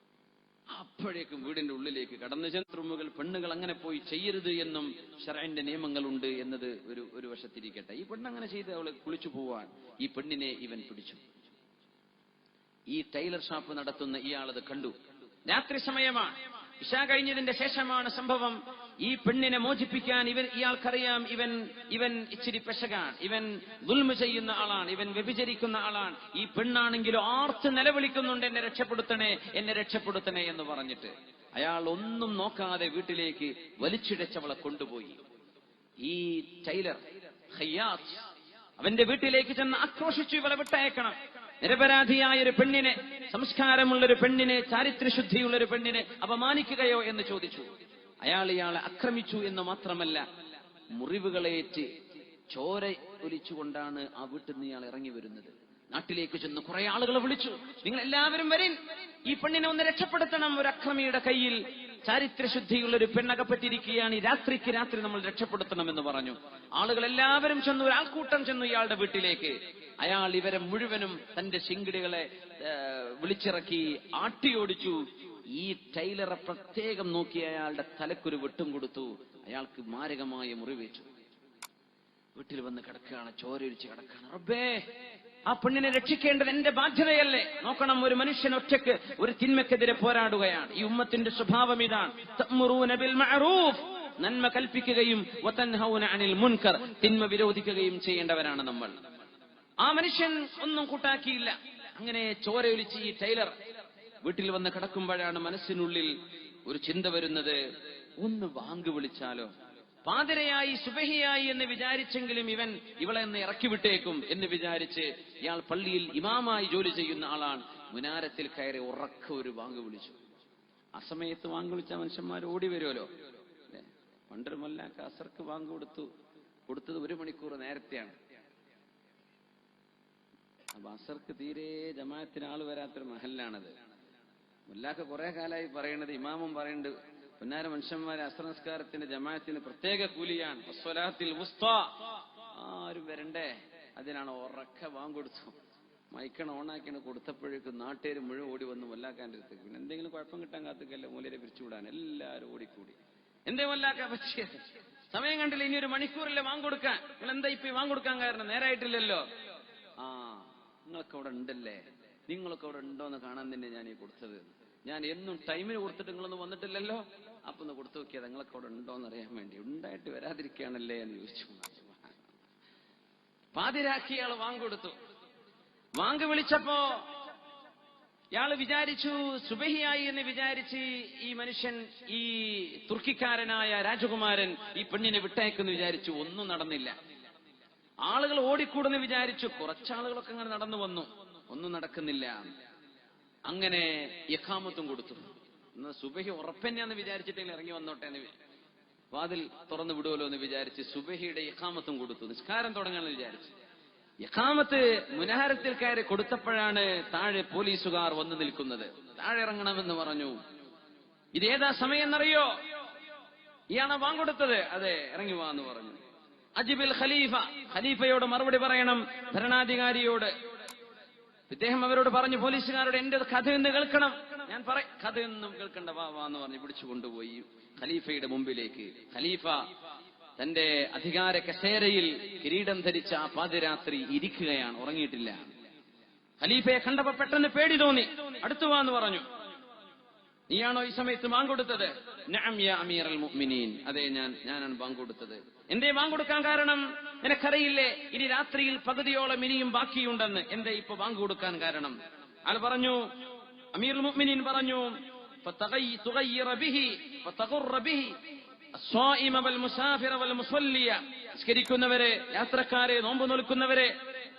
അപ്പോഴേക്കും വീടിന്റെ ഉള്ളിലേക്ക് കടന്നു ചെന്ന് റൂമുകൾ, പെണ്ണുകൾ അങ്ങനെ പോയി ചെയ്യരുത് എന്നും ശർഇന്റെ നിയമങ്ങളുണ്ട് എന്നത് ഒരു വശത്തിരിക്കട്ടെ. ഈ പെണ്ണങ്ങനെ ചെയ്ത് അവള് കുളിച്ചു പോവാൻ ഈ പെണ്ണിനെ ഇവൻ പിടിച്ചു. ഈ ടൈലർ ഷാപ്പ് നടത്തുന്ന ഇയാളത് കണ്ടു. രാത്രി സമയമാണ്, ഇശാ കഴിഞ്ഞതിന്റെ ശേഷമാണ് സംഭവം. ഈ പെണ്ണിനെ മോചിപ്പിക്കാൻ ഇയാൾക്കറിയാം ഇവൻ ഇച്ചിരി പെശകാണ്, ഇവൻ ദുൽമ ചെയ്യുന്ന ആളാണ്, ഇവൻ വ്യഭിചരിക്കുന്ന ആളാണ്. ഈ പെണ്ണാണെങ്കിലും ആർത്ത് നിലവിളിക്കുന്നുണ്ട്, എന്നെ രക്ഷപ്പെടുത്തണേ എന്ന് പറഞ്ഞിട്ട്. അയാൾ ഒന്നും നോക്കാതെ വീട്ടിലേക്ക് വലിച്ചിഴച്ചവളെ കൊണ്ടുപോയി. ഈ ടൈലർ ഖയ്യാത്ത് അവന്റെ വീട്ടിലേക്ക് ചെന്ന് ആക്രോശിച്ചു, ഇവളെ വിട്ടയക്കണം. നിരപരാധിയായ ഒരു പെണ്ണിനെ, സംസ്കാരമുള്ളൊരു പെണ്ണിനെ, ചാരിത്രശുദ്ധിയുള്ളൊരു പെണ്ണിനെ അപമാനിക്കുകയോ എന്ന് ചോദിച്ചു. ഇയാളെ ആക്രമിച്ചു എന്ന് മാത്രമല്ല, മുറിവുകളേറ്റ് ചോര ഒലിച്ചുകൊണ്ടാണ് ആ വീട്ടിൽ നിന്ന് ഇയാൾ ഇറങ്ങി വരുന്നത്. നാട്ടിലേക്ക് ചെന്ന് കുറെ ആളുകളെ വിളിച്ചു, നിങ്ങൾ എല്ലാവരും വരിൻ, ഈ പെണ്ണിനെ ഒന്ന് രക്ഷപ്പെടുത്തണം. ഒരു അക്രമിയുടെ കയ്യിൽ ചാരിത്രശുദ്ധിയുള്ള ഒരു പെണ്ണകപ്പെട്ടിരിക്കുകയാണ്, ഈ രാത്രിക്ക് രാത്രി നമ്മൾ രക്ഷപ്പെടുത്തണം എന്ന് പറഞ്ഞു. ആളുകൾ എല്ലാവരും ചെന്നു, ഒരാൾക്കൂട്ടം ചെന്നു ഇയാളുടെ വീട്ടിലേക്ക്. അയാൾ ഇവരെ മുഴുവനും തന്റെ ശിങ്കിടികളെ വിളിച്ചിറക്കി ആട്ടിയോടിച്ചു. ഈ ടൈലറെ പ്രത്യേകം നോക്കി അയാളുടെ തലക്കൊരു വെട്ടും കൊടുത്തു. അയാൾക്ക് മാരകമായ മുറിവേറ്റു. വീട്ടിൽ വന്ന് കിടക്കുകയാണ്, ചോരയൊലിച്ച് കിടക്കുകയാണ്. റബ്ബേ, ആ പെണ്ണിനെ രക്ഷിക്കേണ്ടത് എന്റെ ബാധ്യതയല്ലേ? നോക്കണം, ഒരു മനുഷ്യൻ ഒറ്റയ്ക്ക് ഒരു തിന്മക്കെതിരെ പോരാടുകയാണ്. ഈ ഉമ്മത്തിന്റെ സ്വഭാവം ഇതാണ്. തഅ്മുറൂന ബിൽ മഅറൂഫ്, നന്മ കൽപ്പിക്കുകയും വതൻഹൗന അനിൽ മുൻകർ, തിന്മ വിരോധിക്കുകയും ചെയ്യേണ്ടവരാണ് നമ്മൾ. ആ മനുഷ്യൻ ഒന്നും കൂട്ടാക്കിയില്ല. അങ്ങനെ ചോരയൊലിച്ച് ഈ ടൈലർ വീട്ടിൽ വന്ന് കിടക്കുമ്പോഴാണ് മനസ്സിനുള്ളിൽ ഒരു ചിന്ത വരുന്നത്, ഒന്ന് വാങ്ക് വിളിച്ചാലോ? പാതിരയായി സുബഹിയായി എന്ന് വിചാരിച്ചെങ്കിലും ഇവളെ ഒന്ന് ഇറക്കി വിട്ടേക്കും എന്ന് വിചാരിച്ച് ഇയാൾ പള്ളിയിൽ ഇമാമായി ജോലി ചെയ്യുന്ന ആളാണ്. മുനാരത്തിൽ കയറി ഉറക്ക ഒരു വാങ്ക് വിളിച്ചു. ആ സമയത്ത് വാങ്ക് വിളിച്ച മനുഷ്യന്മാർ ഓടി വരുമല്ലോ. പണ്ടൊരു മൊല്ലാക്ക അസർക്ക് വാങ്ക് കൊടുത്തത് 1 മണിക്കൂർ നേരത്തെയാണ്. അപ്പൊ അസർക്ക് തീരെ ജമാഅത്തിന് ആള് വരാത്തൊരു മഹല്ലാണത്. മുല്ലാക്ക കുറെ കാലമായി പറയണത്, ഇമാമും പറയുന്നുണ്ട്, പൊന്നാര മനുഷ്യന്മാരെ അസ്ർ നിസ്കാരത്തിന്റെ ജമാഅത്തിന് പ്രത്യേക കൂലിയാണ്. വസ്സലാത്തിൽ വുസ്താ, ആരും വരണ്ടേ, അതിനാണ് ഉറക്ക വാങ്ക് കൊടുത്തു. മൈക്കണ ഓണാക്കിയാണ് കൊടുത്തപ്പോഴേക്കും നാട്ടുകാർ മുഴുവൻ ഓടി വന്നു മുല്ലാക്കാന്റെ അടുത്ത്. പിന്നെ എന്തെങ്കിലും കുഴപ്പം കിട്ടാൻ കാത്തുക്കല്ല, മൂലരെ പിരിച്ചുവിടാൻ എല്ലാവരും ഓടിക്കൂടി. എന്തേ മുല്ലാക്ക പറ്റിയത്? സമയം കണ്ടില്ല, ഇനി 1 മണിക്കൂറല്ലേ വാങ്ക് കൊടുക്കാൻ. നിങ്ങൾ എന്താ ഇപ്പൊ വാങ്ക് കൊടുക്കാൻ കാരണം? നേരായിട്ടില്ലല്ലോ. നിങ്ങളൊക്കെ അവിടെ ഉണ്ടല്ലേ, നിങ്ങളൊക്കെ അവിടെ ഉണ്ടോന്ന് കാണാൻ തന്നെ ഞാൻ ഈ കൊടുത്തത്. ഞാൻ എന്നും ടൈമിന് കൊടുത്തിട്ട് നിങ്ങളൊന്നും വന്നിട്ടില്ലല്ലോ, അപ്പൊ ഒന്ന് കൊടുത്തു നോക്കിയത് നിങ്ങളൊക്കെ അവിടെ ഉണ്ടോന്ന് അറിയാൻ വേണ്ടി. ഉണ്ടായിട്ട് വരാതിരിക്കുകയാണല്ലേ എന്ന് ചോദിച്ചു. പാതിരാക്കി ഇയാള് വാങ്ക് കൊടുത്തു. വാങ്ക് വിളിച്ചപ്പോ ഇയാള് വിചാരിച്ചു സുബഹിയായി എന്ന് വിചാരിച്ച് ഈ മനുഷ്യൻ, ഈ തുർക്കിക്കാരനായ രാജകുമാരൻ ഈ പെണ്ണിനെ വിട്ടയക്കെന്ന് വിചാരിച്ചു. ഒന്നും നടന്നില്ല. ആളുകൾ ഓടിക്കൂടെന്ന് വിചാരിച്ചു. കുറച്ചാളുകളൊക്കെ അങ്ങനെ നടന്നു വന്നു. ഒന്നും നടക്കുന്നില്ല. അങ്ങനെ ഇഖാമത്തും കൊടുത്തു. സുബഹി ഉറപ്പന്നെയാന്ന് വിചാരിച്ചിട്ടെങ്കിൽ ഇറങ്ങി വന്നോട്ടെ എന്ന് വാതിൽ തുറന്നു വിടുമല്ലോ എന്ന് വിചാരിച്ച് സുബഹിയുടെ ഇഖാമത്തും കൊടുത്തു. നിസ്കാരം തുടങ്ങാമെന്ന് വിചാരിച്ചു. ഇഖാമത്ത് മുനഹരത്തിൽ കയറി കൊടുത്തപ്പോഴാണ് താഴെ പോലീസുകാർ വന്നു നിൽക്കുന്നത്. താഴെ ഇറങ്ങണമെന്ന് പറഞ്ഞു. ഇതേതാ സമയം എന്നറിയോ? ഇയാളാ വാങ്ങൊടുത്തത്. അതെ, ഇറങ്ങി വാന്ന് പറഞ്ഞു. അജിബിൽ ഖലീഫ, ഖലീഫയോട് മറുപടി പറയണം, ഭരണാധികാരിയോട്. ഇദ്ദേഹം അവരോട് പറഞ്ഞു, പോലീസുകാരോട് എന്റെ കഥയൊന്ന് കേൾക്കണം. ഞാൻ കഥയൊന്നും കേൾക്കണ്ട, വാന്ന് പറഞ്ഞ് പിടിച്ചു കൊണ്ടുപോയി ഖലീഫയുടെ മുമ്പിലേക്ക്. ഖലീഫ തന്റെ അധികാര കസേരയിൽ കിരീടം ധരിച്ച ആ പാതിരാത്രി ഇരിക്കുകയാണ്, ഉറങ്ങിയിട്ടില്ല. ഖലീഫയെ കണ്ടപ്പോ പെട്ടെന്ന് പേടി തോന്നി. അടുത്തു വാന്ന് പറഞ്ഞു. നീയാണോ ഈ സമയത്ത് ബാങ്ക് കൊടുത്തത്? നഅം യാ അമീറൽ മുഅ്മിനീൻ, അതെ ഞാനാണ് ബാങ്ക് കൊടുത്തത്. എന്തേ ബാങ്ക് കൊടുക്കാൻ കാരണം? നിനക്കറിയില്ലേ ഇനി രാത്രിയിൽ പകുതിയോളം ഇനിയും ബാക്കിയുണ്ടെന്ന്. എന്തേ ഇപ്പൊ ബാങ്ക് കൊടുക്കാൻ കാരണം? അയാൾ പറഞ്ഞു, അമീറുൽ മുഅ്മിനീൻ പറഞ്ഞു, തുഗയ്യിറ ബിഹി വതഖുറ ബിഹി അസ്സായിമ വൽ മുസാഫിറ വൽ മുസല്ലിയ. നിസ്കരിക്കുന്നവരെ, യാത്രക്കാരെ, നോമ്പ് നോൽക്കുന്നവരെ,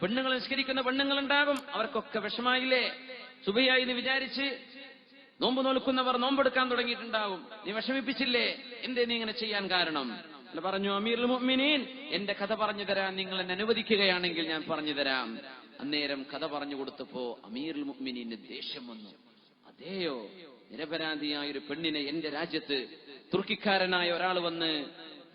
പെണ്ണുങ്ങൾ നിസ്കരിക്കുന്ന പെണ്ണുങ്ങൾ ഉണ്ടാകും, അവർക്കൊക്കെ വിഷമായില്ലേ? സുബഹിയായി എന്ന് വിചാരിച്ച് നോമ്പ് നോൽക്കുന്നവർ നോമ്പെടുക്കാൻ തുടങ്ങിയിട്ടുണ്ടാവും. നീ വിഷമിപ്പിച്ചില്ലേ? എന്തേ നീ ഇങ്ങനെ ചെയ്യാൻ കാരണം? അല്ല പറഞ്ഞു, അമീറുൽ മുഅ്മിനീൻ, എന്റെ കഥ പറഞ്ഞു തരാൻ നിങ്ങൾ എന്നെ അനുവദിക്കുകയാണെങ്കിൽ ഞാൻ പറഞ്ഞു തരാം. അന്നേരം കഥ പറഞ്ഞു കൊടുത്തപ്പോ അമീറുൽ മുഅ്മിനീന് ദേഷ്യം വന്നു. അതെയോ, നിരപരാധിയായ ഒരു പെണ്ണിനെ എന്റെ രാജ്യത്ത് തുർക്കിക്കാരനായ ഒരാൾ വന്ന്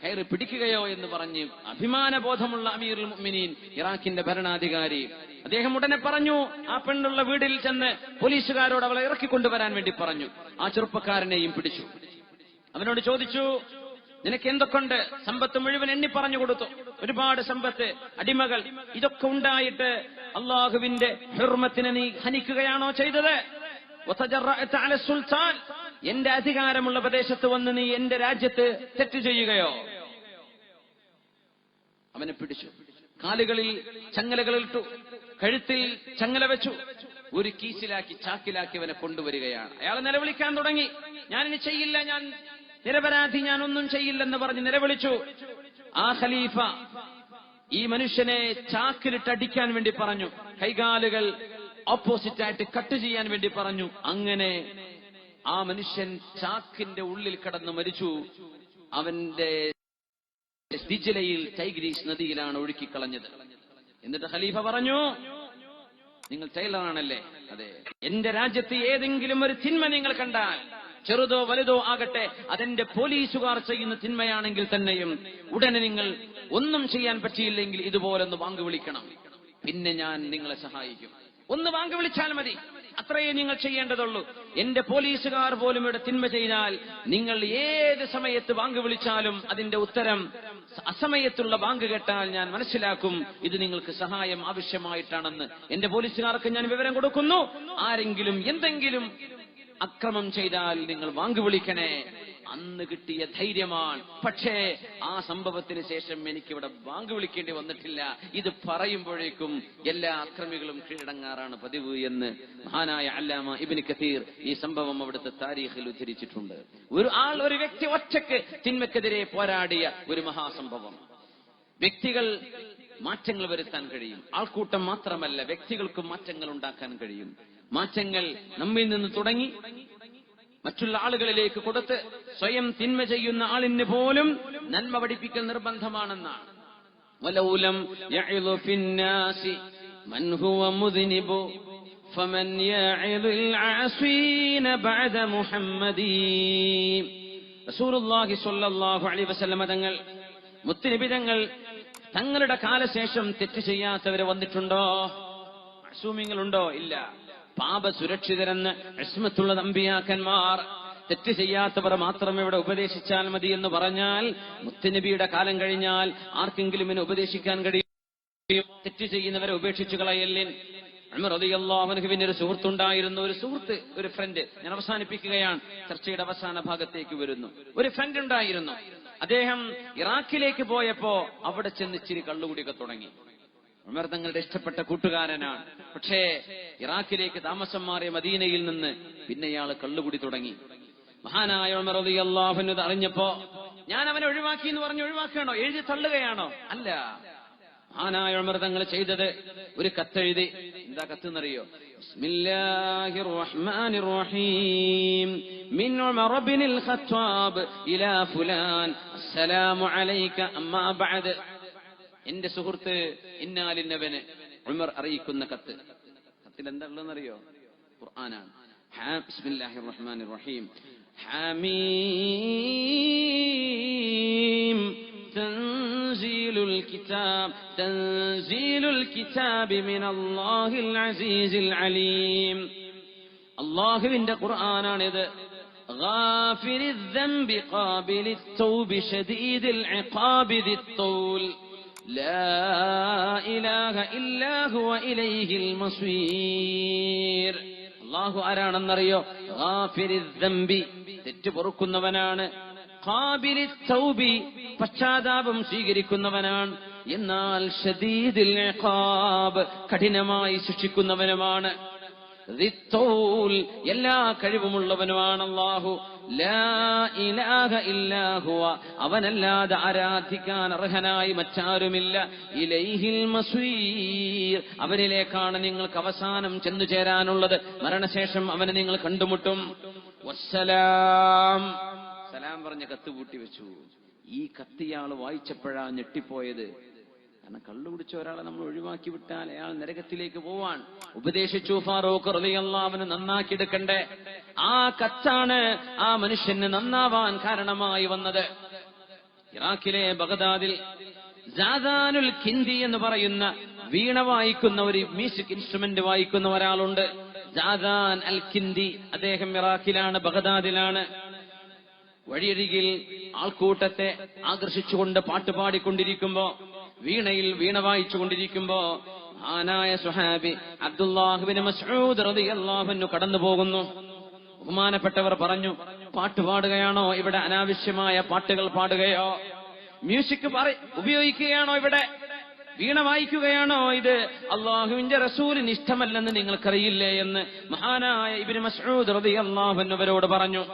കയറി പിടിക്കുകയോ എന്ന് പറഞ്ഞ് അഭിമാനബോധമുള്ള അമീറുൽ മുഅ്മിനീൻ, ഇറാഖിന്റെ ഭരണാധികാരി, അദ്ദേഹം ഉടനെ പറഞ്ഞു, ആ പെണ്ണുള്ള വീട്ടിൽ ചെന്ന് പോലീസുകാരോട് അവളെ ഇറക്കിക്കൊണ്ടുവരാൻ വേണ്ടി പറഞ്ഞു. ആ ചെറുപ്പക്കാരനെയും പിടിച്ചു. അവനോട് ചോദിച്ചു, നിനക്ക് എന്തൊക്കെയുണ്ട്? സമ്പത്ത് മുഴുവൻ എണ്ണി പറഞ്ഞു കൊടുത്തു. ഒരുപാട് സമ്പത്ത്, അടിമകൾ, ഇതൊക്കെ ഉണ്ടായിട്ട് അള്ളാഹുവിന്റെ ഹുർമത്തിനെ നീ ഹനിക്കുകയാണോ ചെയ്തത്? സുൽത്താൻ, എന്റെ അധികാരമുള്ള പ്രദേശത്ത് വന്ന് നീ എന്റെ രാജ്യത്ത് തെറ്റ് ചെയ്യുകയോ? അവനെ പിടിച്ചു, കാലുകളിൽ ചങ്ങലകളിട്ടു, കഴുത്തിൽ ചങ്ങല വെച്ചു, ഒരു കീസിലാക്കി ചാക്കിലാക്കി അവനെ കൊണ്ടുവരികയാണ്. അയാൾ നിലവിളിക്കാൻ തുടങ്ങി. ഞാനിനി ചെയ്യില്ല, ഞാൻ നിരപരാധി, ഞാൻ ഒന്നും ചെയ്യില്ലെന്ന് പറഞ്ഞ് നിലവിളിച്ചു. ആ ഖലീഫ ഈ മനുഷ്യനെ ചാക്കിലിട്ടടിക്കാൻ വേണ്ടി പറഞ്ഞു, കൈകാലുകൾ ഓപ്പോസിറ്റായിട്ട് കട്ട് ചെയ്യാൻ വേണ്ടി പറഞ്ഞു. അങ്ങനെ ആ മനുഷ്യൻ ചാക്കിന്റെ ഉള്ളിൽ കിടന്ന് മരിച്ചു. അവന്റെ ദിജ്ലയിൽ ടൈഗ്രീസ് നദിയിലാണ് ഒഴുക്കിക്കളഞ്ഞത്. എന്നിട്ട് ഖലീഫ പറഞ്ഞു, നിങ്ങൾ ടൈലറാണല്ലേ? അതെ. എന്റെ രാജ്യത്ത് ഏതെങ്കിലും ഒരു തിന്മ നിങ്ങൾ കണ്ടാൽ, ചെറുതോ വലുതോ ആകട്ടെ, അതെന്റെ പോലീസുകാർ ചെയ്യുന്ന തിന്മയാണെങ്കിൽ തന്നെയും ഉടനെ നിങ്ങൾ ഒന്നും ചെയ്യാൻ പറ്റിയില്ലെങ്കിൽ ഇതുപോലൊന്ന് വാങ്ങി വിളിക്കണം, പിന്നെ ഞാൻ നിങ്ങളെ സഹായിക്കും. ഒന്ന് വാങ്ങി വിളിച്ചാൽ മതി, അത്രയേ നിങ്ങൾ ചെയ്യേണ്ടതുള്ളൂ. എന്റെ പോലീസുകാർ പോലും ഇവിടെ തിന്മ ചെയ്താൽ നിങ്ങൾ ഏത് സമയത്ത് വാങ്ങി വിളിച്ചാലും അതിന്റെ ഉത്തരം അസമയത്തുള്ള വാങ്ങ് കേട്ടാൽ ഞാൻ മനസ്സിലാക്കും ഇത് നിങ്ങൾക്ക് സഹായം ആവശ്യമായിട്ടാണെന്ന്. എന്റെ പോലീസുകാർക്ക് ഞാൻ വിവരം കൊടുക്കുന്നു. ആരെങ്കിലും എന്തെങ്കിലും അക്രമം ചെയ്താൽ നിങ്ങൾ വാങ്ങി വിളിക്കണേ. അന്ന് കിട്ടിയ ധൈര്യമാണ്. പക്ഷേ ആ സംഭവത്തിന് ശേഷം എനിക്കിവിടെ വാങ്ങി വിളിക്കേണ്ടി വന്നിട്ടില്ല. ഇത് പറയുമ്പോഴേക്കും എല്ലാ അക്രമികളും കീഴടങ്ങാറാണ് പതിവ് എന്ന് മഹാനായ അല്ലാമ ഇബ്നു കസീർ ഈ സംഭവം അവിടുത്തെ താരീഖിൽ ഉദ്ധരിച്ചിട്ടുണ്ട്. ഒരു വ്യക്തി ഒറ്റയ്ക്ക് തിന്മക്കെതിരെ പോരാടിയ ഒരു മഹാസംഭവം. വ്യക്തികൾ മാറ്റങ്ങൾ വരുത്താൻ കഴിയും. ആൾക്കൂട്ടം മാത്രമല്ല, വ്യക്തികൾക്ക് മാറ്റങ്ങൾ ഉണ്ടാക്കാൻ കഴിയും. മാറ്റങ്ങൾ നമ്മിൽ നിന്ന് തുടങ്ങി മറ്റുള്ള ആളുകളിലേക്ക് കൊടുത്ത് സ്വയം തിന്മ ചെയ്യുന്ന ആളിന് പോലും നന്മ പഠിപ്പിക്കൽ നിർബന്ധമാണെന്നാണ്. വലൗലം യഅ്ളു ഫിന്നാസി മൻ ഹുവ മുദ്നിബു ഫമൻ യഅ്ളുൽ ആസീന ബഅദ മുഹമ്മദി. റസൂലുള്ളാഹി സ്വല്ലല്ലാഹു അലൈഹി വസല്ലം തങ്ങൾ, മുത്തുനബി തങ്ങളുടെ കാലശേഷം തെറ്റ് ചെയ്യാത്തവരെ വന്നിട്ടുണ്ടോ? മഅ്സൂമിങ്ങളുണ്ടോ? ഇല്ല. പാപ സുരക്ഷിതരെന്ന് ഇസ്മത്തുള്ള അമ്പിയാക്കന്മാർ, തെറ്റ് ചെയ്യാത്തവർ മാത്രം ഇവിടെ ഉപദേശിച്ചാൽ മതി എന്ന് പറഞ്ഞാൽ മുത്തുനബിയുടെ കാലം കഴിഞ്ഞാൽ ആർക്കെങ്കിലും ഇവനെ ഉപദേശിക്കാൻ കഴിയും? തെറ്റ് ചെയ്യുന്നവരെ ഉപേക്ഷിച്ചു കളയല്ലിൻ. ഉമർ റളിയല്ലാഹു അൻഹുവിന് ഒരു സുഹൃത്തുണ്ടായിരുന്നു. ഒരു ഫ്രണ്ട്. ഞാൻ അവസാനിപ്പിക്കുകയാണ്, ചർച്ചയുടെ അവസാന ഭാഗത്തേക്ക് വരുന്നു. ഒരു ഫ്രണ്ട് ഉണ്ടായിരുന്നു. അദ്ദേഹം ഇറാഖിലേക്ക് പോയപ്പോ അവിടെ ചെന്ന് ഇച്ചിരി കള്ളുകുടിയൊക്കെ തുടങ്ങി. ഉമർ തങ്ങളുടെ ഇഷ്ടപ്പെട്ട കൂട്ടുകാരനാണ്. പക്ഷേ ഇറാഖിലേക്ക് താമസം മാറിയ മദീനയിൽ നിന്ന് പിന്നെ ഇയാൾ കള്ളുകുടി തുടങ്ങി. മഹാനായ ഉമർ റളിയല്ലാഹു അൻഹു അറിഞ്ഞപ്പോ, ഞാൻ അവനെ ഒഴിവാക്കി എന്ന് പറഞ്ഞ് ഒഴിവാക്കണോ? എഴുതി തള്ളുകയാണോ? അല്ല. മഹാനായ ഉമർ തങ്ങൾ ചെയ്തത് ഒരു കത്തെഴുതി എന്താ കത്തെന്നറിയോ? ബിസ്മില്ലാഹിർ റഹ്മാനിർ റഹീം മിൻ ഉമർ ഇബ്നുൽ ഖത്താബ് ഇലാ ഫുലാൻ അസ്സലാമു അലൈക അമ്മാ ബഅദ്. എന്റെ സുഹൃത്ത് ഇന്നാലിന്നവന് ഉമർ അറിയിക്കുന്ന കത്ത്. കത്തിൽ എന്താ ഉള്ളതെന്നറിയോ? ഖുർആനാണ്. ബിസ്മില്ലാഹിർ റഹ്മാനിർ റഹീം ഹാമീം തൻസീലുൽ കിതാബി മിനല്ലാഹിൽ അസീസിൽ അലീം. അല്ലാഹുവിന്റെ ഖുർആനാണിത്. ഗാഫിരിൽ ദംബി ഖാബിലിത് തൗബി ശദീദിൽ ഇഖാബി ദിത്തൂൽ ലാ ഇലാഹ ഇല്ലാ ഹുവ ഇലൈഹിൽ മസീർ. അല്ലാഹു ആരാണെന്നറിയോ? ഗാഫിരിൽ ദംബി, തെറ്റ് പൊറുക്കുന്നവനാണ്. ഖാബിലിത് തൗബി, പശ്ചാത്താപം സ്വീകരിക്കുന്നവനാണ്. എന്നാൽ ശദീദിൽ ഇഖാബ്, കഠിനമായി ശിക്ഷിക്കുന്നവനുമാണ്. ദിത്തൂൽ, എല്ലാ കഴിവുമുള്ളവനുമാണ് അല്ലാഹു. ലാ ഇലാഹ ഇല്ലാ ഹുവ, അവനല്ലാതെ ആരാധിക്കാൻ അർഹനായി മറ്റാരുമില്ല. ഇലൈഹിൽ മസീർ, അവനിലേക്കാണ് നിങ്ങൾക്ക് അവസാനം ചെന്നു ചേരാനുള്ളത്. മരണശേഷം അവനെ നിങ്ങൾ കണ്ടുമുട്ടും. വസ്സലാം, സലാം പറഞ്ഞ കത്ത് പൂട്ടി വെച്ചു. ഈ കത്ത് ഇയാൾ വായിച്ചപ്പോഴാ ഞെട്ടിപ്പോയത്. കാരണം കള്ളു കുടിച്ച ഒരാളെ നമ്മൾ ഒഴിവാക്കി വിട്ടാൽ അയാൾ നരകത്തിലേക്ക് പോവാൻ ഉപദേശിച്ചു ഫാറൂഖ് റളിയല്ലാഹു അൻഹു. നന്നാക്കിയെടുക്കണ്ടേ? ആ കത്താണ് ആ മനുഷ്യന് നന്നാവാൻ കാരണമായി വന്നത്. ഇറാഖിലെ ബഗ്ദാദിൽ സാദാനുൽ കിന്ദി എന്ന് പറയുന്ന വീണ വായിക്കുന്ന ഒരു മ്യൂസിക് ഇൻസ്ട്രുമെന്റ് വായിക്കുന്ന ഒരാളുണ്ട്. സാദാൻ അൽ കിന്ദി. അദ്ദേഹം ഇറാഖിലാണ്, ബഗ്ദാദിലാണ്. വഴിയരികിൽ ആൾക്കൂട്ടത്തെ ആകർഷിച്ചുകൊണ്ട് പാട്ട് പാടിക്കൊണ്ടിരിക്കുമ്പോ, വീണയിൽ വീണ വായിച്ചുകൊണ്ടിരിക്കുമ്പോ മഹാനായ സ്വഹാബി അബ്ദുല്ലാഹ് മസ്ഊദ് റളിയല്ലാഹു അൻഹു കടന്നു പോകുന്നു. ബഹുമാനപ്പെട്ടവർ പറഞ്ഞു, പാട്ട് പാടുകയാണോ ഇവിടെ? അനാവശ്യമായ പാട്ടുകൾ പാടുകയോ, മ്യൂസിക് ഉപയോഗിക്കുകയാണോ ഇവിടെ? വീണ വായിക്കുകയാണോ ഇത്? അള്ളാഹുവിന്റെ റസൂലിന് ഇഷ്ടമല്ലെന്ന് നിങ്ങൾക്കറിയില്ലേ എന്ന് മഹാനായ ഇബ്നു മസ്ഊദ് റളിയല്ലാഹു അൻഹു അവരോട് പറഞ്ഞു.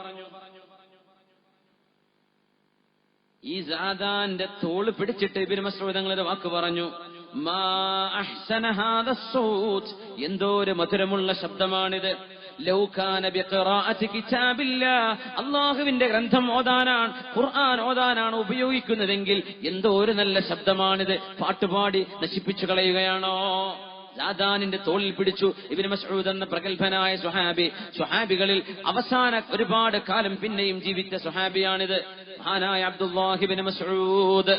ഈ സാദാന്റെ തോള് പിടിച്ചിട്ട് ഇബ്നു മസ്ഊദ് തങ്ങളുടെ വാക്ക് പറഞ്ഞു, മാ അഹ്സന ഹാദ സൗത്ത്, എന്തോ ഒരു മധുരമുള്ള ശബ്ദമാണിത്. ലൗ കാന ബിഖിറാഅതി കിതാബില്ലാഹ്, അല്ലാഹുവിന്റെ ഗ്രന്ഥം ഓതാനാണ്, ഖുർആൻ ഓതാനാണ് ഉപയോഗിക്കുന്നതെങ്കിൽ എന്തോ ഒരു നല്ല ശബ്ദമാണിത്. പാട്ടുപാടി നശിപ്പിച്ചു കളയുകയാണോ? സാദാനിന്റെ തോളിൽ പിടിച്ചു ഇബ്നു മസ്ഊദ് എന്ന പ്രഗൽഭനായ സ്വഹാബി. സ്വഹാബികളിൽ അവസാന ഒരുപാട് കാലം പിന്നെയും ജീവിച്ച സ്വഹാബിയാണിത്. മഹാനായ അബ്ദുല്ലാഹി ഇബ്നു മസ്ഊദ്,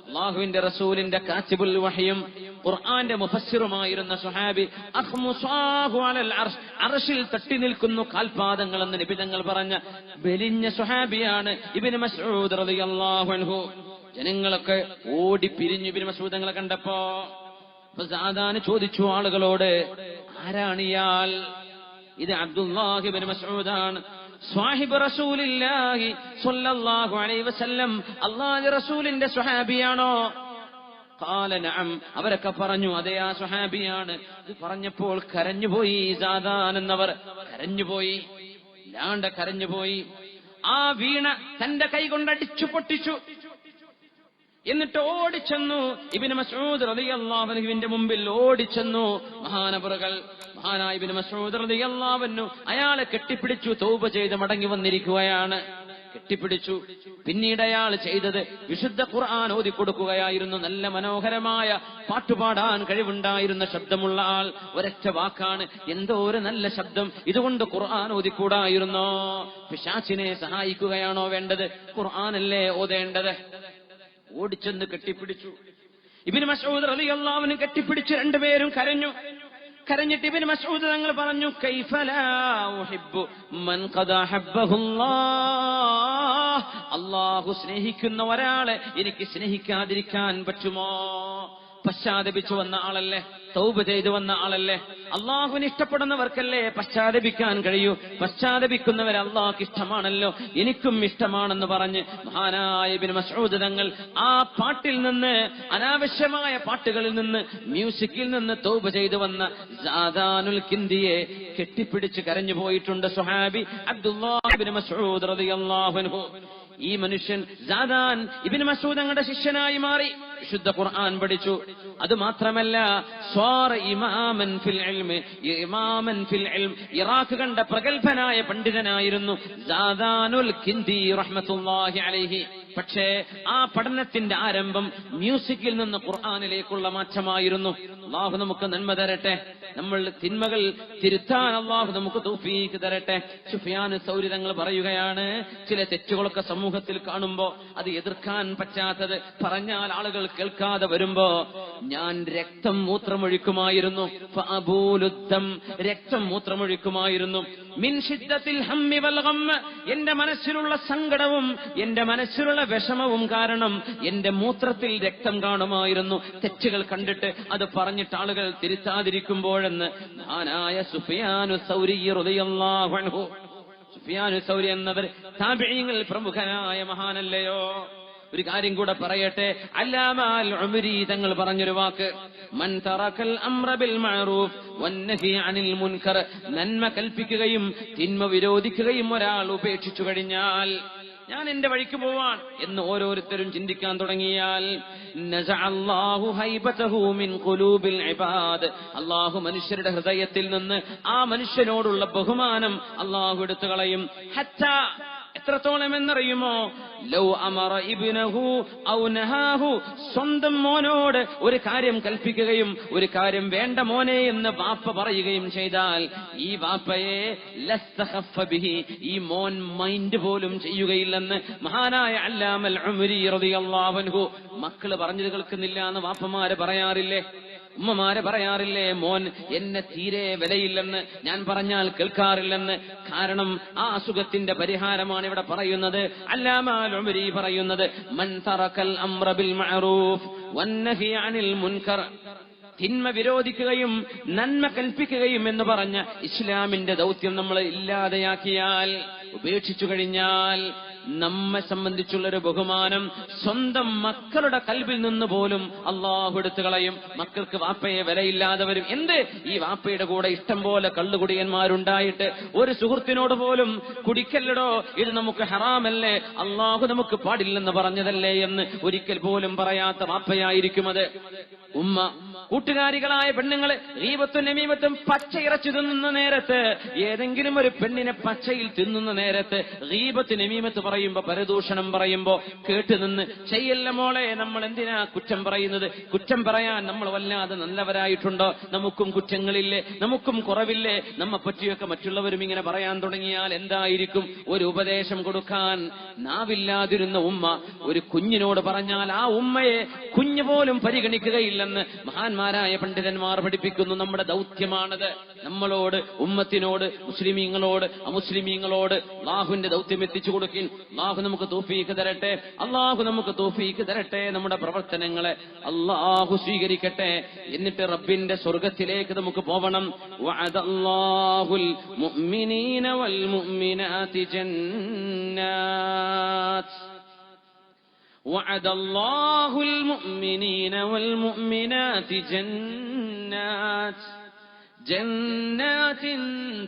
അല്ലാഹുവിന്റെ റസൂലിന്റെ കാത്തിബുൽ വഹയും ഖുർആന്റെ മുഫസ്സിറുമായിരുന്ന സ്വഹാബി. അഖ്മുസാഹു അലൽ അർശ്, അർശിൽ തട്ടി നിൽക്കുന്നു കാൽപാദങ്ങൾ എന്ന് നബി തങ്ങൾ പറഞ്ഞ വെലിഞ്ഞ സ്വഹാബിയാണ് ഇബ്നു മസ്ഊദ് റളിയല്ലാഹു അൻഹു. ജനങ്ങളൊക്കെ ഓടി പിരിഞ്ഞു ഇബ്നു മസ്ഊദ് തങ്ങളെ കണ്ടപ്പോ. സാദാന് ചോദിച്ചു ആളുകളോട്, ആരാണ് ഇയാൾ? ഇത് അബ്ദുല്ലാഹി ഇബ്നു മസ്ഊദാണ്, സ്വാഹിബ് റസൂലില്ലാഹി സ്വല്ലല്ലാഹു അലൈഹി വസല്ലം, അല്ലാഹുവിന്റെ റസൂലിന്റെ സ്വഹാബിയാണോ? ഖാല നഅം, അവരൊക്കെ പറഞ്ഞു അതെ, ആ സ്വഹാബിയാണ്. ഇത് പറഞ്ഞപ്പോൾ കരഞ്ഞുപോയി സാദാൻ എന്നവർ. കരഞ്ഞുപോയി, ഇല്ലാണ്ട് കരഞ്ഞുപോയി. ആ വീണ തന്റെ കൈ കൊണ്ടടിച്ചു പൊട്ടിച്ചു. എന്നിട്ട് ഓടിച്ചെന്നു ഇബ്നു മസ്ഊദ് റളിയല്ലാഹു അൻഹുവിന്റെ മുമ്പിൽ ഓടിച്ചെന്നു മഹാനവറുകൾ. മഹാനായ ഇബ്നു മസ്ഊദ് റളിയല്ലാഹു അൻഹു അയാളെ കെട്ടിപ്പിടിച്ചു. തൗബ ചെയ്ത് മടങ്ങി വന്നിരിക്കുകയാണ്. കെട്ടിപ്പിടിച്ചു. പിന്നീട് അയാൾ ചെയ്തത് വിശുദ്ധ ഖുർആൻ ഓതിക്കൊടുക്കുകയായിരുന്നു. നല്ല മനോഹരമായ പാട്ടുപാടാൻ കഴിവുണ്ടായിരുന്ന ശബ്ദമുള്ള ആൾ. ഒരൊറ്റ വാക്കാണ്, എന്തോ ഒരു നല്ല ശബ്ദം, ഇതുകൊണ്ട് ഖുർആൻ ഓതിക്കൂടായിരുന്നോ? പിശാചിനെ സഹായിക്കുകയാണോ വേണ്ടത്? ഖുർആനല്ലേ ഓതേണ്ടത്? ഓടിച്ചെന്ന് കെട്ടിപ്പിടിച്ചു. ഇബ്നു മസ്ഊദ് റളിയല്ലാഹു അൻഹു കെട്ടിപ്പിടിച്ച് രണ്ടുപേരും കരഞ്ഞു. കരഞ്ഞിട്ട് ഇബ്നു മസ്ഊദ് തങ്ങൾ പറഞ്ഞു, കൈഫ ലാ ഉഹിബ്ബു മൻ ഖദ ഹബ്ബഹുല്ലാഹ്, അല്ലാഹു സ്നേഹിക്കുന്ന ഒരാളെ എനിക്ക് സ്നേഹിക്കാതിരിക്കാൻ പറ്റുമോ? പശ്ചാത്തപിച്ചു വന്ന ആളല്ലേ, തൗബ ചെയ്തു വന്ന ആളല്ലേ. അള്ളാഹുവിന് ഇഷ്ടപ്പെടുന്നവർക്കല്ലേ പശ്ചാത്തപിക്കാൻ കഴിയൂ. പശ്ചാത്തപിക്കുന്നവരെ അള്ളാഹ്ക്ക് ഇഷ്ടമാണല്ലോ, എനിക്കും ഇഷ്ടമാണെന്ന് പറഞ്ഞ് മഹാനായ ഇബ്നു മസ്ഊദ് തങ്ങൾ ആ പാട്ടിൽ നിന്ന്, അനാവശ്യമായ പാട്ടുകളിൽ നിന്ന്, മ്യൂസിക്കിൽ നിന്ന് തൗബ ചെയ്തു വന്ന സാദാനുൽ കിന്ദിയെ കെട്ടിപ്പിടിച്ച് കരഞ്ഞു പോയിട്ടുണ്ട് സ്വഹാബി അബ്ദുല്ലാഹ് ഇബ്നു മസ്ഊദ് റളിയല്ലാഹു അൻഹു. ഈ മനുഷ്യൻ സാദാൻ ഇബ്നു മസ്ഊദ് തങ്ങളുടെ ശിഷ്യനായി മാറി. വിശുദ്ധ ഖുർആൻ പഠിച്ചു. അത് മാത്രമല്ല സ്വാറ ഇമാമൻ ഫിൽ ഇൽമി, ഇമാമൻ ഫിൽ ഇൽം, ഇറാഖ് കണ്ട പ്രഗൽഭനായ പണ്ഡിതനായിരുന്നു സാദാനുൽ കിന്ദി റഹ്മത്തുള്ളാഹി അലൈഹി. പക്ഷേ ആ പഠനത്തിന്റെ ആരംഭം മ്യൂസിക്കിൽ നിന്ന് ഖുർആനിലേക്കുള്ള മാറ്റമായിരുന്നു. അല്ലാഹു നമുക്ക് നന്മ തരട്ടെ. നമ്മൾ തിന്മകൾ തിരുത്താൻ അല്ലാഹു നമുക്ക് തൗഫീഖ് തരട്ടെ. സുഫിയാൻ സൗരി തങ്ങൾ പറയുകയാണ്, ചില തെറ്റുകളൊക്കെ സമൂഹത്തിൽ കാണുമ്പോ അത് എതിർക്കാൻ പറ്റാത്തത്, പറഞ്ഞാൽ ആളുകൾ കേൾക്കാതെ വരുമ്പോ ഞാൻ രക്തം മൂത്രമൊഴിക്കുമായിരുന്നു. ഫഅബൂലുദ്ദം, രക്തം മൂത്രമൊഴിക്കുമായിരുന്നു. മിൻ ശിദ്ദത്തിൽ ഹമ്മി വൽ ഗം, എന്റെ മനസ്സിലുള്ള സങ്കടവും എന്റെ മനസ്സിലുള്ള വിഷമവും കാരണം എന്റെ മൂത്രത്തിൽ രക്തം കാണുമായിരുന്നു. തെറ്റുകൾ കണ്ടിട്ട് അത് പറഞ്ഞിട്ട് ആളുകൾ തിരുത്താതിരിക്കുമ്പോഴെന്ന് മഹാനായ സുഫിയാനു സൗരി റളിയല്ലാഹു അൻഹു. സുഫിയാനു സൗരി എന്നവർ താബിഈങ്ങളിൽ പ്രമുഖനായ മഹാനല്ലയോ? ഒരു കാര്യം കൂടെ പറയട്ടെ. അല്ലാമ അൽ ഉമരി തങ്ങൾ പറഞ്ഞൊരു വാക്ക്, മൻ തറക്കൽ അംറ ബിൽ മഅറൂഫ് വന്നഹി അനിൽ മുൻകർ, നന്മ കൽപ്പിക്കുകയും തിന്മ വിരോധിക്കുകയും ഒരാൾ ഉപേക്ഷിച്ചു കഴിഞ്ഞാൽ, ഞാൻ എന്റെ വഴിക്ക് പോവാൻ എന്ന് ഓരോരുത്തരും ചിന്തിക്കാൻ തുടങ്ങിയാൽ, നസഅല്ലാഹു ഹൈബതഹു മിൻ ഖുലൂബിൽ ഇബാദ്, അല്ലാഹു മനുഷ്യരുടെ ഹൃദയത്തിൽ നിന്ന് ആ മനുഷ്യനോടുള്ള ബഹുമാനം അല്ലാഹു എടുത്തു കളയും. ഹത്താ, എത്രത്തോളം എന്നറിയുമോ? ലൗ അമറ ഇബ്നഹു ഔ നഹാഹു, സ്വന്തം മോനോട് ഒരു കാര്യം കൽപ്പിക്കുകയും ഒരു കാര്യം വേണ്ട മോനെ എന്ന് ബാപ്പ പറയുകയും ചെയ്താൽ, ഈ ബാപ്പയെ ലസ്തഖഫ ബിഹി, ഈ മോൻ മൈൻഡ് പോലും ചെയ്യുകയില്ലെന്ന് മഹാനായ അല്ലാമൽ ഉമരി റളിയല്ലാഹു അൻഹു. മക്കള് പറഞ്ഞത് കേൾക്കുന്നില്ല എന്ന് ബാപ്പമാര് പറയാറില്ലേ? ഉമ്മമാരെ പറയാറില്ലേ? മോൻ എന്നെ തീരെ വിലയില്ലെന്ന്, ഞാൻ പറഞ്ഞാൽ കേൾക്കാറില്ലെന്ന്. കാരണം ആ അസുഖത്തിന്റെ പരിഹാരമാണ് ഇവിടെ പറയുന്നത്. അല്ലാമ അൽ ഉമരി പറയുന്നത്, മൻ തറക്കൽ അംറ ബിൽ മഅറൂഫ് വന്നഹി അനിൽ മുൻകർ, തിന്മ വിരോധിക്കുകയും നന്മ കൽപ്പിക്കുകയും എന്ന് പറഞ്ഞ ഇസ്ലാമിന്റെ ദൗത്യം നമ്മൾ ഇല്ലാതെയാക്കിയാൽ, ഉപേക്ഷിച്ചു കഴിഞ്ഞാൽ, നമ്മെ സംബന്ധിച്ചുള്ളൊരു ബഹുമാനം സ്വന്തം മക്കളുടെ കൽബിൽ നിന്ന് പോലും അള്ളാഹു എടുത്തു കളയും. മക്കൾക്ക് വാപ്പയെ വിലയില്ലാതെ വരും. എന്ത്? ഈ വാപ്പയുടെ കൂടെ ഇഷ്ടം പോലെ കള്ളുകുടിയന്മാരുണ്ടായിട്ട് ഒരു സുഹൃത്തിനോട് പോലും കുടിക്കല്ലടോ, ഇത് നമുക്ക് ഹറാമല്ലേ, അള്ളാഹു നമുക്ക് പാടില്ലെന്ന് പറഞ്ഞതല്ലേ എന്ന് ഒരിക്കൽ പോലും പറയാത്ത വാപ്പയായിരിക്കും അത്. ഉമ്മ കൂട്ടുകാരികളായ പെണ്ണുങ്ങള് ഗീബത്തും നമീമത്തും പച്ചയിറച്ചി തിന്നുന്ന നേരത്ത്, ഏതെങ്കിലും ഒരു പെണ്ണിനെ പച്ചയിൽ തിന്നുന്ന നേരത്ത് ഗീബത്ത് നമീമത്ത് പറയുമ്പോ, പരദൂഷണം പറയുമ്പോ കേട്ടു നിന്ന്, ചെയ്യല്ല മോളെ, നമ്മൾ എന്തിനാ കുറ്റം പറയുന്നത്? കുറ്റം പറയാൻ നമ്മൾ വല്ലാതെ നല്ലവരായിട്ടുണ്ടോ? നമുക്കും കുറ്റങ്ങളില്ലേ? നമുക്കും കുറവില്ലേ? നമ്മെ പറ്റിയൊക്കെ മറ്റുള്ളവരും ഇങ്ങനെ പറയാൻ തുടങ്ങിയാൽ എന്തായിരിക്കും? ഒരു ഉപദേശം കൊടുക്കാൻ നാവില്ലാതിരുന്ന ഉമ്മ ഒരു കുഞ്ഞിനോട് പറഞ്ഞാൽ ആ ഉമ്മയെ കുഞ്ഞു പോലും പരിഗണിക്കുകയില്ലെന്ന് മഹാന്മാരായ പണ്ഡിതന്മാർ പഠിപ്പിക്കുന്നു. നമ്മുടെ ദൗത്യമാണത്. നമ്മളോട്, ഉമ്മത്തിനോട്, മുസ്ലിമീങ്ങളോട്, അമുസ്ലിമീങ്ങളോട് അല്ലാഹുവിന്റെ ദൗത്യം എത്തിച്ചു കൊടുക്കിൻ. അല്ലാഹു നമുക്ക് തൗഫീഖ് തരട്ടെ. അല്ലാഹു നമുക്ക് തൗഫീഖ് തരട്ടെ. നമ്മുടെ പ്രവർത്തനങ്ങളെ അല്ലാഹു സ്വീകരിക്കട്ടെ. എന്നിട്ട് റബ്ബിന്റെ സ്വർഗ്ഗത്തിലേക്ക് നമുക്ക് പോവണം. വഅദല്ലാഹുൽ മുഅ്മിനീന വൽ മുഅ്മിനാതി ജന്നാത്ത്, وعد الله المؤمنين والمؤمنات جنات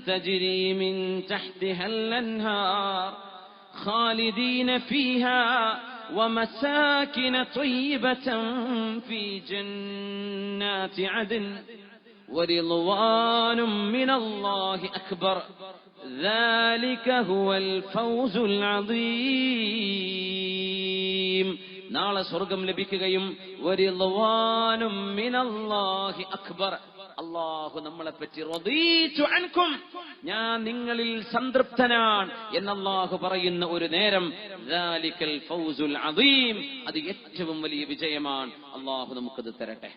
تجري من تحتها الأنهار خالدين فيها ومساكن طيبة في جنات عدن ورضوان من الله أكبر ذلك هو الفوز العظيم. നാളെ സ്വർഗം ലഭിക്കുകയും വരിളവാനും മിനല്ലാഹി അക്ബർ, അല്ലാഹു നമ്മളെ പറ്റി റദീതു അൻകും, ഞാൻ നിങ്ങളിൽ സംതൃപ്തനാണ് എന്ന് അല്ലാഹു പറയുന്ന ഒരു നേരം, ദാലികൽ ഫൗസുൽ അദീം, അത് ഏറ്റവും വലിയ വിജയമാണ്. അല്ലാഹു നമുക്കത് തരട്ടെ.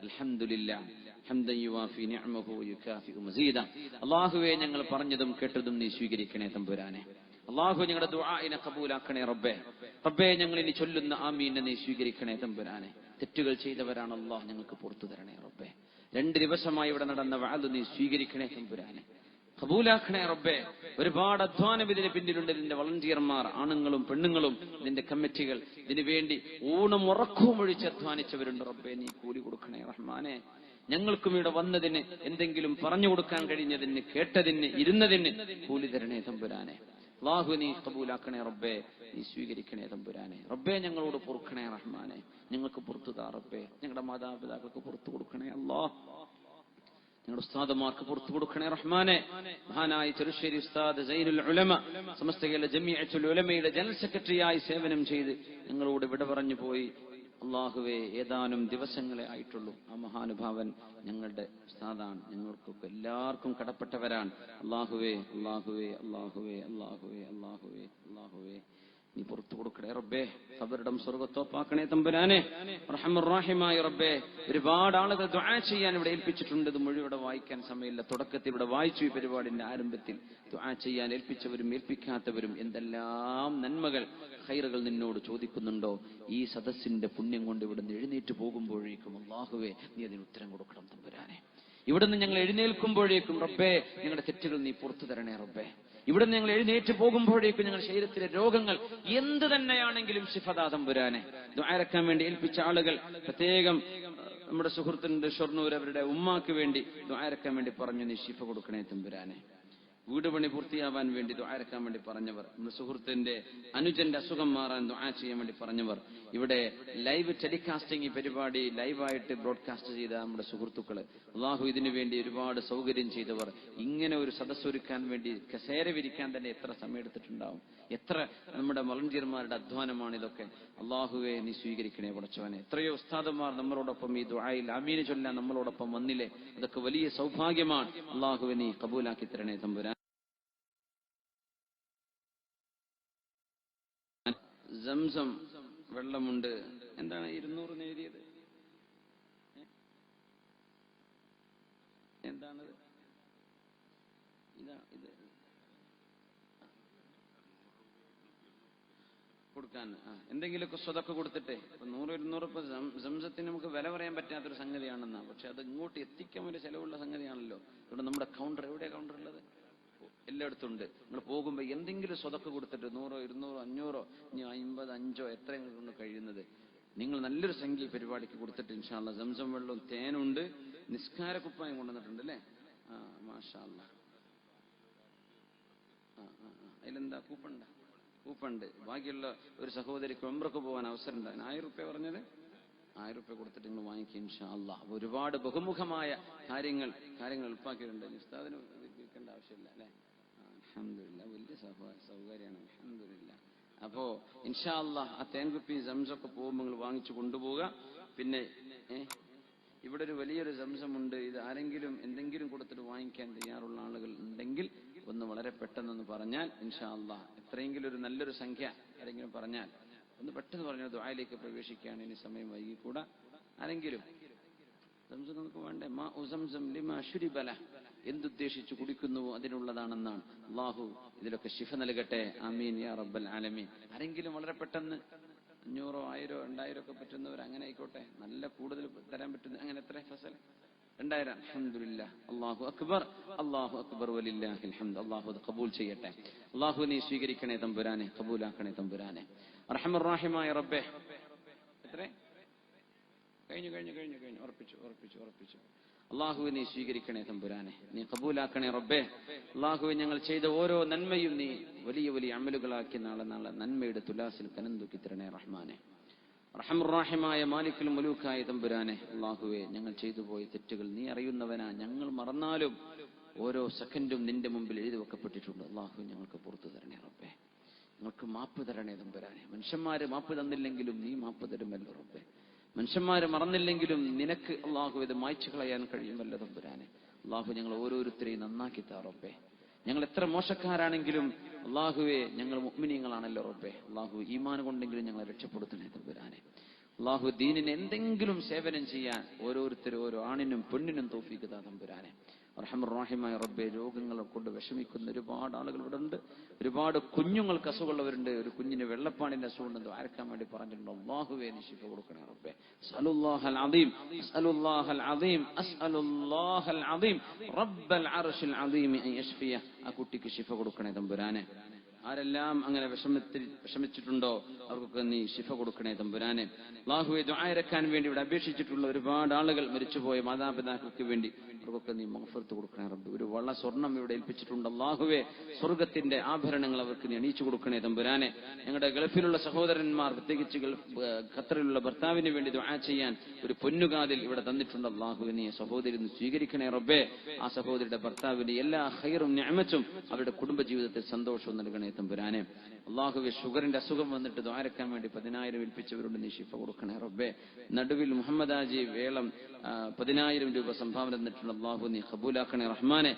അൽഹംദുലില്ലാഹ് ഹംദൻ യുവാഫി നിഅമഹു വയുകാഫിഉ മസീദ. അല്ലാഹുവേ, ഞങ്ങൾ പറഞ്ഞതും കേട്ടതും നീ സ്വീകരിക്കണേ തമ്പുരാനെ. അല്ലാഹു ഞങ്ങളുടെ ദുആഇനെ ഖബൂലാക്കണേ റബ്ബേ. റബ്ബേ, ഞങ്ങൾ ഇനി ചൊല്ലുന്ന ആമീനെ നീ സ്വീകരിക്കണേ തമ്പുരാനെ. തെറ്റുകൾ ചെയ്തവരാണ് അല്ലാഹു, ഞങ്ങൾക്ക് പുറത്തു തരണേ റബ്ബേ. 2 ദിവസമായി ഇവിടെ നടന്ന വഅദ് നീ സ്വീകരിക്കണേ തമ്പുരാനെ, ഖബൂലാക്കണേ റബ്ബേ. ഒരുപാട് അധ്വാനം ഇതിന് പിന്നിലുണ്ട്. ഇതിന്റെ വളണ്ടിയർമാർ, ആണുങ്ങളും പെണ്ണുങ്ങളും, ഇതിന്റെ കമ്മിറ്റികൾ, ഇതിനു വേണ്ടി ഊണും ഉറക്കവും ഒഴിച്ച് അധ്വാനിച്ചവരുണ്ട് റബ്ബേ. നീ കൂലി കൊടുക്കണേ റഹ്മാനെ. ഞങ്ങൾക്കും ഇവിടെ വന്നതിന്, എന്തെങ്കിലും പറഞ്ഞു കൊടുക്കാൻ കഴിഞ്ഞതിന്, കേട്ടതിന്, ഇരുന്നതിന് കൂലി തരണേ തമ്പുരാനെ. അല്ലാഹു നീ ഖബൂലാക്കണേ റബ്ബേ, നീ സ്വീകരിക്കണേ തമ്പുരാനെ. റബ്ബേ ഞങ്ങളോട് പൊറുക്കണേ റഹ്മാനെ, ഞങ്ങൾക്ക് പുറത്തു താ റബ്ബേ. ഞങ്ങളുടെ മാതാപിതാക്കൾക്ക് പുറത്തു കൊടുക്കണേ അല്ലാഹ്. ഞങ്ങളുടെ ഉസ്താദുമാർക്ക് പുറത്തു കൊടുക്കണേ റഹ്മാനെ. മഹാനായ ചെറുശ്ശേരി ഉസ്താദ് സൈനുൽ ഉലമ, സമസ്ത കേരള ജമിഅത്തുൽ ഉലമയുടെ ജനറൽ സെക്രട്ടറിയായി സേവനം ചെയ്ത് ഞങ്ങളോട് വിട പറഞ്ഞു പോയി. അള്ളാഹുവേ, ഏതാനും ദിവസങ്ങളെ ആയിട്ടുള്ളൂ. ആ മഹാനുഭാവൻ ഞങ്ങളുടെ ഉസ്താദാണ്, ഞങ്ങൾക്കൊക്കെ എല്ലാവർക്കും കടപ്പെട്ടവരാണ്. അള്ളാഹുവേ അള്ളാഹുവേ അള്ളാഹുവേ അള്ളാഹുവേ അള്ളാഹുവേ അള്ളാഹുവേ, നീ പുറത്തു കൊടുക്കണേ റബ്ബേ. ഖബറിടം സ്വർഗ്ഗത്തോപ്പാക്കണേ തമ്പുരാനെ. റഹ്മാൻ റഹീമായ റബ്ബേ, ഒരുപാട് ആളുകൾ ദുആ ചെയ്യാൻ ഇവിടെ ഏൽപ്പിച്ചിട്ടുണ്ട്. ഇത് മുഴുവൻ ഇവിടെ വായിക്കാൻ സമയമില്ല. തുടക്കത്തിൽ ഇവിടെ വായിച്ചു. ഈ പരിപാടിന്റെ ആരംഭത്തിൽ ദുആ ചെയ്യാൻ ഏൽപ്പിച്ചവരും ഏൽപ്പിക്കാത്തവരും എന്തെല്ലാം നന്മകൾ ഖൈറുകൾ നിന്നോട് ചോദിക്കുന്നുണ്ടോ, ഈ സദസ്സിന്റെ പുണ്യം കൊണ്ട് ഇവിടെ നിന്ന് എഴുന്നേറ്റ് പോകുമ്പോഴേക്കും അല്ലാഹുവേ നീ അതിന് ഉത്തരം കൊടുക്കണം തമ്പുരാനെ. ഇവിടെ നിന്ന് ഞങ്ങൾ എഴുന്നേൽക്കുമ്പോഴേക്കും റബ്ബേ ഞങ്ങളുടെ തെറ്റുകൾ നീ പുറത്തു തരണേ റബ്ബേ. ഇവിടെ ഞങ്ങൾ എഴുന്നേറ്റ് പോകുമ്പോഴേക്കും ഞങ്ങളുടെ ശരീരത്തിലെ രോഗങ്ങൾ എന്ത് തന്നെയാണെങ്കിലും ശിഫദാ തമ്പുരാനെ. ദുആരക്കാൻ വേണ്ടി ഏൽപ്പിച്ച ആളുകൾ പ്രത്യേകം നമ്മുടെ സുഹൃത്തുണ്ട് ഷൊർണൂർ, അവരുടെ ഉമ്മാക്ക് വേണ്ടി ദുആരക്കാൻ വേണ്ടി പറഞ്ഞു, നീ ശിഫ കൊടുക്കണേ തമ്പുരാനെ. വീട് പണി പൂർത്തിയാവാൻ വേണ്ടി ദുആരക്കാൻ വേണ്ടി പറഞ്ഞവർ, നമ്മുടെ സുഹൃത്തിന്റെ അനുജന്റെ അസുഖം മാറാൻ ദുആ ചെയ്യാൻ വേണ്ടി പറഞ്ഞവർ, ഇവിടെ ലൈവ് ടെലികാസ്റ്റിംഗ് ഈ പരിപാടി ലൈവായിട്ട് ബ്രോഡ്കാസ്റ്റ് ചെയ്ത നമ്മുടെ സുഹൃത്തുക്കള്, അള്ളാഹു ഇതിനു വേണ്ടി ഒരുപാട് സൗകര്യം ചെയ്തവർ, ഇങ്ങനെ ഒരു സദസ്സൊരുക്കാൻ വേണ്ടി കസേര വിരിക്കാൻ തന്നെ എത്ര സമയം എടുത്തിട്ടുണ്ടാവും, എത്ര നമ്മുടെ വളണ്ടിയർമാരുടെ അധ്വാനമാണ് ഇതൊക്കെ. അള്ളാഹുവെ നീ സ്വീകരിക്കണേ പടച്ചവനെ. എത്രയോ ഉസ്താദന്മാർ നമ്മളോടൊപ്പം ഈ ദുആയിൽ ആമീൻ ചൊല്ലാൻ നമ്മളോടൊപ്പം വന്നില്ലേ, അതൊക്കെ വലിയ സൗഭാഗ്യമാണ്. അള്ളാഹുവെ നീ കബൂലാക്കി തരണേ തമ്പുരാൻ. സംസം വെള്ളമുണ്ട്. എന്താണ് 200 എഴുതിയത്? എന്താണത്? ഇത് കൊടുക്കാൻ എന്തെങ്കിലുമൊക്കെ സ്വതക്ക കൊടുത്തിട്ടെ. 100-200 ഇപ്പൊ സംസത്തിന് നമുക്ക് വില പറയാൻ പറ്റാത്തൊരു സംഗതിയാണെന്നാ, പക്ഷെ അത് ഇങ്ങോട്ട് എത്തിക്കാൻ ഒരു ചെലവുള്ള സംഗതിയാണല്ലോ. ഇവിടെ നമ്മുടെ കൗണ്ടർ, എവിടെയാ കൗണ്ടർ ഉള്ളത്? എല്ലായിടത്തും ഉണ്ട്. നിങ്ങൾ പോകുമ്പോ എന്തെങ്കിലും സ്വതക്ക കൊടുത്തിട്ട് 100, 200, 500, ഇനി 50, 5 എത്ര കൊണ്ട് കഴിയുന്നത് നിങ്ങൾ നല്ലൊരു സംഖ്യ പരിപാടിക്ക് കൊടുത്തിട്ട് ഇൻഷാ അല്ലാഹ് സംസം വെള്ളവും തേനുണ്ട്, നിസ്കാര കുപ്പായം കൊണ്ടുവന്നിട്ടുണ്ട് അല്ലേ? മാഷാ അല്ലാഹ്. അതിലെന്താ കൂപ്പുണ്ട്. ബാക്കിയുള്ള ഒരു സഹോദരിക്ക് ഉംറക്ക് പോകാൻ അവസരം ഉണ്ട്. 1000 രൂപ പറഞ്ഞത്, 1000 രൂപ കൊടുത്തിട്ട് നിങ്ങൾ വാങ്ങിക്കുക ഇൻഷാ അല്ലാഹ്. ഒരുപാട് ബഹുമുഖമായ കാര്യങ്ങൾ എളുപ്പാക്കിയിട്ടുണ്ട്. ഉസ്താദിന് കേൾക്കേണ്ട ആവശ്യമില്ല അല്ലെ? അൽഹംദുലില്ലാ, വലിയ സൗകര്യമാണ്. അൽഹംദുലില്ലാ. അപ്പോ ഇൻഷാ അല്ലാഹ് ആ തേൻകുപ്പി സംസമൊക്കെ പോകുമ്പോൾ നിങ്ങൾ വാങ്ങിച്ചു കൊണ്ടുപോവുക. പിന്നെ ഇവിടെ ഒരു വലിയൊരു സംസമുണ്ട്. ഇത് ആരെങ്കിലും എന്തെങ്കിലും കൊടുത്തിട്ട് വാങ്ങിക്കാൻ തയ്യാറുള്ള ആളുകൾ ഉണ്ടെങ്കിൽ ഒന്ന് വളരെ പെട്ടെന്നൊന്ന് പറഞ്ഞാൽ ഇൻഷാ അല്ലാഹ്, എത്രയെങ്കിലും ഒരു നല്ലൊരു സംഖ്യ ആരെങ്കിലും പറഞ്ഞാൽ ഒന്ന് പെട്ടെന്ന് പറഞ്ഞാൽ ദുആയിലേക്ക് പ്രവേശിക്കുകയാണ്. ഇനി സമയം വൈകിക്കൂടാ. ആരെങ്കിലും സംസം നമുക്ക് വേണ്ടേ? മാ ഉസംസം ലിമാ ശുരിബല, എന്തുദ്ദേശിച്ച് കുടിക്കുന്നുവോ അതിനുള്ളതാണെന്നാണ്. അല്ലാഹു ഇതിലൊക്കെ ശിഫ നൽകട്ടെ. ആമീൻ യാ റബ്ബൽ ആലമീൻ. ആരെങ്കിലും വളരെ പെട്ടെന്ന് 500, 1000, 2000 ഒക്കെ പറ്റുന്നവർ അങ്ങനെ ആയിക്കോട്ടെ. നല്ല കൂടുതൽ തരാൻ പറ്റുന്ന അങ്ങനെ എത്ര ഫസൽ? 2000. അൽഹംദുലില്ലാ. അല്ലാഹു അക്ബർ, അല്ലാഹു അക്ബർ വലില്ലാഹിൽ ഹംദ്. അല്ലാഹു അത് കബൂൽ ചെയ്യട്ടെ. അല്ലാഹു നീ സ്വീകരിക്കണേ തമ്പുരാനെ, കബൂലാക്കണേ തമ്പുരാനെ. അർഹമർ റഹീമായ റബ്ബേ. എത്ര കഴിഞ്ഞു. ഉറപ്പിച്ചു. അല്ലാഹുവെ നീ സ്വീകരിക്കണേ തമ്പുരാനെ, നീ കബൂലാക്കണേ റബ്ബേ. അല്ലാഹുവെ ഞങ്ങൾ ചെയ്ത ഓരോ നന്മയും നീ വലിയ വലിയ അമലുകളാക്കി നാളെ നന്മയുടെ തുലാസിൽ കനന്തൂക്കി തരണേ റഹ്മാനെ. റഹ്മാൻ റഹീമായ മാലിക്കുൽ മുലൂക്കായ തമ്പുരാനെ, അല്ലാഹുവെ ഞങ്ങൾ ചെയ്തു പോയ തെറ്റുകൾ നീ അറിയുന്നവനാ. ഞങ്ങൾ മറന്നാലും ഓരോ സെക്കൻഡും നിന്റെ മുമ്പിൽ എഴുതി വെക്കപ്പെട്ടിട്ടുണ്ട്. അല്ലാഹു ഞങ്ങൾക്ക് പുറത്തു തരണേ റബ്ബേ, ഞങ്ങൾക്ക് മാപ്പ് തരണേ തമ്പുരാനെ. മനുഷ്യന്മാര് മാപ്പ് തന്നില്ലെങ്കിലും നീ മാപ്പ് തരുമല്ലോ റബ്ബേ. മനുഷ്യന്മാരെ മറന്നില്ലെങ്കിലും നിനക്ക് അല്ലാഹു ഇത് മായ്ച്ചു കളയാൻ കഴിയുമല്ലോ തമ്പുരാനെ. അല്ലാഹു ഞങ്ങൾ ഓരോരുത്തരെയും നന്നാക്കി താ റബ്ബേ. ഞങ്ങൾ എത്ര മോശക്കാരാണെങ്കിലും അല്ലാഹുവെ ഞങ്ങൾ മുഅ്മിനീങ്ങളാണല്ലോ റബ്ബേ. അല്ലാഹു ഈമാൻ കൊണ്ടെങ്കിലും ഞങ്ങളെ രക്ഷപ്പെടുത്തണേ തമ്പുരാനെ. അല്ലാഹു ദീനിന് എന്തെങ്കിലും സേവനം ചെയ്യാൻ ഓരോരുത്തരും, ഓരോ ആണിനും പെണ്ണിനും തൗഫീഖ് താ തമ്പുരാനെ. റഹ്മാൻ റഹീമായ റബ്ബേ, രോഗങ്ങളെ കൊണ്ട് വിഷമിക്കുന്ന ഒരുപാട് ആളുകൾ ഇവിടെ ഉണ്ട്. ഒരുപാട് കുഞ്ഞുങ്ങൾക്ക് അസുഖമുള്ളവരുണ്ട്. ഒരു കുഞ്ഞിന് വെള്ളപ്പാണിന്റെ അസുഖമുണ്ട്, ആർക്കാൻ വേണ്ടി പറഞ്ഞിട്ടുണ്ട്. അല്ലാഹുവേ നീ ശിഫ കൊടുക്കണേ റബ്ബേ. അസ്അലുല്ലാഹൽ അദീം റബ്ബൽ അർശിൽ അദീം അൻ യശ്ഫിയ. ആ കുട്ടിക്ക് ശിഫ കൊടുക്കണേ തമ്പുരാനെ. ആരെല്ലാം അങ്ങനെ വിഷമിച്ചിട്ടുണ്ടോ അവർക്കൊക്കെ നീ ശിഫ കൊടുക്കണേ തമ്പുരാനെ. അല്ലാഹുവേ, ദുആ ഇറക്കാൻ വേണ്ടി ഇവിടെ അപേക്ഷിച്ചിട്ടുള്ള ഒരുപാട് ആളുകൾ, മരിച്ചുപോയ മാതാപിതാക്കൾക്ക് വേണ്ടി അവർക്കൊക്കെ നീ മഗ്ഫിറത്ത് കൊടുക്കണേ റബ്ബ്. ഒരു വള സ്വർണം ഇവിടെ ഏൽപ്പിച്ചിട്ടുണ്ട്. അല്ലാഹുവേ, സ്വർഗത്തിന്റെ ആഭരണങ്ങൾ അവർക്ക് നീ അണിയിച്ചു കൊടുക്കണേ തമ്പുരാനെ. ഞങ്ങളുടെ ഗൾഫിലുള്ള സഹോദരന്മാർ, പ്രത്യേകിച്ച് ഖത്തറിലുള്ള ഭർത്താവിന് വേണ്ടി ദുആ ചെയ്യാൻ ഒരു പൊന്നുകാതിൽ ഇവിടെ തന്നിട്ടുണ്ട്. അല്ലാഹുവേ, നീ സഹോദരി സ്വീകരിക്കണേ റബ്ബേ. ആ സഹോദരിയുടെ ഭർത്താവിന്റെ എല്ലാ ഖൈറും നിഅമത്തും അവരുടെ കുടുംബജീവിതത്തിൽ സന്തോഷവും നൽകണേ തമ്പുരാനെ. അല്ലാഹുവേ, ഷുഗറിന്റെ അസുഖം വന്നിട്ട് ദുആ ഇറക്കാൻ വേണ്ടി 10,000 ഏൽപ്പിച്ചവരുണ്ട്, നീ ശിഫ കൊടുക്കണേ റബ്ബേ. നടുവിൽ മുഹമ്മദ് ആജി വേളം 10,000 രൂപ സംഭാവന തന്നിട്ടുണ്ട്. അല്ലാഹു നീ ഖബൂലാക്കണേ റഹ്മാനെ.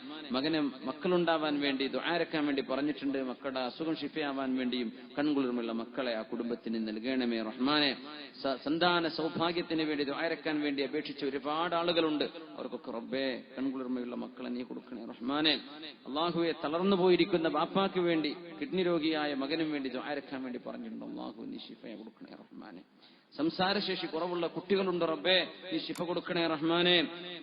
മക്കളുണ്ടാവാൻ വേണ്ടി ദുആ ഇറക്കാൻ വേണ്ടി പറഞ്ഞിട്ടുണ്ട്. മക്കളുടെ അസുഖം ശിഫയാവാൻ വേണ്ടിയും കൺകുളിർമുള്ള മക്കളെ ആ കുടുംബത്തിന് നൽകണമേ റഹ്മാനെ. സന്താന സൗഭാഗ്യത്തിന് വേണ്ടി ദുആ ഇറക്കാൻ വേണ്ടി അപേക്ഷിച്ച ഒരുപാട് ആളുകളുണ്ട്. അവർക്കൊക്കെ റബ്ബേ കൺകുളിർമയുള്ള മക്കളെ നീ കൊടുക്കണേ റഹ്മാനെ. അല്ലാഹുവെ, തളർന്നു പോയിരിക്കുന്ന ബാപ്പാക്ക് വേണ്ടി, കിഡ്നി രോഗിയായ മകനും വേണ്ടി ദുആ ഇറക്കാൻ വേണ്ടി പറഞ്ഞിട്ടുണ്ട്. അല്ലാഹു നീ ശിഫയെ കൊടുക്കണേ റഹ്മാനെ. സംസാരശേഷി കുറവുള്ള കുട്ടികളുണ്ട് റബ്ബേ, നീ ശിഫ കൊടുക്കണേ റഹ്മാനെ.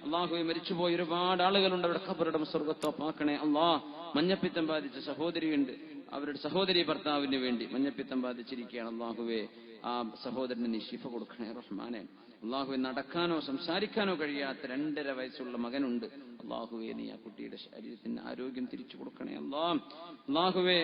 അല്ലാഹുവേ, മരിച്ചുപോയ ഒരുപാട് ആളുകളുണ്ട്, അവിടെ ഖബറിടം സ്വർഗ്ഗത്തോപ്പാക്കണേ അല്ലാഹ്. മഞ്ഞപ്പിത്തം ബാധിച്ച സഹോദരിയുണ്ട്, അവരുടെ സഹോദരി ഭർത്താവിന് വേണ്ടി മഞ്ഞപ്പിത്തം ബാധിച്ചിരിക്കുകയാണ്. അല്ലാഹുവേ, ആ സഹോദരന് നീ ശിഫ കൊടുക്കണേ റഹ്മാനെ. അല്ലാഹുവേ, നടക്കാനോ സംസാരിക്കാനോ കഴിയാത്ത 2.5 വയസ്സുള്ള മകനുണ്ട്. അല്ലാഹുവേ, നീ ആ കുട്ടിയുടെ ശരീരത്തിന് ആരോഗ്യം തിരിച്ചു കൊടുക്കണേ അല്ലാഹുവേ.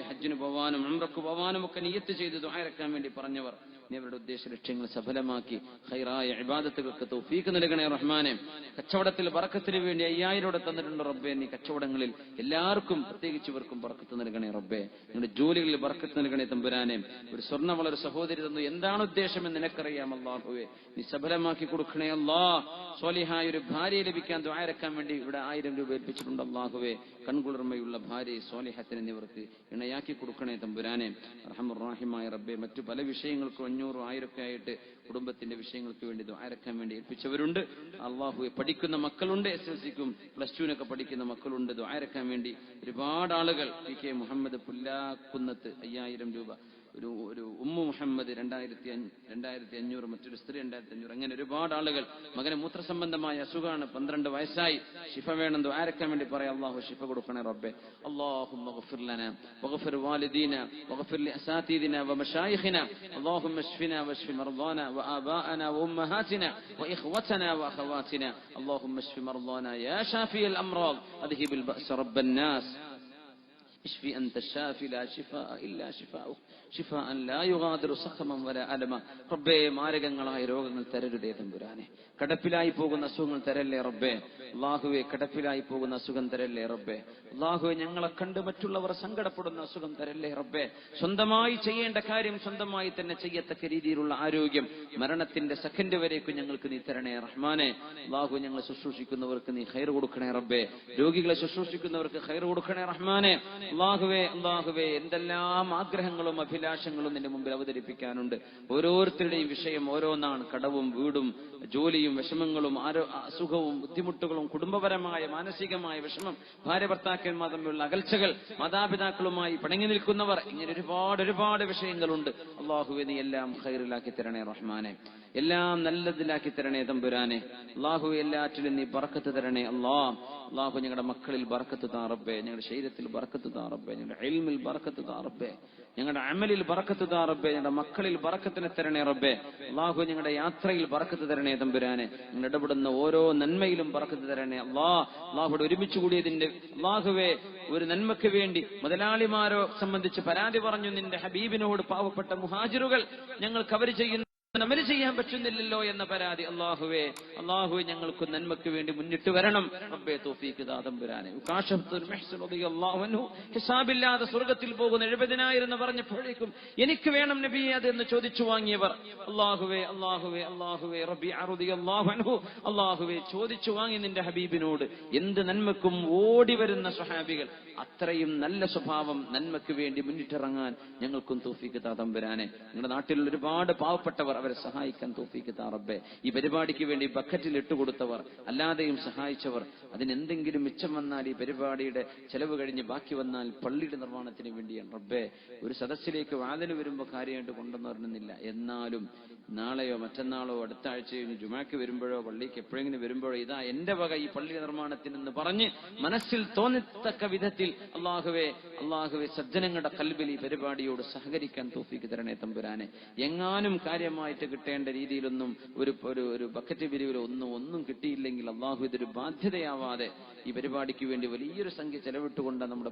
ഹജ്ജിന് പോവാനും ഉംറക്ക് പോവാനും ഒക്കെ നിയ്യത്ത് ചെയ്ത് ദുആ ഇറക്കാൻ വേണ്ടി പറഞ്ഞവർ, നീ അവരുടെ ഉദ്ദേശ ലക്ഷ്യങ്ങൾ സഫലമാക്കി ഖൈറായ ഇബാദത്തുകൾക്ക് തൗഫീഖ് നൽകണേ റഹ്മാനെ. കച്ചവടത്തിൽ ബറക്കത്തിന് വേണ്ടി 5000 തന്നിട്ടുണ്ട് റബ്ബേ. നീ കച്ചവടങ്ങളിൽ എല്ലാവർക്കും, പ്രത്യേകിച്ച് ഇവർക്കും ബറക്കത്ത് നൽകണേ റബ്ബേ. നിങ്ങളുടെ ജോലികളിൽ ബറക്കത്ത് നൽകണേ തമ്പുരാനെ. ഒരു സ്വർണ്ണ വളരെ സഹോദരി തന്നു, എന്താണ് ഉദ്ദേശം എന്ന് നിനക്കറിയാം അല്ലാഹുവേ. നീ സഫലമാക്കി കൊടുക്കണേ അല്ലാഹ്. സ്വാലിഹായ ഒരു ഭാര്യയെ ലഭിക്കാൻ ദുആ ഇറക്കാൻ വേണ്ടി ഇവിടെ 1000 രൂപ ഏൽപ്പിച്ചിട്ടുണ്ട്. അല്ലാഹുവേ, കൺകുളിർമയുള്ള ഭാര്യയെ സ്വാലിഹത്തിന് എന്നിവർക്ക് ഇണയാക്കി കൊടുക്കണേ തമ്പുരാനെ. റഹ്മാൻ റഹീമായ റബ്ബേ, മറ്റു പല വിഷയങ്ങൾക്കും 500, 1000 ഒക്കെ ആയിട്ട് കുടുംബത്തിന്റെ വിഷയങ്ങൾക്ക് വേണ്ടി ദുആ ഇറക്കാൻ വേണ്ടി ഏൽപ്പിച്ചവരുണ്ട്. അല്ലാഹുവേ, പഠിക്കുന്ന മക്കളുണ്ട്, SSLCക്കും +2-നൊക്കെ പഠിക്കുന്ന മക്കളുണ്ട്. ദുആ ഇറക്കാൻ വേണ്ടി ഒരുപാട് ആളുകൾ. PK മുഹമ്മദ് പുല്ലാക്കുന്നത്ത് 5000 രൂപ, ഒരു ഉമ്മു മുഹമ്മദ് 2500, മറ്റൊരു സ്ത്രീ 2500, അങ്ങനെ ഒരുപാട് ആളുകൾ. മകന് മൂത്രസംബന്ധമായ അസുഖമാണ്, 12 വയസ്സായി, ശിഫ വേണം, ദുആ ഇറക്കാൻ വേണ്ടി പറയാം. അല്ലാഹു ശിഫ കൊടുക്കണേ റബ്ബേ. അല്ലാഹുമ്മ ഗ്ഫിർ ലനാ വഗ്ഫിർ വാലിദീനാ വഗ്ഫിർ ലിഅസാതീദിനാ വമശായിഖിനാ അല്ലാഹുമ്മ ഇശ്ഫിനാ വഇശ്ഫി മർദാനാ വആബാഅനാ വഉമ്മഹാതിനാ വഇഖ്വതനാ വഅഖവാതിനാ അല്ലാഹുമ്മ ഇശ്ഫി മർദാനാ യാ ശാഫിയൽ അംറാദ് അദ്ഹിബിൽ ബഅസ റബ്ബൻ നാസ് اشفي أنت الشافي لا شفاء إلا شفاؤك شفاء لا يغادر سقما ولا ألما. റബ്ബേ, മാരകങ്ങളായ രോഗങ്ങൾ തരരുതേ തമ്പുരാനെ. കടപ്പിലായി പോകുന്ന അസുഖങ്ങൾ തരല്ലേ റബ്ബേ. അല്ലാഹുവേ, കടപ്പിലായി പോകുന്ന അസുഖം തരല്ലേ റബ്ബേ. അല്ലാഹുവേ, ഞങ്ങളെ കണ്ട് മറ്റുള്ളവർ സങ്കടപ്പെടുന്ന അസുഖം തരല്ലേ റബ്ബേ. സ്വന്തമായി ചെയ്യേണ്ട കാര്യം സ്വന്തമായി തന്നെ ചെയ്യത്തക്ക രീതിയിലുള്ള ആരോഗ്യം, മരണത്തിന്റെ സെക്കൻഡ് വരേക്കും ഞങ്ങൾക്ക് നീ തരണേ റഹ്മാനെ. അല്ലാഹു, ഞങ്ങളെ ശുശ്രൂഷിക്കുന്നവർക്ക് നീ ഖൈർ കൊടുക്കണേ റബ്ബേ. രോഗികളെ ശുശ്രൂഷിക്കുന്നവർക്ക് ഖൈർ കൊടുക്കണേ റഹ്മാനെ. അല്ലാഹുവേ, എന്തെല്ലാം ആഗ്രഹങ്ങളും അഭിലാഷങ്ങളും നിന്റെ മുമ്പിൽ അവതരിപ്പിക്കാനുണ്ട്. ഓരോരുത്തരുടെയും വിഷയം ഓരോന്നാണ്. കടവും വീടും ജോലിയും വിഷമങ്ങളും അസുഖവും ബുദ്ധിമുട്ടുകളും കുടുംബപരമായ മാനസികമായ വിഷമം, ഭാര്യ ഭർത്താക്കന്മാർ തമ്മിലുള്ള അകൽച്ചകൾ, മാതാപിതാക്കളുമായി പിണങ്ങി നിൽക്കുന്നവർ, ഇങ്ങനെ ഒരുപാട് വിഷയങ്ങളുണ്ട്. അല്ലാഹുവേ, നീ എല്ലാം ഖൈറിലാക്കി തരണേ റഹ്മാനെ. എല്ലാം നല്ലതിലാക്കി തരണേ തമ്പുരാനെ. അല്ലാഹു, എല്ലാറ്റിലും നീ ബർക്കത്ത് തരണേ അല്ലാഹു. ഞങ്ങളുടെ മക്കളിൽ ബർക്കത്ത് താ റബ്ബേ, ഞങ്ങളുടെ ശരീരത്തിൽ ബർക്കത്ത് താ റബ്ബേ, ഞങ്ങളുടെ ഇൽമിൽ ബർക്കത്ത് താ റബ്ബേ, ഞങ്ങളുടെ അമലിൽ ബർക്കത്ത് താ റബ്ബേ, ഞങ്ങളുടെ മക്കളിൽ ബർക്കത്തിനെ തരണേ റബ്ബേ. അല്ലാഹു, ഞങ്ങളുടെ യാത്രയിൽ ബർക്കത്ത് തരണേ തമ്പുരാനെ. ഞങ്ങൾ ഇടപെടുന്ന ഓരോ നന്മയിലും ബർക്കത്ത് തരണേ അല്ലാഹുവിടെ ഒരുമിച്ച് കൂടിയതിന്റെ അല്ലാഹുവേ, ഒരു നന്മയ്ക്ക് വേണ്ടി മുതലാളിമാരോ സംബന്ധിച്ച് പരാതി പറഞ്ഞു നിന്റെ ഹബീബിനോട് പാവപ്പെട്ട മുഹാജിറുകൾ ഞങ്ങൾക്ക് അവർ ചെയ്യുന്ന അമല് ചെയ്യാൻ പറ്റുന്നില്ലല്ലോ എന്ന പരാതി. അല്ലാഹുവേ, ഞങ്ങൾക്ക് നന്മയ്ക്ക് വേണ്ടി മുന്നിട്ട് വരണം റബ്ബേ. തൗഫീഖ് താ തമ്പുരാനെ. ഉകാശത്തുൽ മുഹ്സിൻ റളിയല്ലാഹു അൻഹു ഹിസാബില്ലാതെ സ്വർഗ്ഗത്തിൽ പോകുന്ന 70,000 എന്ന് പറഞ്ഞപ്പോഴേക്കും എനിക്ക് വേണം നബിയെ അതെന്ന് ചോദിച്ചു വാങ്ങിയവർ. അല്ലാഹുവേ റബീഅ റളിയല്ലാഹു അൻഹു, അല്ലാഹുവേ, ചോദിച്ചു വാങ്ങി നിന്റെ ഹബീബിനോട് എന്ത് നന്മക്കും ഓടി വരുന്ന സ്വഹാബികൾ. അത്രയും നല്ല സ്വഭാവം, നന്മയ്ക്ക് വേണ്ടി മുന്നിട്ടിറങ്ങാൻ ഞങ്ങൾക്കും തൗഫീഖ് താ തമ്പുരാനെ. നിങ്ങളുടെ നാട്ടിലുള്ള ഒരുപാട് പാവപ്പെട്ടവർ, അവരെ സഹായിക്കാൻ തൗഫീഖ് താ റബ്ബേ. ഈ പരിപാടിക്ക് വേണ്ടി ബക്കറ്റിൽ ഇട്ടുകൊടുത്തവർ, അല്ലാതെയും സഹായിച്ചവർ, അതിനെന്തെങ്കിലും മിച്ചം വന്നാൽ, ഈ പരിപാടിയുടെ ചെലവ് കഴിഞ്ഞ് ബാക്കി വന്നാൽ പള്ളിയുടെ നിർമ്മാണത്തിന് വേണ്ടിയാണ് റബ്ബേ. ഒരു സദസ്സിലേക്ക് വാതിന് വരുമ്പോൾ കാര്യമായിട്ട് കൊണ്ടുവന്നിരുന്നില്ല, എന്നാലും നാളെയോ മറ്റന്നാളോ അടുത്ത ആഴ്ചയോ ജുമാക്ക് വരുമ്പോഴോ പള്ളിക്ക് എപ്പോഴെങ്കിലും വരുമ്പോഴോ ഇതാ എന്റെ വക ഈ പള്ളി നിർമ്മാണത്തിനെന്ന് പറഞ്ഞ് മനസ്സിൽ തോന്നത്തക്ക വിധത്തിൽ അള്ളാഹുവെ സജ്ജനങ്ങളുടെ കൽബിൽ ഈ പരിപാടിയോട് സഹകരിക്കാൻ തൗഫീഖ് തരണേ തമ്പുരാനെ. എങ്ങാനും കാര്യമായിട്ട് കിട്ടേണ്ട രീതിയിലൊന്നും ഒരു ബക്കറ്റ് പിരിവിലോ ഒന്നും കിട്ടിയില്ലെങ്കിൽ അള്ളാഹു ഇതൊരു ബാധ്യതയാവാതെ ഈ പരിപാടിക്ക് വേണ്ടി വലിയൊരു സംഖ്യ ചെലവിട്ടുകൊണ്ട് നമ്മുടെ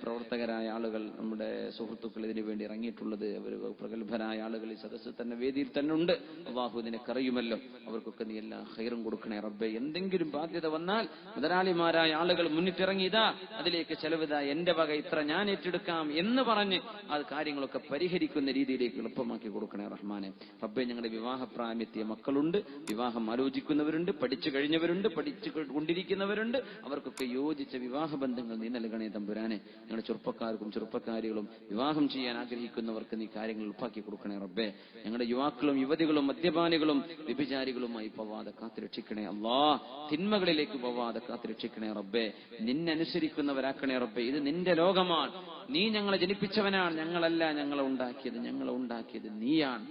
പ്രവർത്തകരായ ആളുകൾ, നമ്മുടെ സുഹൃത്തുക്കൾ ഇതിനു വേണ്ടി ഇറങ്ങിയിട്ടുള്ളത്. അവർ പ്രഗത്ഭരായ ആളുകൾ ഈ സദസ്സിൽ തന്നെ, വേദിയിൽ തന്നെ ഉണ്ട്. അള്ളാഹു നിനക്കറിയുമല്ലോ. അവർക്കൊക്കെ നീ എല്ലാ ഖൈറും കൊടുക്കണേ റബ്ബേ. എന്തെങ്കിലും ബാധ്യത വന്നാൽ മുതലാളിമാരായ ആളുകൾ മുന്നിട്ടിറങ്ങി, ഇതാ അതിലേക്ക് ചെലവിതാ, എന്റെ വക ഇത്ര ഞാൻ ഏറ്റെടുക്കാം എന്ന് പറഞ്ഞ് അത് കാര്യങ്ങളൊക്കെ പരിഹരിക്കുന്ന രീതിയിലേക്ക് എളുപ്പമാക്കി കൊടുക്കണേ റഹ്മാനെ. റബ്ബേ, ഞങ്ങളുടെ വിവാഹപ്രായമെത്തിയ മക്കളുണ്ട്, വിവാഹം ആലോചിക്കുന്നവരുണ്ട്, പഠിച്ചു കഴിഞ്ഞവരുണ്ട്, പഠിച്ചു കൊണ്ടിരിക്കുന്നവരുണ്ട്. അവർക്കൊക്കെ യോജിച്ച വിവാഹ ബന്ധങ്ങൾ നീ നൽകണേ തമ്പുരാനെ. ഞങ്ങളുടെ ചെറുപ്പക്കാർക്കും ചെറുപ്പക്കാരികളും വിവാഹം ചെയ്യാൻ ആഗ്രഹിക്കുന്നവർക്ക് നീ കാര്യങ്ങൾ ഉറപ്പാക്കി കൊടുക്കണേ റബ്ബേ. ഞങ്ങളുടെ യുവാക്കളും യുവതികളും മദ്യപാനികളും വ്യഭിചാരികളുമായി പോവാതെ കാത്തുരക്ഷിക്കണേ അല്ലാ. തിന്മകളിലേക്ക് പോവാതെ കാത്തുരക്ഷിക്കണേ റബ്ബേ. നിന്നനുസരിക്കുന്നവരാക്കണേ റബ്ബേ. ഇത് നിന്റെ ലോകമാണ്. നീ ഞങ്ങളെ ജനിപ്പിച്ചവനാണ്, ഞങ്ങളല്ല ഞങ്ങളെ ഉണ്ടാക്കിയത് നീയാണ്.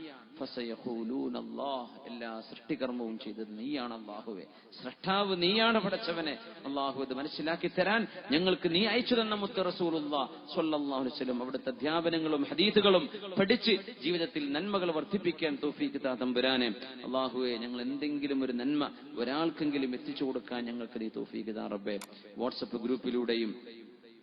എല്ലാ സൃഷ്ടികർമ്മവും ചെയ്തത് നീയാണ് അല്ലാഹുവേ. സൃഷ്ടാവ് നീയാണ് പടച്ചവനെ. അല്ലാഹു ഇത് മനസ്സിലാക്കി തരാൻ ഞങ്ങൾക്ക് നീ അയച്ചു തന്ന മുത്ത് റസൂലുള്ളാഹി സ്വല്ലല്ലാഹു അലൈഹി വസല്ലം അവിടുത്തെ അധ്യാപനങ്ങളും ഹദീസുകളും പഠിച്ച് ജീവിതത്തിൽ നന്മകൾ വർദ്ധിപ്പിക്കാൻ തൗഫീഖ് താ തമ്പുരാനെ. അല്ലാഹുവേ, ഞങ്ങൾ എന്തെങ്കിലും ഒരു നന്മ ഒരാൾക്കെങ്കിലും എത്തിച്ചു കൊടുക്കാൻ ഞങ്ങൾക്ക് നീ തൗഫീഖ് താ റബ്ബേ. വാട്സപ്പ് ഗ്രൂപ്പിലൂടെയും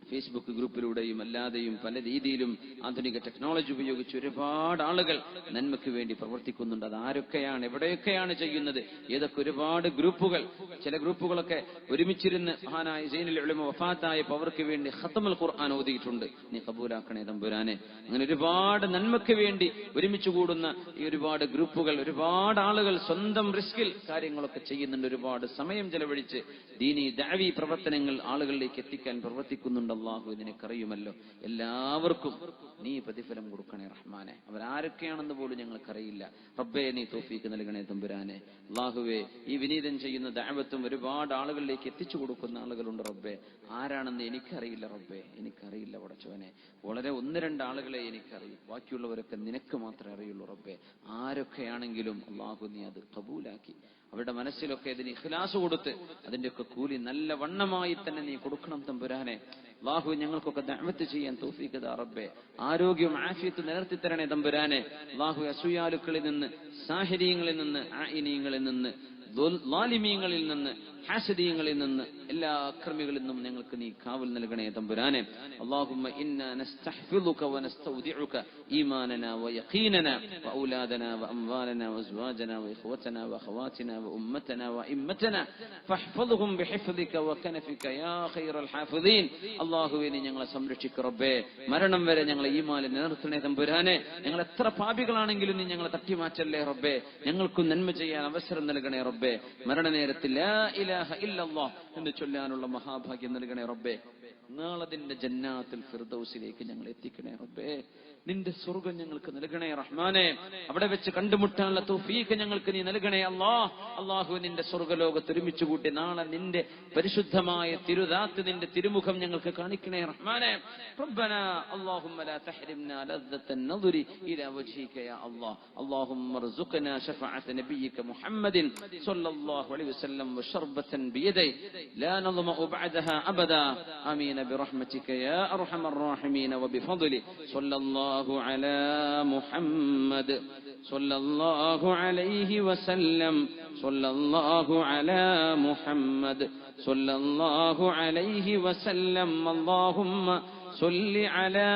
ഫേസ്ബുക്ക് ഗ്രൂപ്പിലൂടെയും അല്ലാതെയും പല രീതിയിലും ആധുനിക ടെക്നോളജി ഉപയോഗിച്ച് ഒരുപാട് ആളുകൾ നന്മയ്ക്ക് വേണ്ടി പ്രവർത്തിക്കുന്നുണ്ട്. അത് ആരൊക്കെയാണ്, എവിടെയൊക്കെയാണ് ചെയ്യുന്നത്, ഏതൊക്കെ ഒരുപാട് ഗ്രൂപ്പുകൾ. ചില ഗ്രൂപ്പുകളൊക്കെ ഒരുമിച്ചിരുന്ന് മഹാനായ സൈനുൽ ഉലമ വഫാത്തായപ്പോൾ അവർക്ക് വേണ്ടി ഖത്മുൽ ഖുർആൻ ഓതിയിട്ടുണ്ട്. നീ ഖബൂലാക്കണേ തമ്പുരാനെ. അങ്ങനെ ഒരുപാട് നന്മയ്ക്ക് വേണ്ടി ഒരുമിച്ച് കൂടുന്ന ഈ ഒരുപാട് ഗ്രൂപ്പുകൾ, ഒരുപാട് ആളുകൾ സ്വന്തം റിസ്കിൽ കാര്യങ്ങളൊക്കെ ചെയ്യുന്നുണ്ട്. ഒരുപാട് സമയം ചെലവഴിച്ച് ദീനി ദഅവി പ്രവർത്തനങ്ങൾ ആളുകളിലേക്ക് എത്തിക്കാൻ പ്രവർത്തിക്കുന്നുണ്ട്. അല്ലാഹു നിനക്കറിയുമല്ലോ. എല്ലാവർക്കും നീ പ്രതിഫലം കൊടുക്കണേ റഹ്മാനെ. അവരാരൊക്കെയാണെന്ന് പോലും ഞങ്ങൾക്കറിയില്ല റബ്ബേ. നീ തൗഫീഖ് നൽകണേ തമ്പുരാനെ. അല്ലാഹുവേ, ഈ വിനീതം ചെയ്യുന്ന ദഅവത്തും ഒരുപാട് ആളുകളിലേക്ക് എത്തിച്ചു കൊടുക്കുന്ന ആളുകളുണ്ട് റബ്ബേ. ആരാണെന്ന് എനിക്കറിയില്ല റബ്ബേ, എനിക്കറിയില്ല പടച്ചവനെ. വളരെ 1-2 ആളുകളെ എനിക്കറിയും, ബാക്കിയുള്ളവരൊക്കെ നിനക്ക് മാത്രമേ അറിയുള്ളൂ റബ്ബേ. ആരൊക്കെയാണെങ്കിലും അല്ലാഹു നീ അത് ഖബൂലാക്കി അവരുടെ മനസ്സിലൊക്കെ ഇതിന് ഇഖ്ലാസ് കൊടുത്ത് അതിന്റെയൊക്കെ കൂലി നല്ല വണ്ണമായി തന്നെ നീ കൊടുക്കണം തമ്പുരാനെ. അല്ലാഹു ഞങ്ങൾക്കൊക്കെ ദഅവത്ത് ചെയ്യാൻ തൗഫീഖ് താ റബ്ബേ. ആരോഗ്യവും ആഫിയത്തും നിലനിർത്തി തരണേ തമ്പുരാനെ. അല്ലാഹു അസൂയാലുക്കളിൽ നിന്ന്, സാഹിരീങ്ങളിൽ നിന്ന്, ആയിനീങ്ങളിൽ നിന്ന്, ളാലിമീങ്ങളിൽ നിന്ന്, ഹാസദീങ്ങളിൽ നിന്ന്, എല്ലാ അക്രമികളിൽ നിന്നും ഞങ്ങൾക്ക് നീ കാവൽ നൽകണേ തമ്പുരാനെ. അല്ലാഹുമ്മ ഇന്നാ നസ്തഹ്ഫിദുക വനസ്തൗദിഉക ഈമാനനാ വയഖീനനാ വഔലാദനാ വഅംവാലനാ വഅസ്വാജനാ വഇഖ്വതനാ വഅഖവാതിനാ വഉമ്മതനാ വഇമ്മതനാ ഫഹ്ഫദ്ഹും ബിഹിഫ്ദിക വകനഫിക യാ ഖൈറൽ ഹാഫിദീൻ. അല്ലാഹുവേ, നീ ഞങ്ങളെ സംരക്ഷിക്കൂ റബ്ബേ. മരണം വരെ ഞങ്ങളെ ഈമാനിൽ നിലനിർത്തണേ തമ്പുരാനെ. ഞങ്ങൾ എത്ര പാപികളാണെങ്കിലും നീ ഞങ്ങളെ തട്ടിമാറ്റല്ലേ റബ്ബേ. ഞങ്ങൾക്കും നന്മ ചെയ്യാൻ അവസരം നൽകണേ റബ്ബേ. മരണനേരത്തിൽ ലാ ഇലാഹ ഇല്ലല്ലാഹ് എന്ന് ചൊല്ലാനുള്ള മഹാഭാഗ്യം നൽകണേ റബ്ബേ. നാളതിന്റെ ജന്നാത്തുൽ ഫിർദൗസിലേക്ക് ഞങ്ങൾ എത്തിക്കണേ റബ്ബേ. നിന്റെ സ്വർഗ്ഗം ഞങ്ങൾക്ക് നൽകണേ റഹ്മാനെ. അവിടെ വെച്ച് കണ്ടുമുട്ടാനുള്ള തൗഫീഖ് ഞങ്ങൾക്ക് നീ നൽകണേ അല്ലാഹ്. അല്ലാഹു, നിന്റെ സ്വർഗ്ഗലോകത്ത് ഒരുമിച്ച് കൂട്ടി നാളെ നിന്റെ പരിശുദ്ധമായ തിരുദാത്ത്, നിന്റെ തിരുമുഖം ഞങ്ങൾക്ക് കാണിക്കണേ റഹ്മാനെ. റബ്ബനാ അല്ലാഹുമ്മ ലാ തഹ്രിംനാ ലദ്ദത്തൻ നദരി ഇലാ വജ്ഹിക യാ അല്ലാഹ്. അല്ലാഹുമ്മ ർസുഖ്നാ ശഫാഅത നബിയിക മുഹമ്മദിൻ സ്വല്ലല്ലാഹു അലൈഹി വസല്ലം വശർബതൻ ബിയദൈ ലാ നദ്മഉ ബഅദഹാ അബദാ. ആമീൻ برحمتك يا أرحم الراحمين وبفضله. صلى الله على محمد صلى الله عليه وسلم. صلى الله على محمد صلى الله عليه وسلم. اللهم صل على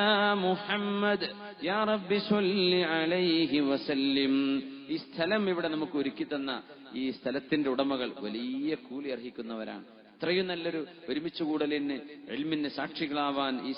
محمد يا رب صل عليه وسلم. ഈ സ്ഥലം ഇവിടെ നമുക്ക് ഒരുക്കി തന്ന ഈ സ്ഥലത്തിന്റെ ഉടമകൾ വലിയ കൂലി അർഹിക്കുന്നവരാണ്. ഇത്രയും നല്ലൊരു ഒരുമിച്ച് കൂടലിന്, ഇൽമിന് സാക്ഷികളാവാൻ ഈ